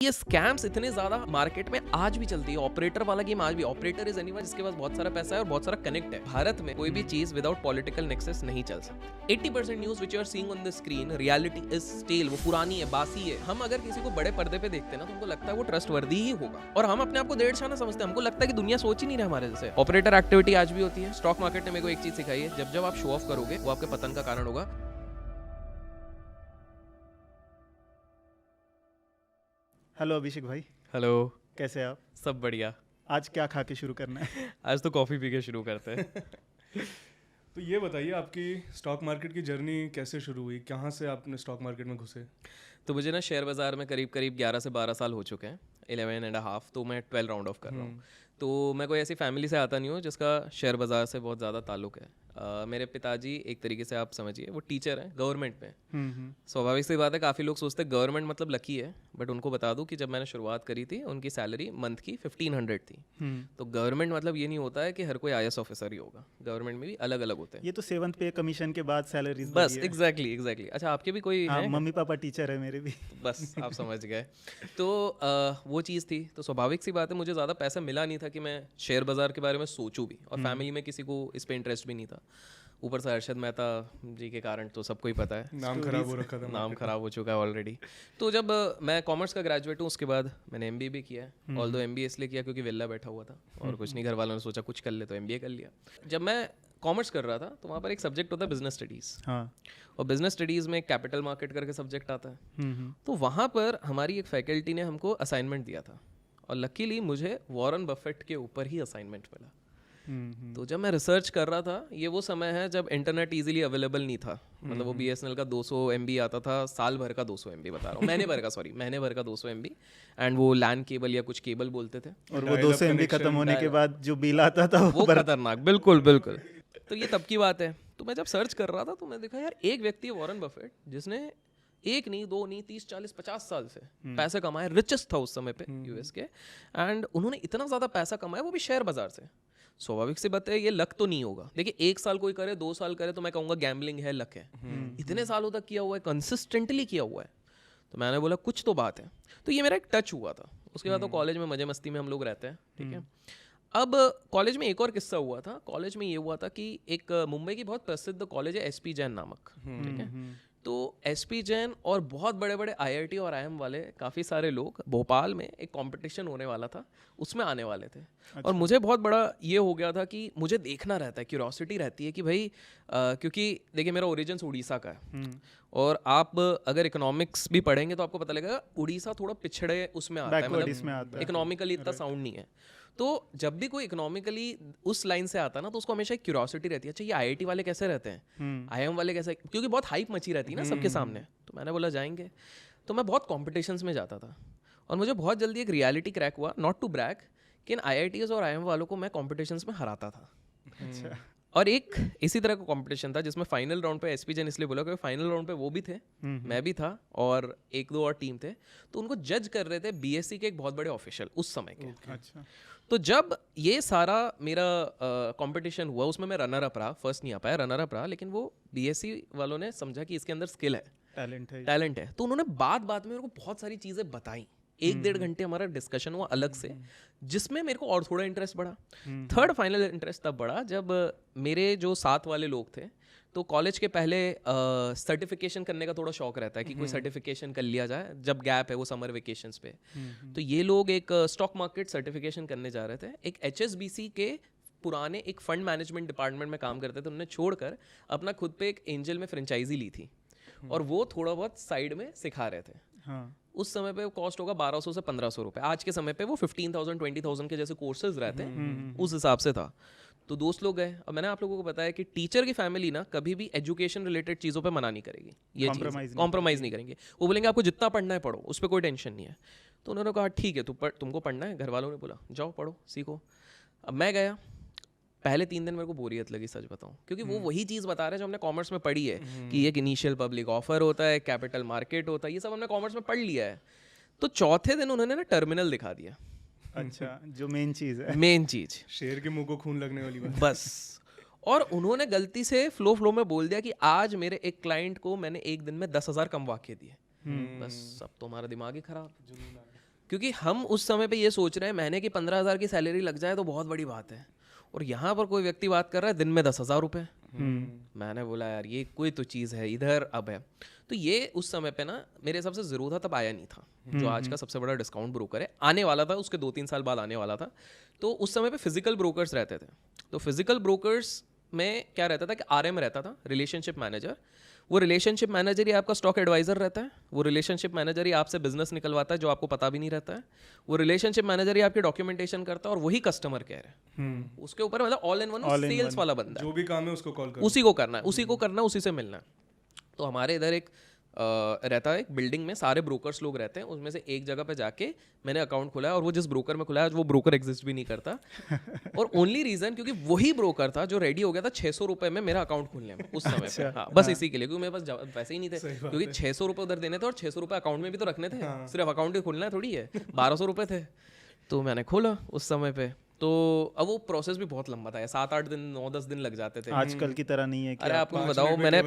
ये स्कैम्स इतने ज्यादा मार्केट में आज भी चलती है। ऑपरेटर वाला गेम आज भी, ऑपरेटर इज एनीवन जिसके पास बहुत सारा पैसा है और बहुत सारा कनेक्ट है। भारत में कोई भी चीज विदाउट पॉलिटिकल नेक्सस नहीं चल सकती। 80% news which you are seeing on the screen reality is stale, वो पुरानी है, बासी है। हम अगर किसी को बड़े पर्दे पे देखते हैं ना तो हमको लगता है वो ट्रस्टवर्दी ही होगा, और हम अपने आप को डेढ़ शाना समझते हैं। हमको लगता है कि दुनिया सोच ही नहीं रहा हमारे जैसे। ऑपरेटर एक्टिविटी आज भी होती है। स्टॉक मार्केट ने मेरे को एक चीज सिखाई है, जब जब आप शो ऑफ करोगे वो आपके पतन का कारण होगा। हेलो अभिषेक भाई, हेलो, कैसे हैं आप? सब बढ़िया। आज क्या खा के शुरू करना है? आज तो कॉफी पी के शुरू करते हैं। तो ये बताइए, आपकी स्टॉक मार्केट की जर्नी कैसे शुरू हुई? कहाँ से आपने स्टॉक मार्केट में घुसे? तो मुझे ना शेयर बाज़ार में करीब 11 से 12 साल हो चुके हैं, 11.5। तो मैं 12 राउंड ऑफ कर रहा हूँ। तो मैं कोई ऐसी फैमिली से आता नहीं हूँ जिसका शेयर बाज़ार से बहुत ज़्यादा ताल्लुक है। मेरे पिताजी एक तरीके से आप समझिए वो टीचर हैं गवर्नमेंट में। स्वाभाविक सी बात है, काफ़ी लोग सोचते हैं गवर्नमेंट मतलब लकी है, बट उनको बता दूं कि जब मैंने शुरुआत करी थी उनकी सैलरी मंथ की 1500 थी। तो गवर्नमेंट मतलब ये नहीं होता है कि हर कोई IAS ऑफिसर ही होगा, गवर्नमेंट में भी अलग अलग होते हैं। ये तो 7th पे कमीशन के बाद सैलरीज बस एग्जैक्टली। अच्छा, आपके भी कोई हाँ, है? मम्मी पापा टीचर है मेरे भी। बस आप समझ गए। तो वो चीज़ थी। तो स्वाभाविक सी बात है, मुझे ज़्यादा पैसा मिला नहीं था कि मैं शेयर बाज़ार के बारे में सोचूं भी, और फैमिली में किसी को इस पे इंटरेस्ट भी नहीं था। ऊपर से अरशद मेहता जी के कारण तो सबको ही पता है, नाम खराब हो रखा था। नाम खराब हो चुका है ऑलरेडी। तो जब मैं कॉमर्स का ग्रेजुएट हूँ, उसके बाद मैंने MBA भी किया है। ऑल्दो MBA इसलिए किया क्योंकि वेला बैठा हुआ था और कुछ नहीं, घर वालों ने सोचा कुछ कर ले तो MBA कर लिया। जब मैं कॉमर्स कर रहा था तो वहाँ पर एक सब्जेक्ट होता है बिजनेस स्टडीज़। हाँ। और बिजनेस स्टडीज़ में कैपिटल मार्केट करके सब्जेक्ट आता है। तो वहाँ पर हमारी एक फैकल्टी ने हमको असाइनमेंट दिया था, और लकीली मुझे वॉरेन बफेट के ऊपर ही असाइनमेंट मिला। तो जब मैं रिसर्च कर रहा था, ये वो समय है जब इंटरनेट इजीली अवेलेबल नहीं था। मतलब वो BSNL का 200 MB आता था, साल भर का 200 MB बता रहा हूँ, महीने भर का 200 MB। एंड वो लैन केबल या कुछ केबल बोलते थे, और वो 200 MB खत्म होने के बाद जो बिल आता था वो खतरनाक। बिल्कुल बिल्कुल। तो ये तब की बात है। तो मैं जब सर्च कर रहा था तो मैं देखा यार, एक व्यक्ति है वॉरेन बफेट, जिसने एक नहीं, दो नहीं, 30 40 50 साल से पैसे कमाए, रिचेस्ट था उस समय पे US के। एंड उन्होंने इतना ज़्यादा पैसा कमाया, वो भी शेयर बाजार से। स्वाभाविक सी बात है, ये लक तो नहीं होगा। देखिए, 1 साल कोई करे, 2 साल करे तो मैं कहूँगा गैम्बलिंग है, लक है। इतने सालों तक किया हुआ है, कंसिस्टेंटली किया हुआ है। तो मैंने बोला कुछ तो बात है। तो ये मेरा एक टच हुआ था। उसके बाद तो कॉलेज में मजे मस्ती में हम लोग रहते हैं, ठीक है। अब कॉलेज में एक और किस्सा हुआ था। कॉलेज में ये हुआ था कि एक मुंबई की बहुत प्रसिद्ध कॉलेज है SP जैन नामक, ठीक है। तो SP जैन और बहुत बड़े बड़े IIT और IIM वाले काफ़ी सारे लोग, भोपाल में एक कंपटीशन होने वाला था, उसमें आने वाले थे। और मुझे बहुत बड़ा ये हो गया था कि मुझे देखना रहता है, क्यूरोसिटी रहती है कि भाई क्योंकि देखिए मेरा ओरिजिन्स उड़ीसा का है, और आप अगर इकोनॉमिक्स भी पढ़ेंगे तो आपको पता लगेगा उड़ीसा थोड़ा पिछड़े उसमें आता है, मतलब इकोनॉमिकली इतना साउंड नहीं है। तो जब भी कोई इकोनॉमिकली उस लाइन से आता है ना, तो उसको हमेशा एक क्यूरियोसिटी रहती है, अच्छा ये IIT वाले कैसे रहते हैं, IIM वाले कैसे, क्योंकि बहुत हाइप मची रहती है ना सबके सामने। तो मैंने बोला जाएंगे। तो मैं बहुत कॉम्पिटिशन्स में जाता था, और मुझे बहुत जल्दी एक रियलिटी क्रैक हुआ, नॉट टू ब्रैग, कि IITs और IIM वालों को मैं कॉम्पिटिशन्स में हराता था। अच्छा। और एक इसी तरह का कंपटीशन था जिसमें फाइनल राउंड पे SP जैन इसलिए बोला क्योंकि फाइनल राउंड पे वो भी थे, मैं भी था, और 1-2 और टीम थे। तो उनको जज कर रहे थे BSc के एक बहुत बड़े ऑफिशियल उस समय के। अच्छा। तो जब ये सारा मेरा कंपटीशन हुआ, उसमें मैं रनर अप रहा, फर्स्ट नहीं आ पाया, रनर अप रहा। लेकिन वो BSc वालों ने समझा कि इसके अंदर स्किल है, टैलेंट है। तो उन्होंने बात में मेरे को बहुत सारी चीज़ें बताई। 1-1.5 घंटे हमारा डिस्कशन हुआ अलग से, जिसमें मेरे को और थोड़ा इंटरेस्ट बढ़ा। थर्ड फाइनल इंटरेस्ट तब बढ़ा जब मेरे जो साथ वाले लोग थे, तो कॉलेज के पहले सर्टिफिकेशन करने का थोड़ा शौक रहता है कि कोई सर्टिफिकेशन कर लिया जाए, जब गैप है वो समर वेकेशंस पे। तो ये लोग एक स्टॉक मार्केट सर्टिफिकेशन करने जा रहे थे। एक HSBC के पुराने एक फंड मैनेजमेंट डिपार्टमेंट में काम करते थे, उन्होंने छोड़कर अपना खुद पे एक एंजल में फ्रेंचाइजी ली थी, और वो थोड़ा बहुत साइड में सिखा रहे थे। हाँ। उस समय पे कॉस्ट होगा 1200 से 1500 रुपये। आज के समय पे वो 15,000 20,000 के जैसे कोर्सेज रहते हैं, उस हिसाब से था। तो दोस्त लोग गए। अब मैंने आप लोगों को बताया कि टीचर की फैमिली ना कभी भी एजुकेशन रिलेटेड चीज़ों पे मना नहीं करेगी, ये कॉम्प्रोमाइज़ नहीं करेंगे। वो बोलेंगे आपको जितना पढ़ना है पढ़ो, उस पर कोई टेंशन नहीं है। तो उन्होंने कहा ठीक है, तुमको पढ़ना है। घर वालों ने बोला जाओ पढ़ो सीखो। अब मैं गया, पहले 3 दिन मेरे को बोरियत लगी, सच बताऊं, क्योंकि वो वही चीज़ बता रहे हैं जो हमने कॉमर्स में पढ़ी है कि एक इनिशियल पब्लिक ऑफर होता है, कैपिटल मार्केट होता है, ये सब हमने कॉमर्स में पढ़ लिया है। तो चौथे दिन उन्होंने ना टर्मिनल दिखा दिया। अच्छा, जो मेन चीज़ है, मेन चीज़, शेर के मुंह को खून लगने वाली बात। बस। और उन्होंने गलती से फ्लो में बोल दिया कि आज मेरे एक क्लाइंट को मैंने एक दिन में 10,000 कमवा के दिए। बस अब तो हमारा दिमाग ही खराब। क्योंकि हम उस समय पे ये सोच रहे हैं महीने की 15,000 की सैलरी लग जाए तो बहुत बड़ी बात है, और यहाँ पर कोई व्यक्ति बात कर रहा है दिन में 10,000 रुपये। मैंने बोला यार ये कोई तो चीज़ है इधर अब है। तो ये उस समय पे ना मेरे हिसाब से ज़रूर था, तब आया नहीं था। जो आज का सबसे बड़ा डिस्काउंट ब्रोकर है, आने वाला था, उसके 2-3 साल बाद आने वाला था। तो उस समय पे फिजिकल ब्रोकर्स रहते थे। तो फिजिकल ब्रोकर्स में क्या रहता था कि RM रहता था, रिलेशनशिप मैनेजर। वो रिलेशनशिप मैनेजर ही आपका स्टॉक एडवाइजर रहता है। वो रिलेशनशिप मैनेजर ही आपसे बिजनेस निकलवाता है जो आपको पता भी नहीं रहता है। वो रिलेशनशिप मैनेजर ही आपकी डॉक्यूमेंटेशन करता है, और वही कस्टमर केयर है। उसके ऊपर मतलब ऑल इन वन सेल्स वाला बंदा है। जो भी काम है उसको कॉल करो, उसी को करना है, उसी को करना है, उसी से मिलना है। तो हमारे इधर एक रहता है, एक बिल्डिंग में सारे ब्रोकर्स लोग रहते हैं, उसमें से एक जगह पे जाके मैंने अकाउंट खोला है, और वो जिस ब्रोकर में खुला है वो ब्रोकर एग्जिस्ट भी नहीं करता। और ओनली रीजन क्योंकि वही ब्रोकर था जो रेडी हो गया था 600 रुपए में मेरा अकाउंट खोलने में उस समय पे। हाँ, बस इसी के लिए, क्योंकि मेरे पास पैसे ही नहीं थे, क्योंकि 600 रुपए उधर देने थे और 600 रुपए अकाउंट में भी तो रखने थे। सिर्फ अकाउंट ही खोलना है थोड़ी है, 1200 रुपए थे। तो मैंने खोला उस समय पे। तो अब वो प्रोसेस भी बहुत लंबा था, 7-8 दिन 9-10 दिन लग जाते थे। आजकल की तरह नहीं है। अरे आपको बताओ, मैंने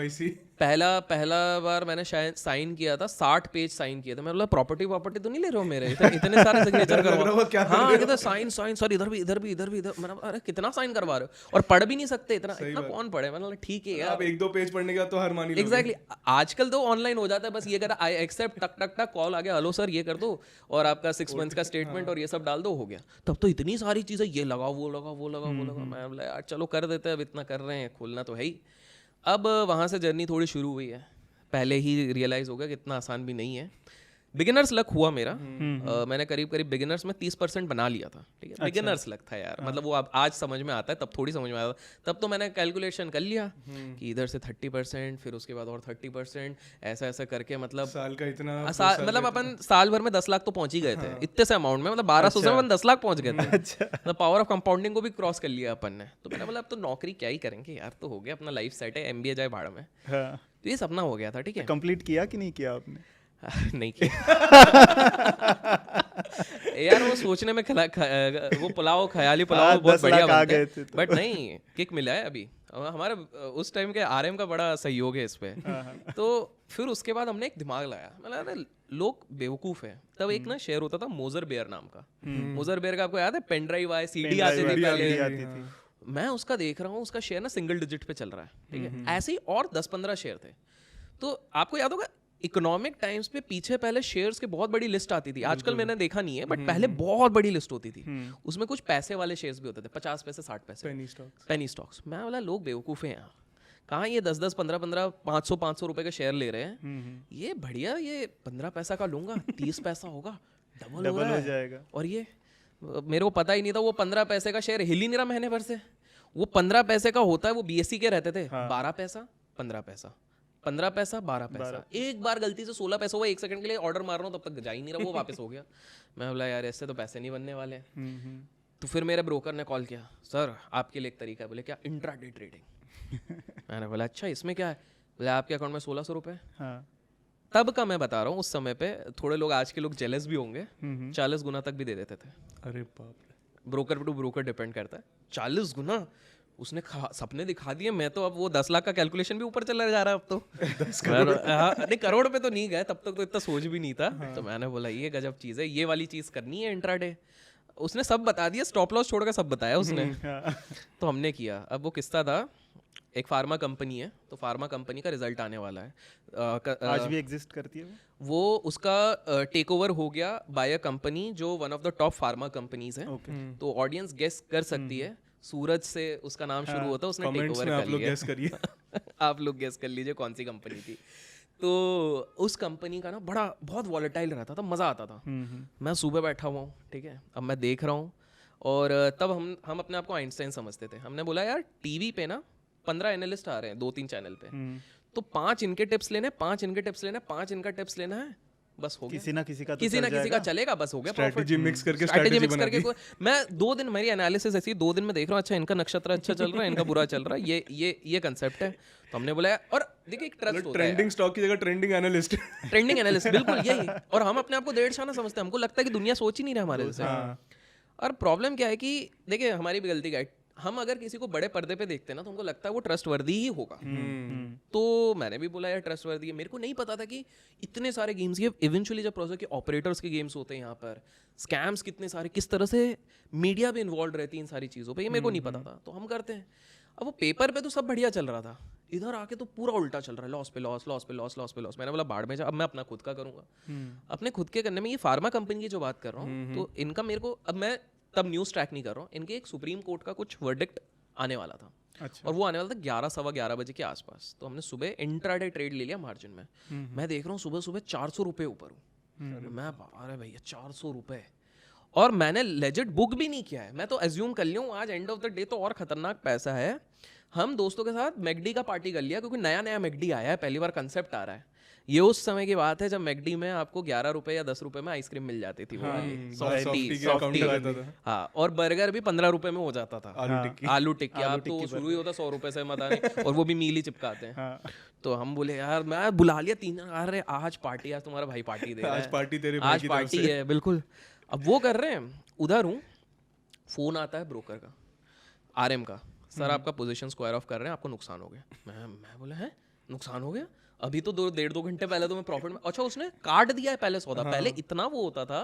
पहला बार मैंने शायद साइन किया था, 60 पेज साइन किए थे। मैं बोला प्रॉपर्टी तो नहीं ले रहे हो मेरे, इतने सारे सिग्नेचर करवा। हाँ कहते साइन सर, इधर भी मैंने अरे कितना साइन करवा रहे हो, और पढ़ भी नहीं सकते इतना कौन पढ़े। मैंने ठीक है यार, 1-2 पेज पढ़ने के बाद तो हार मान ही। एग्जैक्टली। आजकल तो ऑनलाइन हो जाता है, बस ये कर आई एक्सेप्ट, टक टक टक कॉल आ गया, हेलो सर ये कर दो, और आपका 6 मंथ्स का स्टेटमेंट और ये सब डाल दो, हो गया। तब तो इतनी सारी चीजें, ये लगाओ वो लगा। मैं बोला यार चलो कर देते हैं, अब इतना कर रहे हैं, खोलना तो है ही। अब वहाँ से जर्नी थोड़ी शुरू हुई है। पहले ही रियलाइज़ हो गया कि इतना आसान भी नहीं है। बिगिनर्स लक हुआ मेरा। मैंने करीब बिगिनर्स में 30% बना लिया था, ठीक है। बिगिनर्स लक था यार, मतलब वो अब आज समझ में आता है, तब थोड़ी समझ में आता। तब तो मैंने कैलकुलेशन कर लिया कि इधर से 30%, फिर उसके बाद और 30%, ऐसा करके मतलब साल का इतना मतलब अपन साल भर में 10 लाख तो पहुंच ही गए थे इतने से अमाउंट में। मतलब 1200 से अपन 10 लाख पहुंच गए थे। मतलब पावर ऑफ कंपाउंडिंग को भी क्रॉस कर लिया अपन ने। तो मैंने बोला अब तो नौकरी क्या ही करेंगे यार, तो हो गया, अपना लाइफ सेट है, MBA जाए भाड़ में। तो ये सपना हो गया था, ठीक है। कंप्लीट किया कि नहीं किया आपने? नहीं किया यार, वो सोचने में वो पुलाव, ख्याली पुलाव बहुत बढ़िया बनते हैं, बट नहीं किक मिला है अभी। हमारे उस टाइम के RM का बड़ा सहयोग है इस पे। तो फिर उसके बाद हमने एक दिमाग लाया, मतलब लोग बेवकूफ है। तब एक ना शेयर होता था मोजर बेयर नाम का। मोजर बेयर का आपको याद है, पेन ड्राइव आए, CD आती थी पहले। मैं उसका देख रहा हूँ, उसका शेयर ना सिंगल डिजिट पे चल रहा है, ठीक है। ऐसे ही और 10-15 शेयर थे। तो आपको याद होगा इकोनॉमिक टाइम्स पे पीछे पहले शेयर्स की बहुत बड़ी लिस्ट आती थी। आजकल मैंने देखा नहीं है, बट पहले बहुत बड़ी लिस्ट होती थी। उसमें कुछ पैसे वाले शेयर्स भी होते थे, 50 पैसे 60 पैसे पेनी स्टॉक्स। मैं बोला लोग बेवकूफ़ हैं यहाँ, कहाँ ये 10-10, 15-15, 500 रुपए के शेयर ले रहे हैं। ये बढ़िया, ये 15 पैसा का लूंगा, 30 पैसा होगा, डबल हो जाएगा। और ये मेरे को पता ही नहीं था, वो 15 पैसे का शेयर हिल ही नहीं रहा महीने भर से। वो 15 पैसे का होता है, वो BSE के रहते थे। 12 पैसा 15 पैसा, 15 पैसा 12 पैसा। एक बार गलती से 16 पैसा हुआ, 1 सेकंड के लिए ऑर्डर मार रहा हूँ, तब तक जा ही नहीं रहा, वो वापस हो गया। मैं बोला यार ऐसे तो पैसे नहीं बनने वाले। तो फिर मेरे ब्रोकर ने कॉल किया, सर आपके लिए एक तरीका है। बोले क्या? Intraday trading. मैंने बोला अच्छा इसमें क्या है? बोले आपके अकाउंट में 1600 रुपये। तब का मैं बता रहा हूँ, उस समय पे थोड़े लोग, आज के लोग जेलस भी होंगे, 40 गुना तक भी दे देते थे। अरे बाप रे। ब्रोकर टू ब्रोकर डिपेंड करता है। 40 गुना उसने सपने दिखा दिए। मैं तो अब वो 10 लाख का कैलकुलेशन भी ऊपर चला जा रहा है अब तो। 10 करोड़ नहीं, करोड़ पे तो नहीं गए, तब तक तो इतना सोच भी नहीं था। तो मैंने बोला ये गजब चीज़ है, ये वाली चीज़ करनी है इंट्राडे। उसने सब बता दिया, स्टॉप लॉस छोड़ के सब बताया उसने। तो हमने किया। अब वो किस्सा था, एक फार्मा कंपनी है, तो फार्मा कंपनी का रिजल्ट आने वाला है। आज भी एग्जिस्ट करती है वो। उसका टेक ओवर हो गया बाय अ कंपनी जो one of the top pharma companies है। तो ऑडियंस गेस कर सकती है, सूरज से उसका नाम शुरू होता है, उसने टेक ओवर कर लिया। आप लोग गेस करिए आप लोग गेस कर लीजिए कौन सी कंपनी थी। तो उस कंपनी का ना बहुत वॉलेटाइल रहता था, मज़ा आता था। मैं सुबह बैठा हुआ हूँ, ठीक है, अब मैं देख रहा हूँ। और तब हम अपने आप को आइंस्टाइन समझते थे। हमने बोला यार टीवी पे ना 15 एनालिस्ट आ रहे हैं 2-3 चैनल पे, तो 5 इनके टिप्स लेने, 5 इनके टिप्स लेने, 5 इनका टिप्स लेना है, बस हो गया। किसी ना किसी का चलेगा, बस हो गया। स्ट्रेटजी मिक्स करके मैं 2 दिन, मेरी एनालिसिस ऐसी, 2 दिन में देख रहा हूँ अच्छा इनका नक्षत्र अच्छा चल रहा है, इनका बुरा चल रहा है, ये कंसेप्ट है। तो हमने बोला और देखिए एक ट्रस्ट होता है, ट्रेंडिंग स्टॉक की जगह ट्रेंडिंग एनालिस्ट बिल्कुल यही। और हम अपने आप को डेढ़ शाना समझते हैं, हमको लगता है कि दुनिया सोच ही नहीं रहा हमारे जैसे। और प्रॉब्लम क्या है कि देखिए हमारी भी गलती क्या है, हम अगर किसी को बड़े पर्दे पे देखते हैं ना तो हमको लगता है वो ट्रस्टवर्दी ही होगा। तो मैंने भी बोला यार ट्रस्टवर्दी है। मेरे को नहीं पता था कि इतने सारे गेम्स, ये इवेंचुअली जब प्रोसेस के ऑपरेटर्स के गेम्स होते हैं यहाँ पर, स्कैम्स कितने सारे, किस तरह से मीडिया भी इन्वॉल्व रहती है इन सारी चीज़ों पे, ये मेरे को नहीं पता था। तो हम करते हैं। अब वो पेपर पे तो सब बढ़िया चल रहा था, इधर आके तो पूरा उल्टा चल रहा है, लॉस पे लॉस, लॉस पे लॉस, लॉस पे लॉस। मैंने बोला बाढ़ में जा, अब मैं अपना खुद का करूंगा। अपने खुद के करने में, ये फार्मा कंपनी की जो बात कर रहा हूँ, तो इनका मेरे को, अब मैं तब न्यूज़ ट्रैक नहीं कर रहा हूँ, इनके एक सुप्रीम कोर्ट का कुछ वर्डिक्ट आने वाला था। अच्छा। और वो आने वाला था 11 सवा 11 बजे के आसपास। तो हमने सुबह इंट्राडे ट्रेड ले लिया मार्जिन में। मैं देख रहा हूँ सुबह सुबह 400 रुपये ऊपर हूँ। मैं अरे भैया 400 रुपये, और मैंने लेजिट बुक भी नहीं किया है। मैं तो एज्यूम कर लिया हूँ आज एंड ऑफ द डे तो और खतरनाक पैसा है। हम दोस्तों के साथ मैकडी का पार्टी कर लिया, क्योंकि नया नया मैकडी आया है, पहली बार कंसेप्ट आ रहा है। ये उस समय की बात है जब मैकडी में आपको 11 रुपए या 10 रुपए में आइसक्रीम मिल जाती थी, वो वाली सॉफ्टी। हाँ, और बर्गर भी 15 रुपए में हो जाता था, आलू टिक्की। आप तो शुरू ही होता 100 रुपए से, मत आने, और वो भी मील ही चिपकाते हैं। तो हम बोले यार, मैं बुला लिया 3 जन, अरे आज पार्टी, आज तुम्हारा भाई पार्टी दे रहा है, आज पार्टी तेरे आज पार्टी है, बिल्कुल। अब वो कर रहे हैं, उधर हूँ, फोन आता है ब्रोकर का, आरएम का, सर आपका पोजीशन स्क्वायर ऑफ कर रहे हैं, आपको नुकसान हो गया। मैं बोला है नुकसान हो गया? अभी तो 1.5-2 घंटे पहले तो मैं प्रॉफिट में। अच्छा, उसने काट दिया है पहले सौदा। पहले इतना वो होता था,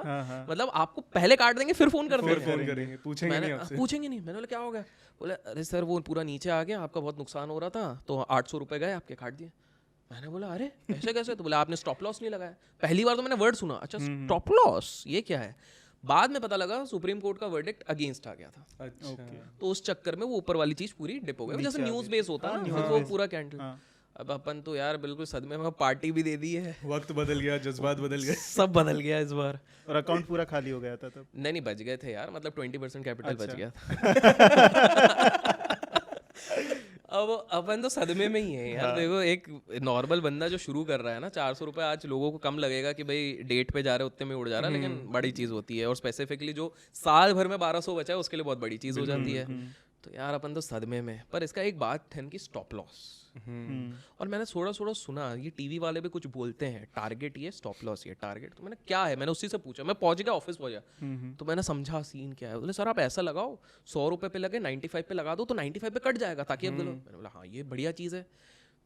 मतलब आपको पहले काट देंगे फिर फोन करेंगे, पूछेंगे नहीं। मैंने बोला क्या हो गया? बोले अरे सर वो पूरा नीचे आ गया, आपका बहुत नुकसान हो रहा था, तो 800 रुपए गए आपके, काट दिए। मैंने बोला अरे ऐसे कैसे? तो बोला आपने स्टॉप लॉस नहीं लगाया। पहली बार तो मैंने वर्ड सुना, अच्छा स्टॉप लॉस ये क्या है? बाद में पता लगा सुप्रीम कोर्ट का वर्डिक्ट अगेंस्ट आ गया था। अच्छा। तो उस चक्कर में वो ऊपर वाली चीज पूरी डिप हो गई, जैसे न्यूज बेस होता है ना, वो पूरा कैंडल। अब अपन तो यार बिल्कुल सदमे में, पार्टी भी दे दी है, वक्त बदल गया, जज्बात बदल गए, सब बदल गया इस बार। और अकाउंट पूरा खाली हो गया था तब? नहीं बच गए थे यार, मतलब 20% कैपिटल बच गया था। अब अपन तो सदमे में ही है यार। देखो एक नॉर्मल बंदा जो शुरू कर रहा है ना, 400 रुपये आज लोगों को कम लगेगा कि भाई डेट पे जा रहे उतने में उड़ जा रहा है, लेकिन बड़ी चीज़ होती है। और स्पेसिफिकली जो साल भर में 1200 बचा है उसके लिए बहुत बड़ी चीज़ हो जाती है। तो यार अपन तो सदमे में। पर इसका एक बात है कि स्टॉप लॉस, और मैंने थोड़ा थोड़ा सुना, ये टीवी वाले भी कुछ बोलते हैं, टारगेट ये, स्टॉप लॉस ये, टारगेट। तो मैंने क्या है, मैंने उसी से पूछा, मैं पहुंच गया, ऑफिस पहुंचा, तो मैंने समझा सीन क्या है। बोले सर आप ऐसा लगाओ, 100 रुपये पे लगे 95 पे लगा दो, तो 95 पे कट जाएगा ताकि अब। मैंने बोला हाँ ये बढ़िया चीज़ है।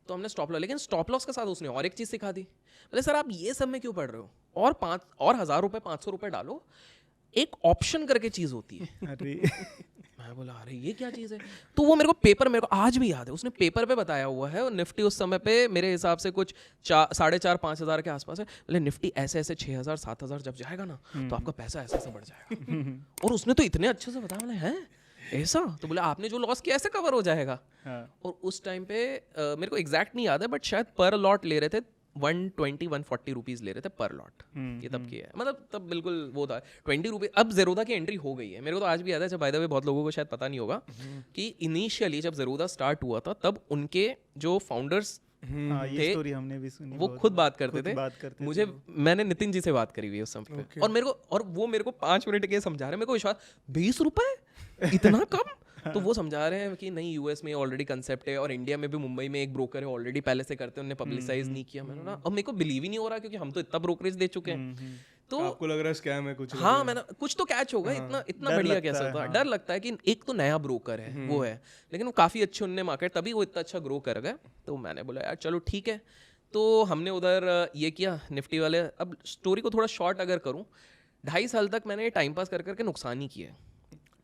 तो हमने स्टॉप लॉस, लेकिन स्टॉप लॉस के साथ उसने और एक चीज़ सिखा दी। बोले सर आप ये सब में क्यों पढ़ रहे हो, और 1000 रुपये 500 रुपये डालो, एक ऑप्शन करके चीज़ होती है। अरे मैं बोला अरे ये क्या चीज़ है? तो वो मेरे को पेपर, मेरे को आज भी याद है, उसने पेपर पे बताया हुआ है। और निफ्टी उस समय पे मेरे हिसाब से कुछ 4,500-5 हज़ार के आसपास है। बोले निफ्टी ऐसे ऐसे 6,000-7,000 जब जाएगा ना, तो आपका पैसा ऐसे ऐसे बढ़ जाएगा। और उसने तो इतने अच्छे से बताया, बोले हैं ऐसा? तो बोला आपने जो लॉस किया ऐसे कवर हो जाएगा। और उस टाइम पे मेरे को एग्जैक्ट नहीं याद है, बट शायद पर लॉट ले रहे थे 120-140 रुपीज़ ले रहे थे पर लॉट। ये तब की है, मतलब तब बिल्कुल वो था 20 रुपये। अब ज़ेरोदा की एंट्री हो गई है, मेरे को तो आज भी याद है। जब बाय द वे बहुत लोगों को शायद पता नहीं होगा कि इनिशियली जब ज़ेरोदा स्टार्ट हुआ था, तब उनके जो फाउंडर्स ये स्टोरी हमने भी सुनी, वो खुद बात करते थे। मुझे मैंने नितिन जी से बात करी हुई है उस समय पे, और वो मेरे को 5 मिनट के समझा रहे हैं। मेरे को विश्वास, 20 रुपये इतना कम? तो वो समझा रहे हैं कि नहीं यूएस में ऑलरेडी कंसेप्ट है, और इंडिया में भी मुंबई में एक ब्रोकर है ऑलरेडी पहले से करते हैं, उन्होंने पब्लिसाइज नहीं किया। मैंने ना, अब मेरे को बिलीव ही नहीं हो रहा, क्योंकि हम तो इतना ब्रोकरेज दे चुके हैं। तो आपको लग रहा है स्कैम है कुछ? हाँ, मैंने कुछ तो कैच होगा, इतना बढ़िया कैसा होता है। डर लगता है कि एक तो नया ब्रोकर है वो है, लेकिन वो काफ़ी अच्छे उनने मार्केट, तभी वो इतना अच्छा ग्रो कर गए। तो मैंने बोला यार चलो ठीक है। तो हमने उधर ये किया निफ्टी वाले। अब स्टोरी को थोड़ा शॉर्ट अगर करूँ, 2.5 साल तक मैंने टाइम पास कर करके नुकसान ही किया है।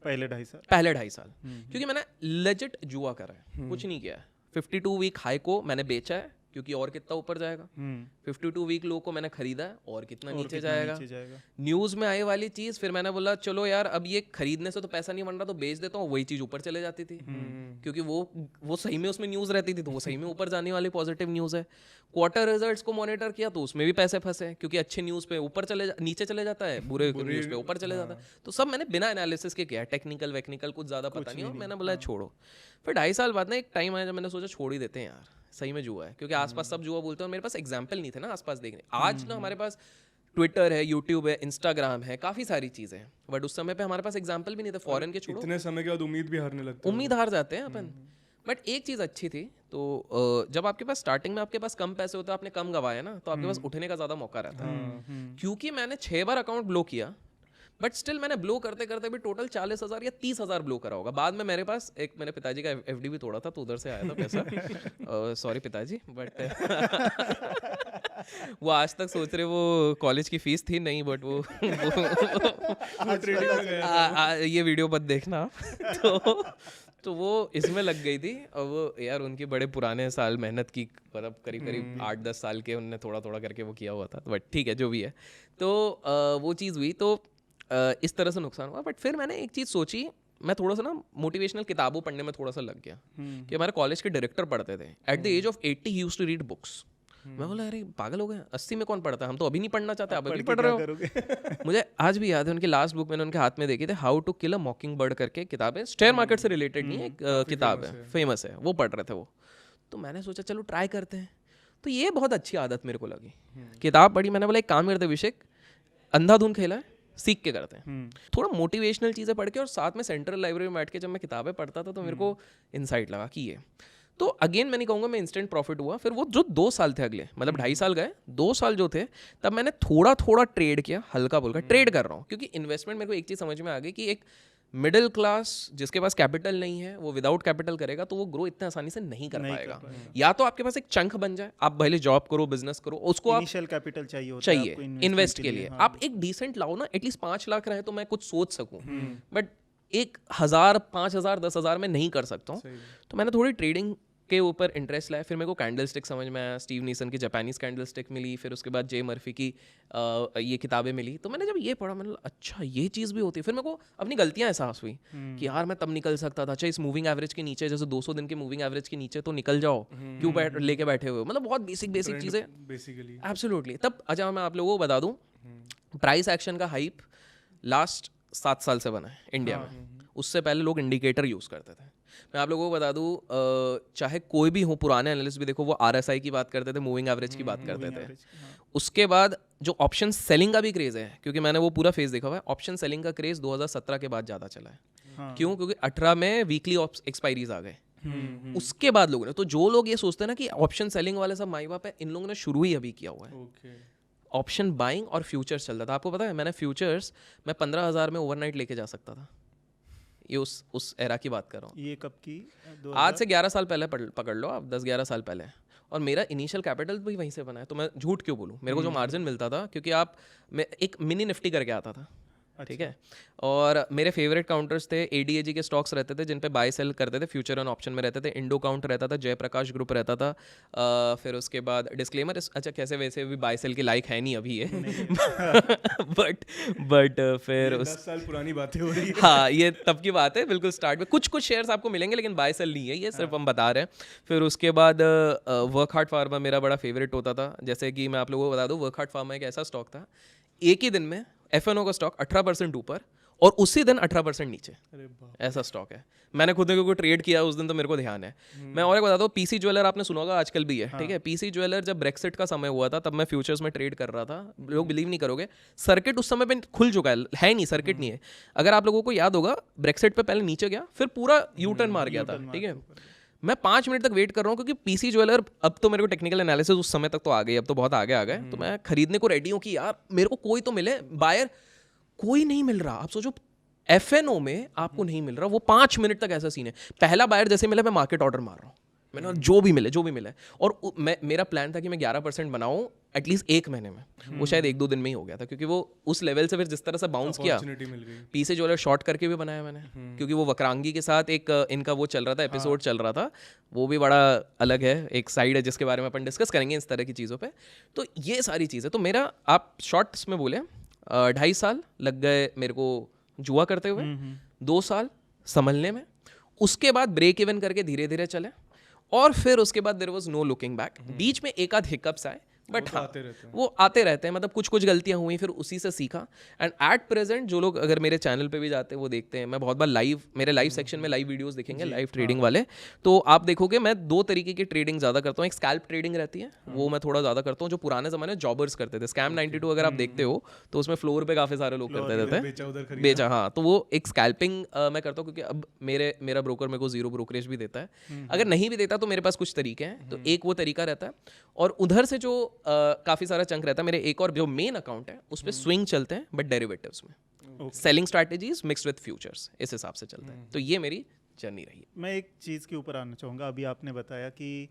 पहले 2.5 साल, क्योंकि मैंने लेजिट जुआ करा है, कुछ नहीं किया है। 52 वीक हाई को मैंने बेचा है, क्योंकि और कितना ऊपर जाएगा। 52 वीक लो को मैंने खरीदा है, और कितना नीचे जाएगा। न्यूज़ में आए वाली चीज़, फिर मैंने बोला चलो यार अब ये खरीदने से तो पैसा नहीं बन रहा, तो बेच देता हूँ, वही चीज़ ऊपर चले जाती थी। क्योंकि वो सही में उसमें न्यूज़ रहती थी, तो वो सही में ऊपर जाने वाली पॉजिटिव न्यूज़ है। क्वार्टर रिजल्ट्स को मॉनिटर किया, तो उसमें भी पैसे फंसे, क्योंकि अच्छे न्यूज़ पे ऊपर नीचे चले जाता है, बुरे न्यूज़ पे ऊपर चले जाता है। तो सब मैंने बिना एनालिसिस के किया, टेक्निकल वेक्निकल कुछ ज़्यादा पता नहीं, और मैंने बोला छोड़ो। फिर 2.5 साल बाद ना एक टाइम आया जब मैंने सोचा छोड़ ही देते हैं यार, सही में जुआ है। क्योंकि आसपास सब जुआ बोलते हैं, और मेरे पास एग्जाम्पल नहीं थे ना आसपास देखने। आज ना हमारे पास ट्विटर है, यूट्यूब है, इंस्टाग्राम है, काफ़ी सारी चीज़ें हैं, बट उस समय पे हमारे पास एग्जाम्पल भी नहीं थे। फॉरेन के छोड़ो, इतने समय के बाद उम्मीद भी हारने लगती है, उम्मीद हार जाते हैं अपन। बट एक चीज़ अच्छी थी, तो जब आपके पास स्टार्टिंग में आपके पास कम पैसे होते हैं, आपने कम गवाए ना, तो आपके पास उठने का ज़्यादा मौका रहता है। क्योंकि मैंने 6 बार अकाउंट ब्लॉक किया, बट स्टिल मैंने ब्लो करते करते भी टोटल 40,000 या 30,000 ब्लो करा होगा। बाद में मेरे पास एक मेरे पिताजी का एफडी भी तोड़ा था, तो उधर से आया था पैसा। सॉरी पिताजी, बट वो आज तक सोच रहे वो कॉलेज की फीस थी नहीं, बट वो ये वीडियो मत देखना आप। तो वो इसमें लग गई थी, और वो यार उनके बड़े पुराने साल मेहनत की, मतलब करीब करीब 8-10 साल के उनने थोड़ा थोड़ा करके वो किया हुआ था, बट ठीक है जो भी है। तो वो चीज़ हुई, तो इस तरह से नुकसान हुआ। बट फिर मैंने एक चीज़ सोची, मैं थोड़ा सा ना मोटिवेशनल किताबों पढ़ने में थोड़ा सा लग गया कि हमारे कॉलेज के डायरेक्टर पढ़ते थे। At the age of 80 he used to read books. मैं बोला अरे पागल हो गए, 80 में कौन पढ़ता है, हम तो अभी नहीं पढ़ना चाहते, आप अभी पढ़ रहे हो। मुझे आज भी याद है उनकी लास्ट बुक मैंने उनके हाथ में देखी थी, how to kill a mockingbird करके किताब है, शेयर मार्केट से रिलेटेड नहीं है, किताब है, फेमस है, वो पढ़ रहे थे वो। तो मैंने सोचा चलो ट्राई करते हैं। तो ये बहुत अच्छी आदत मेरे को लगी, किताब पढ़ी, मैंने बोला एक काम करते अभिषेक, अंधाधुन खेला है, सीख के करते हैं, थोड़ा मोटिवेशनल चीज़ें पढ़ के, और साथ में सेंट्रल लाइब्रेरी में बैठ के जब मैं किताबें पढ़ता था तो मेरे को इनसाइट लगा कि ये। तो अगेन मैं नहीं कहूँगा मैं इंस्टेंट प्रॉफिट हुआ। फिर वो जो 2 साल थे अगले, मतलब 2.5 साल गए, 2 साल जो थे तब मैंने थोड़ा थोड़ा ट्रेड किया, हल्का फुल्का ट्रेड कर रहा हूँ, क्योंकि इन्वेस्टमेंट मेरे को एक चीज़ समझ में आ गई कि एक मिडिल क्लास जिसके पास कैपिटल नहीं है, वो विदाउट कैपिटल करेगा तो वो ग्रो इतने आसानी से नहीं कर पाएगा। या तो आपके पास एक चंक बन जाए, आप भले जॉब करो, बिजनेस करो, उसको आप इनिशियल कैपिटल चाहिए इन्वेस्ट के लिए। आप एक डिसेंट लाओ ना, एटलीस्ट 5 लाख रहे तो मैं कुछ सोच सकूं, बट 1,000, 5,000, 10,000 में नहीं कर सकता हूँ। तो मैंने थोड़ी ट्रेडिंग के ऊपर इंटरेस्ट लाया। फिर मेरे को कैंडल स्टिक समझ में आया, स्टीव नीसन की जापानीज कैंडल स्टिक मिली, फिर उसके बाद जे मर्फी की ये किताबें मिली। तो मैंने जब ये पढ़ा, मैंने अच्छा ये चीज़ भी होती है। फिर मेरे को अपनी गलतियां एहसास हुई कि यार मैं तब निकल सकता था। अच्छा इस मूविंग एवरेज के नीचे, जैसे 200 दिन के मूविंग एवरेज के नीचे तो निकल जाओ, क्यों लेके बैठे हुए हो, मतलब बहुत बेसिक चीज़ें बेसिकली। एब्सोल्युटली। तब अच्छा मैं आप लोगों को बता दूं, प्राइस एक्शन का हाइप लास्ट 7 साल से बना है इंडिया में। उससे पहले लोग इंडिकेटर यूज़ करते थे। मैं आप लोगों को बता दूं, चाहे कोई भी हो, पुराने एनालिस्ट भी देखो, वो RSI की बात करते थे, मूविंग एवरेज की बात करते थे। उसके बाद जो ऑप्शन सेलिंग का भी क्रेज़ है, क्योंकि मैंने वो पूरा फेज देखा हुआ है, ऑप्शन सेलिंग का क्रेज़ 2017 के बाद ज़्यादा चला है। क्यों? क्योंकि 18 में वीकली एक्सपायरीज आ गए, उसके बाद लोगों ने, तो जो लोग ये सोचते हैं ना कि ऑप्शन सेलिंग वाले सब माई बाप है, इन लोगों ने शुरू ही अभी किया हुआ है। ऑप्शन बाइंग और फ्यूचर्स चलता था। आपको पता है मैंने फ्यूचर्स मैं 15,000 में ओवरनाइट लेके जा सकता था। ये उस एरा की बात कर रहा हूँ। ये कब की? आज से 11 साल पहले पकड़ लो आप, 10-11 साल पहले। और मेरा इनिशियल कैपिटल भी वहीं से बना है, तो मैं झूठ क्यों बोलूँ। मेरे को जो मार्जिन मिलता था, क्योंकि मैं एक मिनी निफ्टी करके आता था, ठीक है। और मेरे फेवरेट काउंटर्स थे, ADAG के स्टॉक्स रहते थे जिन पे बाय सेल करते थे, फ्यूचर एंड ऑप्शन में रहते थे। इंडो काउंट रहता था, जयप्रकाश ग्रुप रहता था। फिर उसके बाद डिस्क्लेमर, अच्छा कैसे वैसे भी बाय सेल के लायक है नहीं अभी ये बट फिर 10 साल पुरानी बातें हो रही है। हाँ ये तब की बात है, बिल्कुल स्टार्ट में कुछ शेयर्स आपको मिलेंगे, लेकिन बाय सेल नहीं है ये, सिर्फ हम बता रहे हैं। फिर उसके बाद वर्क हार्ड फार्मा मेरा बड़ा फेवरेट होता था। जैसे कि मैं आप लोगों को बता दूं, वर्क हार्ड फार्मा एक ऐसा स्टॉक था, एक ही दिन में FNO का स्टॉक 18% ऊपर और उसी दिन 18% नीचे, ऐसा स्टॉक है। मैंने खुद को ट्रेड किया उस दिन, तो मेरे को ध्यान है। मैं और एक बताता हूँ, PC ज्वेलर आपने सुना होगा, आजकल भी है, ठीक है। PC ज्वेलर जब ब्रेक्सिट का समय हुआ था, तब मैं फ्यूचर्स में ट्रेड कर रहा था। लोग बिलीव नहीं करोगे, सर्किट उस समय पे खुल चुका है नहीं, सर्किट नहीं है। अगर आप लोगों को याद होगा, ब्रेक्सिट पे पहले नीचे गया, फिर पूरा U-टर्न मार गया था, ठीक है। मैं 5 मिनट तक वेट कर रहा हूँ, क्योंकि PC ज्वेलर, अब तो मेरे को टेक्निकल एनालिसिस उस समय तक तो आ गई, अब तो बहुत आगे आ गए। तो मैं खरीदने को रेडी हूँ कि यार मेरे को कोई तो मिले, बायर कोई नहीं मिल रहा। आप सोचो FNO में आपको नहीं मिल रहा, वो 5 मिनट तक ऐसा सीन है। पहला बायर जैसे मिला, मैं मार्केट ऑर्डर मार रहा हूँ, मैंने जो भी मिले। और मेरा प्लान था कि मैं 11% बनाऊँ एटलीस्ट 1 महीने में। वो शायद 1-2 दिन में ही हो गया था, क्योंकि वो उस लेवल से फिर जिस तरह से बाउंस किया, PC ज्वेलर शॉर्ट करके भी बनाया मैंने, क्योंकि वो वक्रांगी के साथ एक इनका वो चल रहा था, एपिसोड चल रहा था, वो भी बड़ा अलग है, एक साइड है जिसके बारे में अपन डिस्कस करेंगे इस तरह की चीज़ों पे। तो ये सारी चीज़ें, तो मेरा आप शॉर्ट्स में बोले 2.5 साल लग गए मेरे को जुआ करते हुए, 2 साल संभलने में। उसके बाद ब्रेक इवन करके धीरे धीरे चले, और फिर उसके बाद there was no looking back. बीच में एक आध हिकअप्स आए, बट हाँ वो आते रहते हैं, मतलब कुछ गलतियां हुई, फिर उसी से सीखा। एंड एट प्रेजेंट जो लोग अगर मेरे चैनल पे भी जाते हैं वो देखते हैं, मैं बहुत बार मेरे लाइव सेक्शन में लाइव वीडियोस देखेंगे, लाइव ट्रेडिंग वाले, तो आप देखोगे मैं 2 तरीके की ट्रेडिंग ज़्यादा करता हूँ। एक स्कैल्प ट्रेडिंग रहती है, वो मैं थोड़ा ज़्यादा करता हूँ, जो पुराने ज़माने में जॉबर्स करते थे। स्कैम 92 अगर आप देखते हो तो उसमें फ्लोर पे काफ़ी सारे लोग करते थे, बेचा, हाँ। तो वो एक स्कैल्पिंग मैं करता हूँ, क्योंकि अब मेरा ब्रोकर मेरे को 0 ब्रोकरेज भी देता है। अगर नहीं भी देता तो मेरे पास कुछ तरीके हैं, तो एक वो तरीका रहता है। और उधर से जो काफ़ी सारा चंक रहता है। मेरे एक और जो मेन अकाउंट है उस पर स्विंग चलते हैं बट डेरिवेटिव्स में, selling strategies mixed with futures, इस हिसाब से चलता है। तो ये मेरी जर्नी रही है। मैं एक चीज़ के ऊपर आना चाहूँगा। अभी आपने बताया कि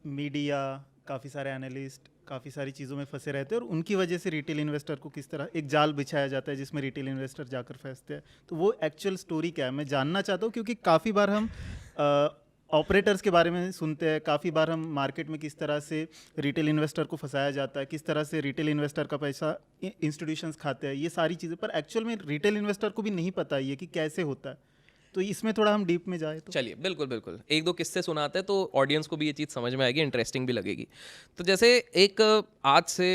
मीडिया, काफ़ी सारे एनालिस्ट काफ़ी सारी चीज़ों में फंसे रहते हैं और उनकी वजह से रिटेल इन्वेस्टर को किस तरह एक जाल बिछाया जाता है जिसमें रिटेल इन्वेस्टर जाकर फंसते हैं। तो वो एक्चुअल स्टोरी क्या है, मैं जानना चाहता हूँ, क्योंकि काफ़ी बार हम ऑपरेटर्स के बारे में सुनते हैं, काफ़ी बार हम मार्केट में किस तरह से रिटेल इन्वेस्टर को फंसाया जाता है, किस तरह से रिटेल इन्वेस्टर का पैसा इंस्टीट्यूशंस खाते हैं, ये सारी चीज़ें, पर एक्चुअल में रिटेल इन्वेस्टर को भी नहीं पता ये कि कैसे होता है। तो इसमें थोड़ा हम डीप में जाए तो चलिए, बिल्कुल बिल्कुल, एक दो किस्से सुनाते हैं तो ऑडियंस को भी ये चीज़ समझ में आएगी, इंटरेस्टिंग भी लगेगी। तो जैसे एक आज से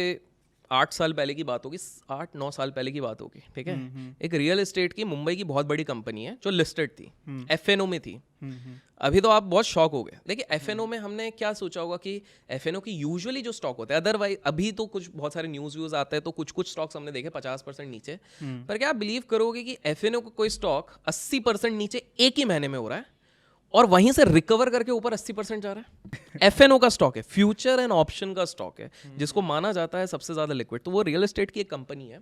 8 साल पहले की बात होगी, 8-9 साल पहले की बात होगी, ठीक है। एक रियल एस्टेट की मुंबई की बहुत बड़ी कंपनी है जो लिस्टेड थी, FNO में थी। अभी तो आप बहुत शॉक हो गए। देखिए FNO में हमने क्या सोचा होगा कि FNO की यूजुअली जो स्टॉक होते हैं, अदरवाइज अभी तो कुछ बहुत सारे न्यूज़ व्यूज़ आते हैं तो कुछ स्टॉक्स हमने देखे 50% नीचे, पर क्या आप बिलीव करोगे कि FNO का कोई स्टॉक 80% नीचे एक ही महीने में हो रहा है और वहीं से रिकवर करके ऊपर 80% जा रहा है। FNO का स्टॉक है, फ्यूचर एंड ऑप्शन का स्टॉक है, जिसको माना जाता है सबसे ज्यादा लिक्विड। तो वो रियल एस्टेट की एक कंपनी है,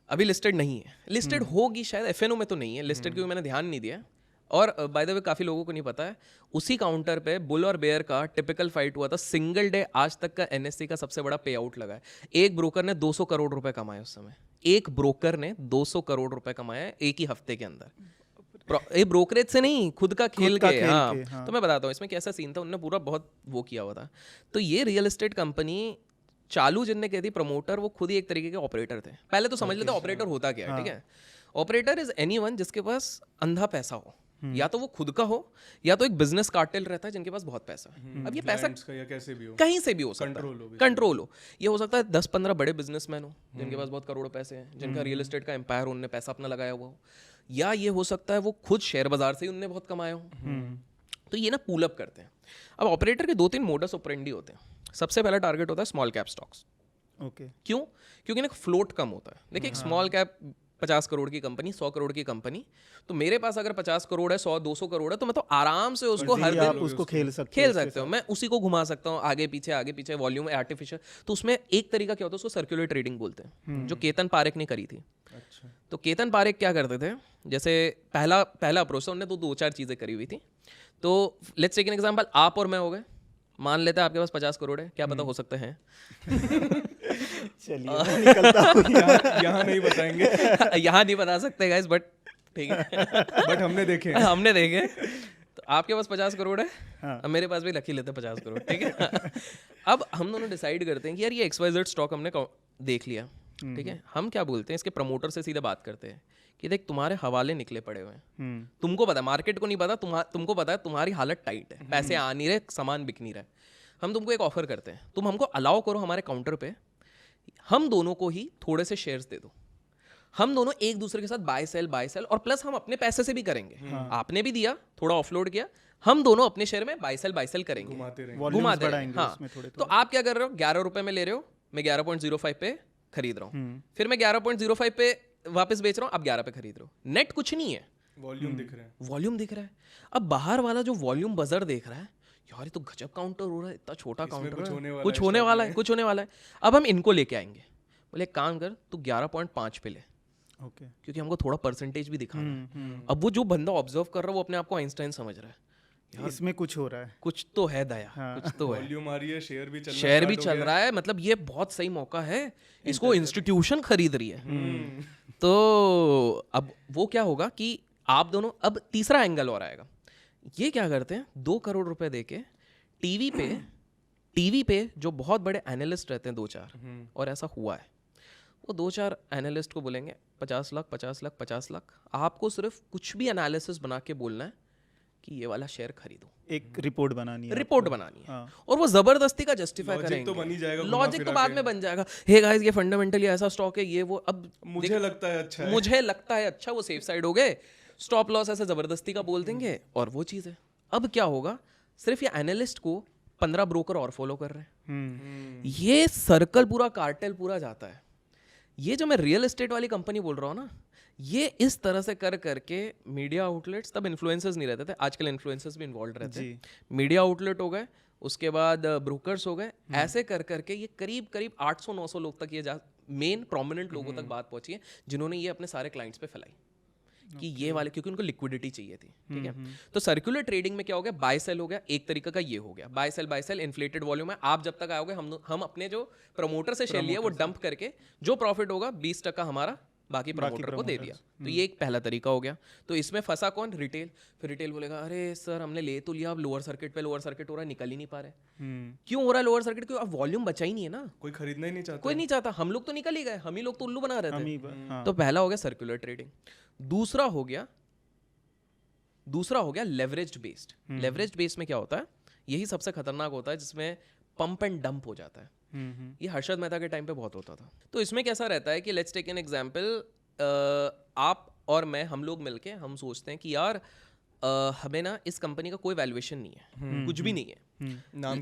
अभी लिस्टेड नहीं है, लिस्टेड होगी शायद, FNO में तो नहीं है लिस्टेड, क्योंकि मैंने ध्यान नहीं दिया। और बाय द वे काफ़ी लोगों को नहीं पता है, उसी काउंटर पे बुल और बेयर का टिपिकल फाइट हुआ था। सिंगल डे आज तक का NSE का सबसे बड़ा पे आउट लगा है। एक ब्रोकर ने 200 करोड़ रुपए कमाए उस समय, एक ब्रोकर ने 200 करोड़ रुपए कमाए एक ही हफ्ते के अंदर। ये ब्रोकरेज से नहीं, खुद का खेल के। हाँ, तो मैं बताता हूँ इसमें कैसा सीन था, उन्होंने पूरा बहुत वो किया हुआ था। तो ये रियल एस्टेट कंपनी चालू जिनने कही थी प्रमोटर, वो खुद ही एक तरीके के ऑपरेटर थे। पहले तो समझ लेते ऑपरेटर होता क्या है, ठीक है। ऑपरेटर इज एनीवन जिसके पास अंधा पैसा हो, या तो वो खुद का हो या तो एक बिजनेस कार्टेल रहता है जिनके पास बहुत पैसा है। अब ये पैसा या कैसे भी हो, कहीं से भी हो सकता है, कंट्रोल हो। ये हो सकता है 10-15 बड़े बिजनेसमैन हो जिनके पास बहुत करोड़ों पैसे हैं, जिनका रियल एस्टेट का एम्पायर हो, उन्होंने पैसा अपना लगाया हुआ हो, या ये हो सकता है वो खुद शेयर बाजार से ही उनने बहुत कमाया हो। तो ये ना पूल अप करते हैं। अब ऑपरेटर के 2-3 मोडस ऑपरेंडी होते हैं। सबसे पहला टारगेट होता है स्मॉल कैप स्टॉक्स। क्यों? क्योंकि ना फ्लोट कम होता है। देखिए एक स्मॉल कैप 50 करोड़ की कंपनी, 100 करोड़ की कंपनी, तो मेरे पास अगर 50 करोड़ है, 100-200 करोड़ है, तो मैं तो आराम से उसको हर दिन उसको खेल सकते हो। मैं उसी को घुमा सकता हूँ आगे पीछे, वॉल्यूम आर्टिफिशियल। तो उसमें एक तरीका क्या होता है, उसको सर्कुलर ट्रेडिंग बोलते हैं, जो केतन पारेख ने करी थी। अच्छा। तो केतन पारेख क्या करते थे, जैसे पहला अप्रोच था, उन्होंने तो 2-4 चीज़ें करी हुई थी। तो लेट्स टेक एन एग्जांपल, आप और मैं हो गए, मान लेते हैं आपके पास 50 करोड़ है, क्या पता हो सकते हैं। चलिए यहाँ नहीं बताएंगे, यहाँ नहीं बता सकते गाइस, बट ठीक है। बट हमने देखे तो आपके पास 50 करोड़ है, अब मेरे पास भी रख ही लेते हैं 50 करोड़, ठीक है। अब हम दोनों डिसाइड करते हैं कि यार ये XYZ स्टॉक हमने देख लिया, ठीक है। हम क्या बोलते हैं, इसके प्रमोटर से सीधे बात करते हैं कि देख तुम्हारे हवाले निकले पड़े हुए हैं, तुमको पता, मार्केट को नहीं पता, तुमको पता है तुम्हारी हालत टाइट है, पैसे आ नहीं रहे, सामान बिक नहीं रहा है। हम तुमको एक ऑफर करते हैं, तुम हमको अलाउ करो हमारे काउंटर पे, हम दोनों को ही थोड़े से शेयर्स दे दो, हम दोनों एक दूसरे के साथ बाय सेल, और प्लस हम अपने पैसे से भी करेंगे। आपने भी दिया, थोड़ा ऑफलोड किया, हम दोनों अपने शेयर में बाय सेल करेंगे, घुमाते रहेंगे। हाँ, तो आप क्या कर रहे हो, 11 रुपए में ले रहे हो, मैं 11.05 पे खरीद रहा हूँ, फिर मैं 11.05 पे वापस बेच रहा हूँ, आप 11 पे खरीद रहे हो। नेट कुछ नहीं है, वॉल्यूम दिख रहा है। अब बाहर वाला जो वॉल्यूम बजर देख रहा है, यार ये तो गजब काउंटर हो रहा है, इतना छोटा काउंटर, कुछ होने वाला है। अब हम इनको लेके आएंगे, बोले एक काम कर, तू 11.5 पे ले, क्योंकि हमको थोड़ा परसेंटेज भी दिखाना है। अब वो जो बंदा ऑब्जर्व कर रहा है वो अपने आप को आइंस्टाइन समझ रहा है, यार इसमें कुछ हो रहा है, कुछ तो है दया, कुछ तो है, वॉल्यूम आ रही है, शेयर भी चल रहा है, मतलब ये बहुत सही मौका है, इसको इंस्टीट्यूशन खरीद रही है। तो अब वो क्या होगा कि आप दोनों, अब तीसरा एंगल और आएगा, ये क्या करते हैं, 2 करोड़ रुपए देके टीवी पे जो बहुत बड़े एनालिस्ट रहते हैं 2-4, और ऐसा हुआ है, वो 2-4 एनालिस्ट को बोलेंगे 50 लाख, आपको सिर्फ कुछ भी एनालिसिस बना के बोलना है कि ये वाला शेयर खरीदो, एक रिपोर्ट बनानी है, और वो जबरदस्ती का जस्टिफाई करेंगे, तो बन ही जाएगा, लॉजिक तो बाद में बन जाएगा, हे गाइस ये फंडामेंटली ऐसा स्टॉक है, ये वो। अब मुझे लगता है अच्छा, वो सेफ साइड हो गए, स्टॉप लॉस ऐसे जबरदस्ती का बोल देंगे, और वो चीज़ है। अब क्या होगा, सिर्फ ये एनालिस्ट को 15 ब्रोकर और फॉलो कर रहे हैं, ये सर्कल पूरा, कार्टेल पूरा जाता है। ये जो मैं रियल एस्टेट वाली कंपनी बोल रहा हूँ ना, ये इस तरह से कर करके मीडिया आउटलेट्स, तब इन्फ्लुएंसर्स नहीं रहते थे, आजकल इन्फ्लुएंसर्स भी इन्वॉल्व रहते हैं, मीडिया आउटलेट हो गए, उसके बाद ब्रोकर्स हो गए, ऐसे कर करके ये करीब करीब 800-900 लोग तक ये मेन प्रोमिनेंट लोगों तक बात पहुंची है, जिन्होंने ये अपने सारे क्लाइंट्स पे फैलाई कि ये वाले, क्योंकि उनको लिक्विडिटी चाहिए थी, ठीक है। तो सर्कुलर ट्रेडिंग में क्या हो गया, बाय सेल हो गया, एक तरीका का ये हो गया, बाय सेल इन्फ्लेटेड वॉल्यूम है। आप जब तक आओगे हम अपने जो प्रमोटर से शेयर लिया वो डंप करके जो प्रॉफिट होगा 20% हमारा बाकी प्रमोटर को दे दिया। तो ये एक पहला तरीका हो गया। तो इसमें फंसा कौन, रिटेल। फिर रिटेल बोलेगा अरे सर हमने ले तो लिया, अब लोअर सर्किट हो रहा है, निकल ही नहीं पा रहे। क्यों हो रहा है लोअर सर्किट? क्यों? अब वॉल्यूम बचा ही नहीं है ना, कोई खरीदना ही नहीं चाहता, कोई नहीं चाहता। हम लोग तो निकल ही गए, हम ही लोग तो उल्लू बना रहे थे। हाँ। तो पहला हो गया सर्कुलर ट्रेडिंग। दूसरा हो गया लेवरेज्ड बेस्ड। लेवरेज्ड बेस्ड में क्या होता है, यही सबसे खतरनाक होता है, जिसमें पंप एंड डंप हो जाता है। ये हर्षद मेहता के टाइम पे बहुत होता था। तो इसमें कैसा रहता है कि लेट्स टेक एन एग्जांपल, आप और मैं, हम लोग मिलके हम सोचते हैं कि यार हमें ना इस कंपनी का कोई वैल्यूएशन नहीं है, कुछ भी नहीं है, नाम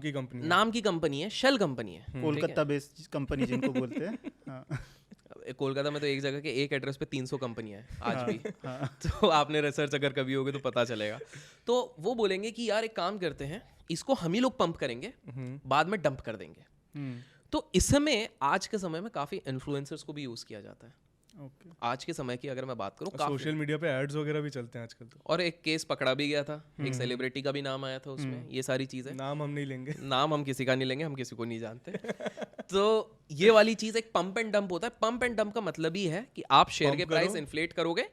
की कंपनी है, शेल कंपनी है, कोलकाता बेस्ड कंपनी जिनको बोलते हैं। हाँ। कोलकाता में तो एक जगह के एक एड्रेस पे 300 कंपनियां हैं आज भी। तो आपने रिसर्च अगर कभी होगे तो पता चलेगा। तो वो बोलेंगे कि यार एक काम करते हैं, इसको हम ही लोग पंप करेंगे, बाद में डंप कर देंगे। तो इसमें आज के समय में काफी इन्फ्लुएंसर्स को भी यूज किया जाता है। आज के समय की अगर मैं बात करूं, सोशल मीडिया पे एड्स वगैरह भी चलते हैं आजकल तो। और एक केस पकड़ा भी गया था, एक सेलिब्रिटी का भी नाम आया था उसमें। ये सारी चीजें, नाम हम नहीं लेंगे, नाम हम किसी का नहीं लेंगे, हम किसी को नहीं जानते। तो ये वाली चीज एक पंप एंड डंप होता है। पंप एंड डंप का मतलब ही है कि आप शेयर के प्राइस इन्फ्लेट करोगे,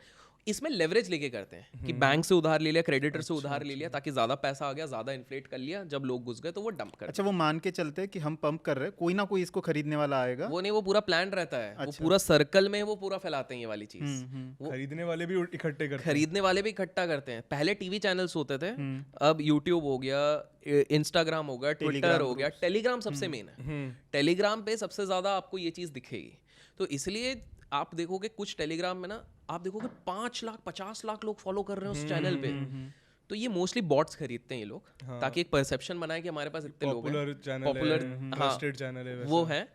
इसमें लेवरेज लेके करते हैं कि बैंक से उधार ले लिया, क्रेडिटर से उधार ले लिया, ताकि ज्यादा पैसा आ गया, ज्यादा इन्फ्लेट कर लिया, जब लोग घुस गए तो वो डंप कर। अच्छा, वो मान के चलते हैं कि हम पंप कर रहे हैं, कोई ना कोई इसको खरीदने वाला आएगा। वो नहीं, वो पूरा प्लान रहता है। वो पूरा सर्कल में वो पूरा फैलाते हैं ये वाली चीज। खरीदने वाले भी इकट्ठे करते हैं। खरीदने वाले भी इकट्ठा करते हैं। पहले टीवी चैनल्स होते थे, अब यूट्यूब हो गया, इंस्टाग्राम हो गया, ट्विटर हो गया, टेलीग्राम सबसे मेन है। टेलीग्राम पे सबसे ज्यादा आपको ये चीज दिखेगी। तो इसलिए आप देखोगे कुछ टेलीग्राम में ना, आप देखोगे 5 लाख 50 लाख लोग फॉलो कर रहे हैं उस चैनल पे। तो ये मोस्टली बॉट्स खरीदते हैं ये लोग, ताकि एक परसेप्शन बनाए कि हमारे पास इतने लोग हैं, पॉपुलर ट्रस्टेड चैनल है वो है।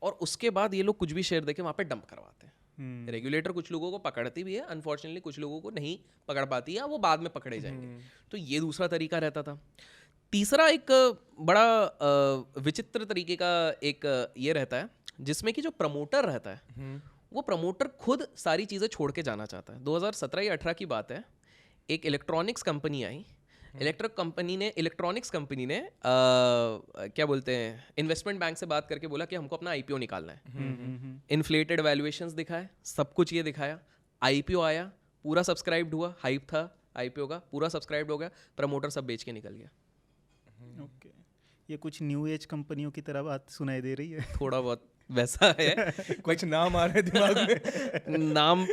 और उसके बाद ये लोग कुछ भी शेयर देके वहाँ पे डंप करवाते हैं। रेगुलेटर कुछ लोगों को पकड़ती भी है, अनफॉर्चुनेटली कुछ लोगों को नहीं पकड़ पाती है, वो बाद में पकड़े जाएंगे। तो ये दूसरा तरीका रहता था। तीसरा एक बड़ा विचित्र तरीके का एक ये रहता है, जिसमें कि जो प्रमोटर रहता है, वो प्रमोटर खुद सारी चीज़ें छोड़ के जाना चाहता है। 2017 या 18 की बात है, एक इलेक्ट्रॉनिक्स कंपनी आई। इलेक्ट्रॉनिक्स कंपनी ने क्या बोलते हैं, इन्वेस्टमेंट बैंक से बात करके बोला कि हमको अपना आईपीओ निकालना है। इन्फ्लेटेड वैल्यूएशंस दिखाए, सब कुछ ये दिखाया। आईपीओ आया, पूरा सब्सक्राइब्ड हुआ, हाइप था आईपीओ का, पूरा सब्सक्राइब्ड हो गया, प्रमोटर सब बेच के निकल गया। ओके, ये कुछ न्यू एज कंपनियों की तरह बात सुनाई दे रही है। थोड़ा बहुत वैसा है। कुछ नाम आ रहे दिमाग में। नाम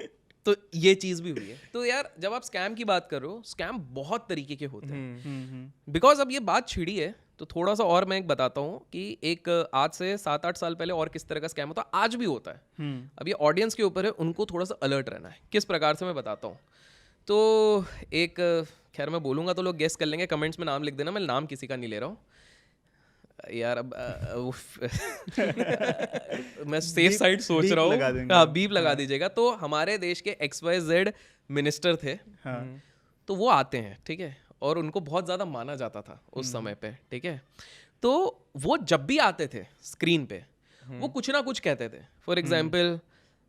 तो ये चीज भी हुई है। तो यार जब आप स्कैम की बात कर रहे हो, स्कैम बहुत तरीके के होते हैं। बिकॉज अब ये बात छिड़ी है, तो थोड़ा सा और मैं एक बताता हूँ कि एक आज से 7-8 साल पहले और किस तरह का स्कैम होता है, आज भी होता है। अब ये ऑडियंस के ऊपर है, उनको थोड़ा सा अलर्ट रहना है। किस प्रकार से मैं बताता हूँ। तो एक, खैर मैं बोलूँगा तो लोग गेस कर लेंगे, कमेंट्स में नाम लिख देना, मैं नाम किसी का नहीं ले रहा हूँ यार। अब मैं सेफ साइड सोच रहा हूँ, हाँ बीप लगा दीजिएगा। तो हमारे देश के XYZ मिनिस्टर थे, तो वो आते हैं, ठीक है, और उनको बहुत ज़्यादा माना जाता था उस समय पे, ठीक है। तो वो जब भी आते थे स्क्रीन पे, वो कुछ ना कुछ कहते थे। फॉर एग्जाम्पल,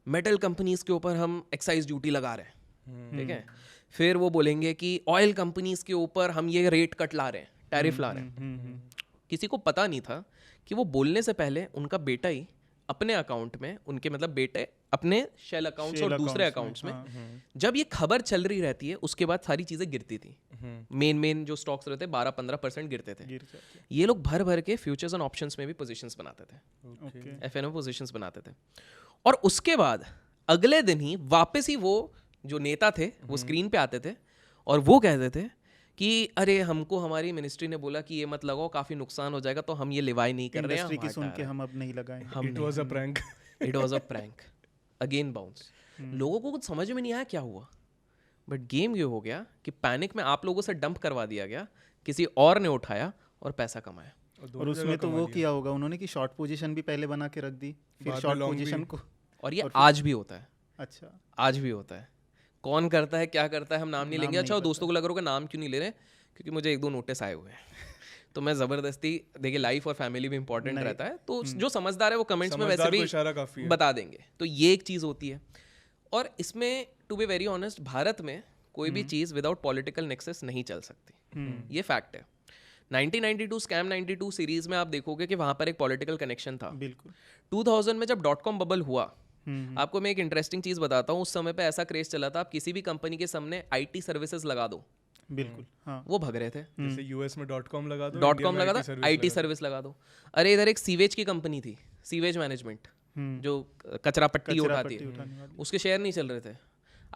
मेटल कंपनीज के ऊपर हम एक्साइज ड्यूटी लगा रहे हैं, ठीक है। फिर वो बोलेंगे कि ऑयल कंपनीज के ऊपर हम ये रेट कट ला रहे हैं, टैरिफ ला रहे हैं। किसी को पता नहीं था कि वो बोलने से पहले उनका बेटा ही अपने अकाउंट में, उनके मतलब बेटे अपने शेल अकाउंट्स और दूसरे अकाउंट्स में, जब ये खबर चल रही रहती है, उसके बाद सारी चीजें गिरती थी। मेन जो स्टॉक्स रहते 12-15% गिरते थे। ये लोग भर भर के फ्यूचर्स एंड ऑप्शंस में भी पोजीशंस बनाते थे, FNO पोजीशंस बनाते थे। और उसके बाद अगले दिन ही वापस ही वो जो नेता थे वो स्क्रीन पे आते थे और वो कहते थे कि अरे हमको हमारी मिनिस्ट्री ने बोला कि ये मत लगाओ, काफी नुकसान हो जाएगा, तो हम ये लिवाई नहीं कर रहे हैं, इंडस्ट्री की सुन के हम अब नहीं लगाएंगे। It was a prank, it was a prank, again bounce. लोगों को कुछ समझ में नहीं आया क्या हुआ, बट गेम ये हो गया कि पैनिक में आप लोगों से डंप करवा दिया गया, किसी और ने उठाया और पैसा कमाया। और उसमें तो वो किया होगा उन्होंने कि शॉर्ट पोजीशन भी पहले बना के रख दी, फिर शॉर्ट पोजीशन को। और ये आज भी होता है। अच्छा, आज भी होता है। कौन करता है, क्या करता है, हम नाम नहीं लेंगे। अच्छा, दोस्तों को लग रहा होगा नाम क्यों नहीं ले रहे, क्योंकि मुझे 1-2 नोटिस आए हुए हैं। तो मैं ज़बरदस्ती, देखिए लाइफ और फैमिली भी इंपॉर्टेंट रहता है, तो जो समझदार है वो कमेंट्स में वैसे समझदार भी को इशारा काफी है। बता देंगे। तो ये एक चीज़ होती है। और इसमें to be very honest, Bharat में कोई भी चीज़ विदाउट पॉलिटिकल नेक्सस नहीं चल सकती, ये फैक्ट है। 1992 स्कैम 92 सीरीज में आप देखोगे कि वहाँ पर एक पॉलिटिकल कनेक्शन था। बिल्कुल। 2000 में जब .com बबल हुआ, आपको मैं एक इंटरेस्टिंग चीज़ बताता हूँ, उस समय पे ऐसा क्रेज चला था, आप किसी भी कंपनी के सामने IT सर्विसेज लगा दो, बिल्कुल। हाँ। वो भग रहे थे। जैसे यूएस में .com लगा दो, .com लगा दो, IT सर्विस लगा दो। अरे इधर एक सीवेज की कंपनी थी, सीवेज मैनेजमेंट, जो कचरा पट्टी उठाती है, उठाने वाली। उसके शेयर नहीं चल रहे थे,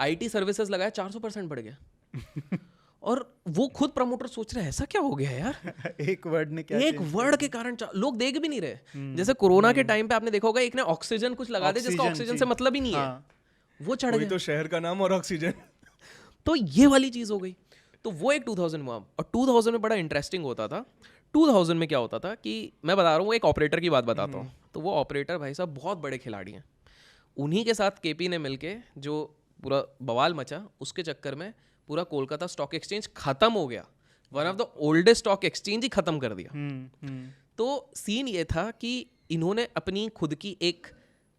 IT सर्विसेज लगाया, 400% बढ़ गया। और वो खुद प्रमोटर सोच रहे हैं ऐसा क्या हो गया यार, एक वर्ड ने क्या एक वर्ड के कारण लोग देख भी नहीं रहे। जैसे कोरोना के टाइम पे आपने देखा होगा, एक ने ऑक्सीजन कुछ लगा दे जिसका ऑक्सीजन से मतलब ही नहीं है, वो चढ़ कोई गया। तो शहर का नाम और ऑक्सीजन। तो ये वाली चीज हो गई। तो वो एक 2000 हुआ। और 2000 में बड़ा इंटरेस्टिंग होता था। 2000 में क्या होता था कि मैं बता रहा हूँ, एक ऑपरेटर की बात बताता हूँ। तो वो ऑपरेटर भाई साहब बहुत बड़े खिलाड़ी हैं, उन्हीं के साथ KP ने मिलके जो पूरा बवाल मचा, उसके चक्कर में पूरा कोलकाता स्टॉक एक्सचेंज खत्म हो गया। One of the oldest stock exchange ही खत्म कर दिया। तो सीन ये था कि इन्होंने अपनी खुद की एक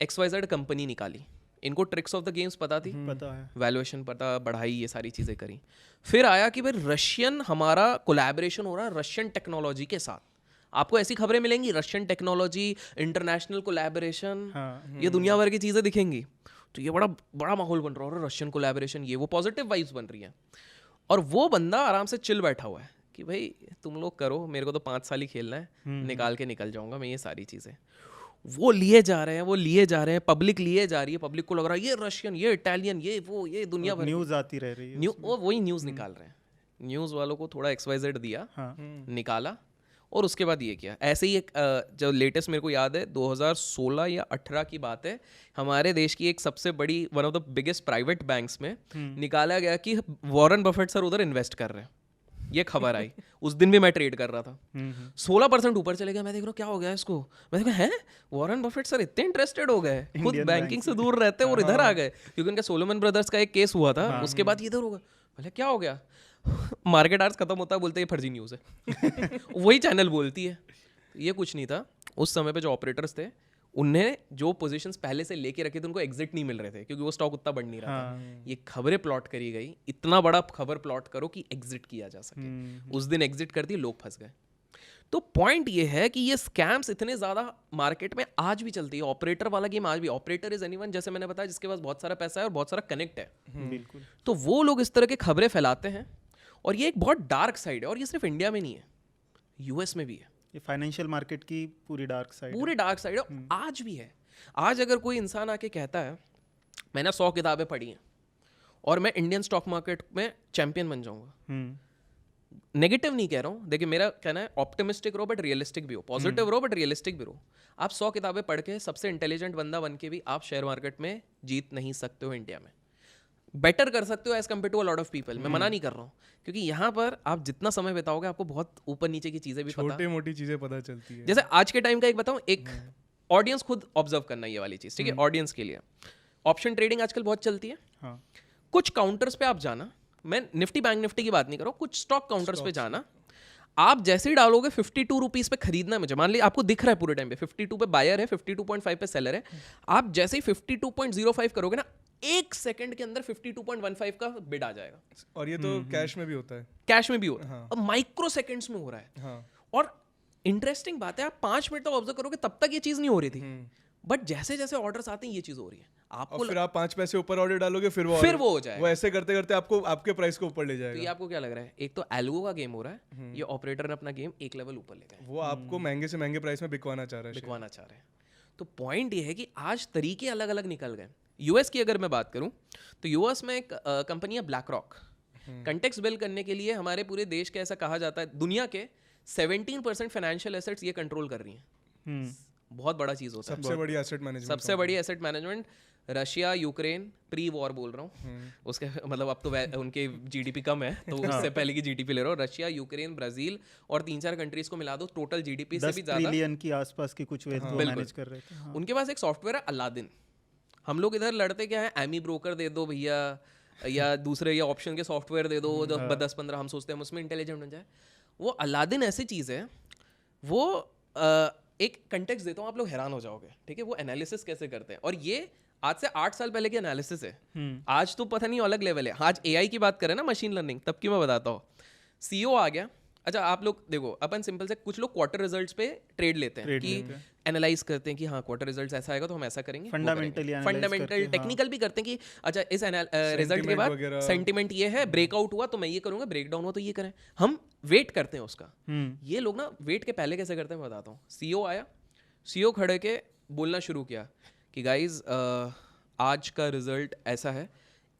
XYZ कंपनी निकाली, इनको ट्रिक्स ऑफ द गेम्स पता थी, पता है, वैल्यूएशन पता, बढ़ाई, ये सारी चीज़ें करी। फिर आया कि भाई रशियन हमारा कोलैबोरेशन हो रहा है रशियन टेक्नोलॉजी के साथ। आपको ऐसी खबरें मिलेंगी, रशियन टेक्नोलॉजी, इंटरनेशनल कोलैबोरेशन, ये दुनिया भर की चीज़ें दिखेंगी। तो ये बड़ा बड़ा माहौल बन रहा है, रशियन कोलैबोरेशन, ये वो पॉजिटिव वाइब्स बन रही हैं। और वो बंदा आराम से चिल बैठा हुआ है कि भाई तुम लोग करो, मेरे को तो 5 साल ही खेलना है, निकाल के निकल जाऊंगा मैं ये सारी चीज़ें। वो लिए जा रहे हैं, वो लिए जा रहे हैं, पब्लिक लिए जा रही है, पब्लिक को लग रहा है ये रशियन, ये इटालियन, ये वो, ये दुनिया भर न्यूज़ आती रह रही है। वो वही न्यूज़ निकाल रहे हैं। न्यूज़ वालों को थोड़ा XYZ दिया, निकाला, और उसके बाद ये किया। ऐसे ही एक जो लेटेस्ट मेरे को याद है, 2016 या 18 की बात है, हमारे देश की एक सबसे बड़ी, one of the biggest private banks में निकाला गया कि वॉरेन बफेट सर उधर इन्वेस्ट कर रहे हैं। ये खबर आई, उस दिन भी मैं ट्रेड कर रहा था, 16% ऊपर चले गया। मैं देख रहा हूँ क्या हो गया इसको, मैं देख रहा है वॉरेन बफेट सर इतने इंटरेस्टेड हो गए, खुद बैंकिंग से दूर रहते और इधर आ गए, क्योंकि उनका सोलोमन ब्रदर्स का एक केस हुआ था, उसके बाद ये इधर होगा। बोले क्या हो गया, मार्केट आवर्स खत्म होता है, बोलते ये फर्जी न्यूज़ है। वही चैनल बोलती है। ये कुछ नहीं था। उस समय पे जो ऑपरेटर्स थे, उन्हें जो पोजीशंस पहले से लेके रखे थे, उनको एग्जिट नहीं मिल रहे थे, क्योंकि वो स्टॉक उतना बढ़ नहीं रहा था। ये खबरें प्लॉट करी गई, इतना बड़ा खबर प्लॉट करो कि एग्जिट किया जा सके। उस दिन एग्जिट कर दी, लोग फंस गए। तो पॉइंट ये है कि ये स्कैम्स इतने ज़्यादा मार्केट में आज भी चलती है। ऑपरेटर वाला गेम आज भी, ऑपरेटर इज एनीवन, जैसे मैंने बताया, जिसके पास बहुत सारा पैसा है और बहुत सारा कनेक्ट है। बिल्कुल। तो वो लोग इस तरह की खबरें फैलाते हैं, और ये एक बहुत डार्क साइड है। और ये सिर्फ इंडिया में नहीं है, US में भी है। ये फाइनेंशियल मार्केट की पूरी डार्क साइड, पूरी डार्क साइड है, आज भी है। आज अगर कोई इंसान आके कहता है मैंने 100 किताबें पढ़ी हैं और मैं इंडियन स्टॉक मार्केट में चैंपियन बन जाऊंगा, नेगेटिव नहीं कह रहा हूँ, देखिए मेरा कहना है ऑप्टिमिस्टिक रहो बट रियलिस्टिक भी हो, पॉजिटिव रहो बट रियलिस्टिक भी रहो। आप 100 किताबें पढ़ के सबसे इंटेलिजेंट बंदा बन के भी आप शेयर मार्केट में जीत नहीं सकते हो। इंडिया में बेटर कर सकते हो as compared to a lot of people, मैं मना नहीं कर रहा हूँ, क्योंकि यहाँ पर आप जितना समय बिताओगे आपको बहुत ऊपर नीचे की चीज़ें भी पता, छोटी मोटी चीज़ें पता चलती है। जैसे आज के टाइम का एक बताऊँ, एक ऑडियंस खुद ऑब्जर्व करना ये वाली चीज़, ठीक है, ऑडियंस के लिए ऑप्शन ट्रेडिंग आजकल बहुत चलती है। हाँ। कुछ काउंटर्स पे आप जाना, मैं निफ्टी बैंक निफ्टी की बात नहीं कर रहा हूँ, कुछ स्टॉक काउंटर्स पे जाना, आप जैसे ही डालोगे 52 रुपीज़ पे खरीदना है मुझे, मान लीजिए आपको दिख रहा है पूरे टाइम पे 52 पे बायर है, 52.5 पे सेलर है, आप जैसे ही 52.05 करोगे ना, एक सेकंड के अंदर 52.15 का बिड आ जाएगा। और ये तो कैश में भी होता है, कैश में भी होता है, अब माइक्रो सेकंड्स में हो रहा है। हाँ। और इंटरेस्टिंग बात है, आप 5 मिनट तक ऑब्जर्व करोगे तब तक ये चीज़ नहीं हो रही थी, बट जैसे जैसे ऑर्डर्स आते हैं ये चीज़ हो रही है। आपको और फिर आप 5 पैसे ऊपर ऑर्डर डालोगे, फिर वो हो जाएगा। वो ऐसे करते करते आपको आपके प्राइस को ऊपर ले तो ये जाएगा। आपको क्या लग रहा है, एक तो एल्गो का गेम हो रहा है, ये ऑपरेटर ने अपना गेम एक लेवल ऊपर ले गए, वो आपको महंगे से महंगे प्राइस में बिकवाना चाह रहा है, बिकवाना चाह रहे हैं। तो पॉइंट ये है कि आज तरीके अलग अलग निकल गए। यूएस की अगर मैं बात करूं तो यूएस में एक कंपनी है ब्लैक रॉक। कंटेक्स्ट बिल्ड करने के लिए हमारे पूरे देश के, ऐसा कहा जाता है, दुनिया के 17% फाइनेंशियल एसेट्स ये कंट्रोल कर रही हैं। बहुत बड़ा चीज़ होता है, सबसे बड़ी एसेट मैनेजमेंट, सबसे बड़ी asset management. Russia Ukraine pre war बोल रहा हूँ, उसके मतलब अब तो उनके GDP कम है, तो उससे पहले की GDP ले रहा हूँ। रशिया, यूक्रेन, ब्राज़ील और 3-4 कंट्रीज को मिला दो, टोटल GDP से भी ज़्यादा, 10 ट्रिलियन की आसपास की कुछ वेल्थ मैनेज कर रहे थे। हाँ। उनके पास एक सॉफ्टवेयर है अलादीन। हम लोग इधर लड़ते क्या है, एमी ब्रोकर दे दो भैया, या दूसरे या ऑप्शन के सॉफ्टवेयर दे दो, 10-15, हम सोचते हैं हम उसमें इंटेलिजेंट बन जाए। वो अलादीन ऐसी चीज़ है, वो एक कंटेक्स्ट देता हूँ, आप लोग हैरान हो जाओगे, ठीक है। वो एनालिसिस कैसे करते हैं, और ये आज से 8 साल पहले की एनालिसिस है। आज तो पता नहीं अलग लेवल है। आज एआई की बात करें ना, मशीन लर्निंग, तब की मैं बताता हूँ। सीईओ आ गया। अच्छा आप लोग देखो, अपन सिंपल से कुछ लोग क्वार्टर रिजल्ट्स पे ट्रेड लेते हैं कि एनालाइज करते हैं कि हाँ क्वार्टर रिजल्ट्स ऐसा आएगा तो हम ऐसा करेंगे, फंडामेंटल टेक्निकल भी करते हैं कि अच्छा इस रिजल्ट के बाद सेंटिमेंट ये है, ब्रेकआउट हुआ तो मैं ये करूंगा, ब्रेकडाउन हुआ तो ये करें। हम वेट करते हैं उसका। ये लोग ना वेट के पहले कैसे करते हैं मैं बताता हूँ। सीईओ आया, सीईओ खड़े के बोलना शुरू किया कि गाइज आज का रिजल्ट ऐसा है,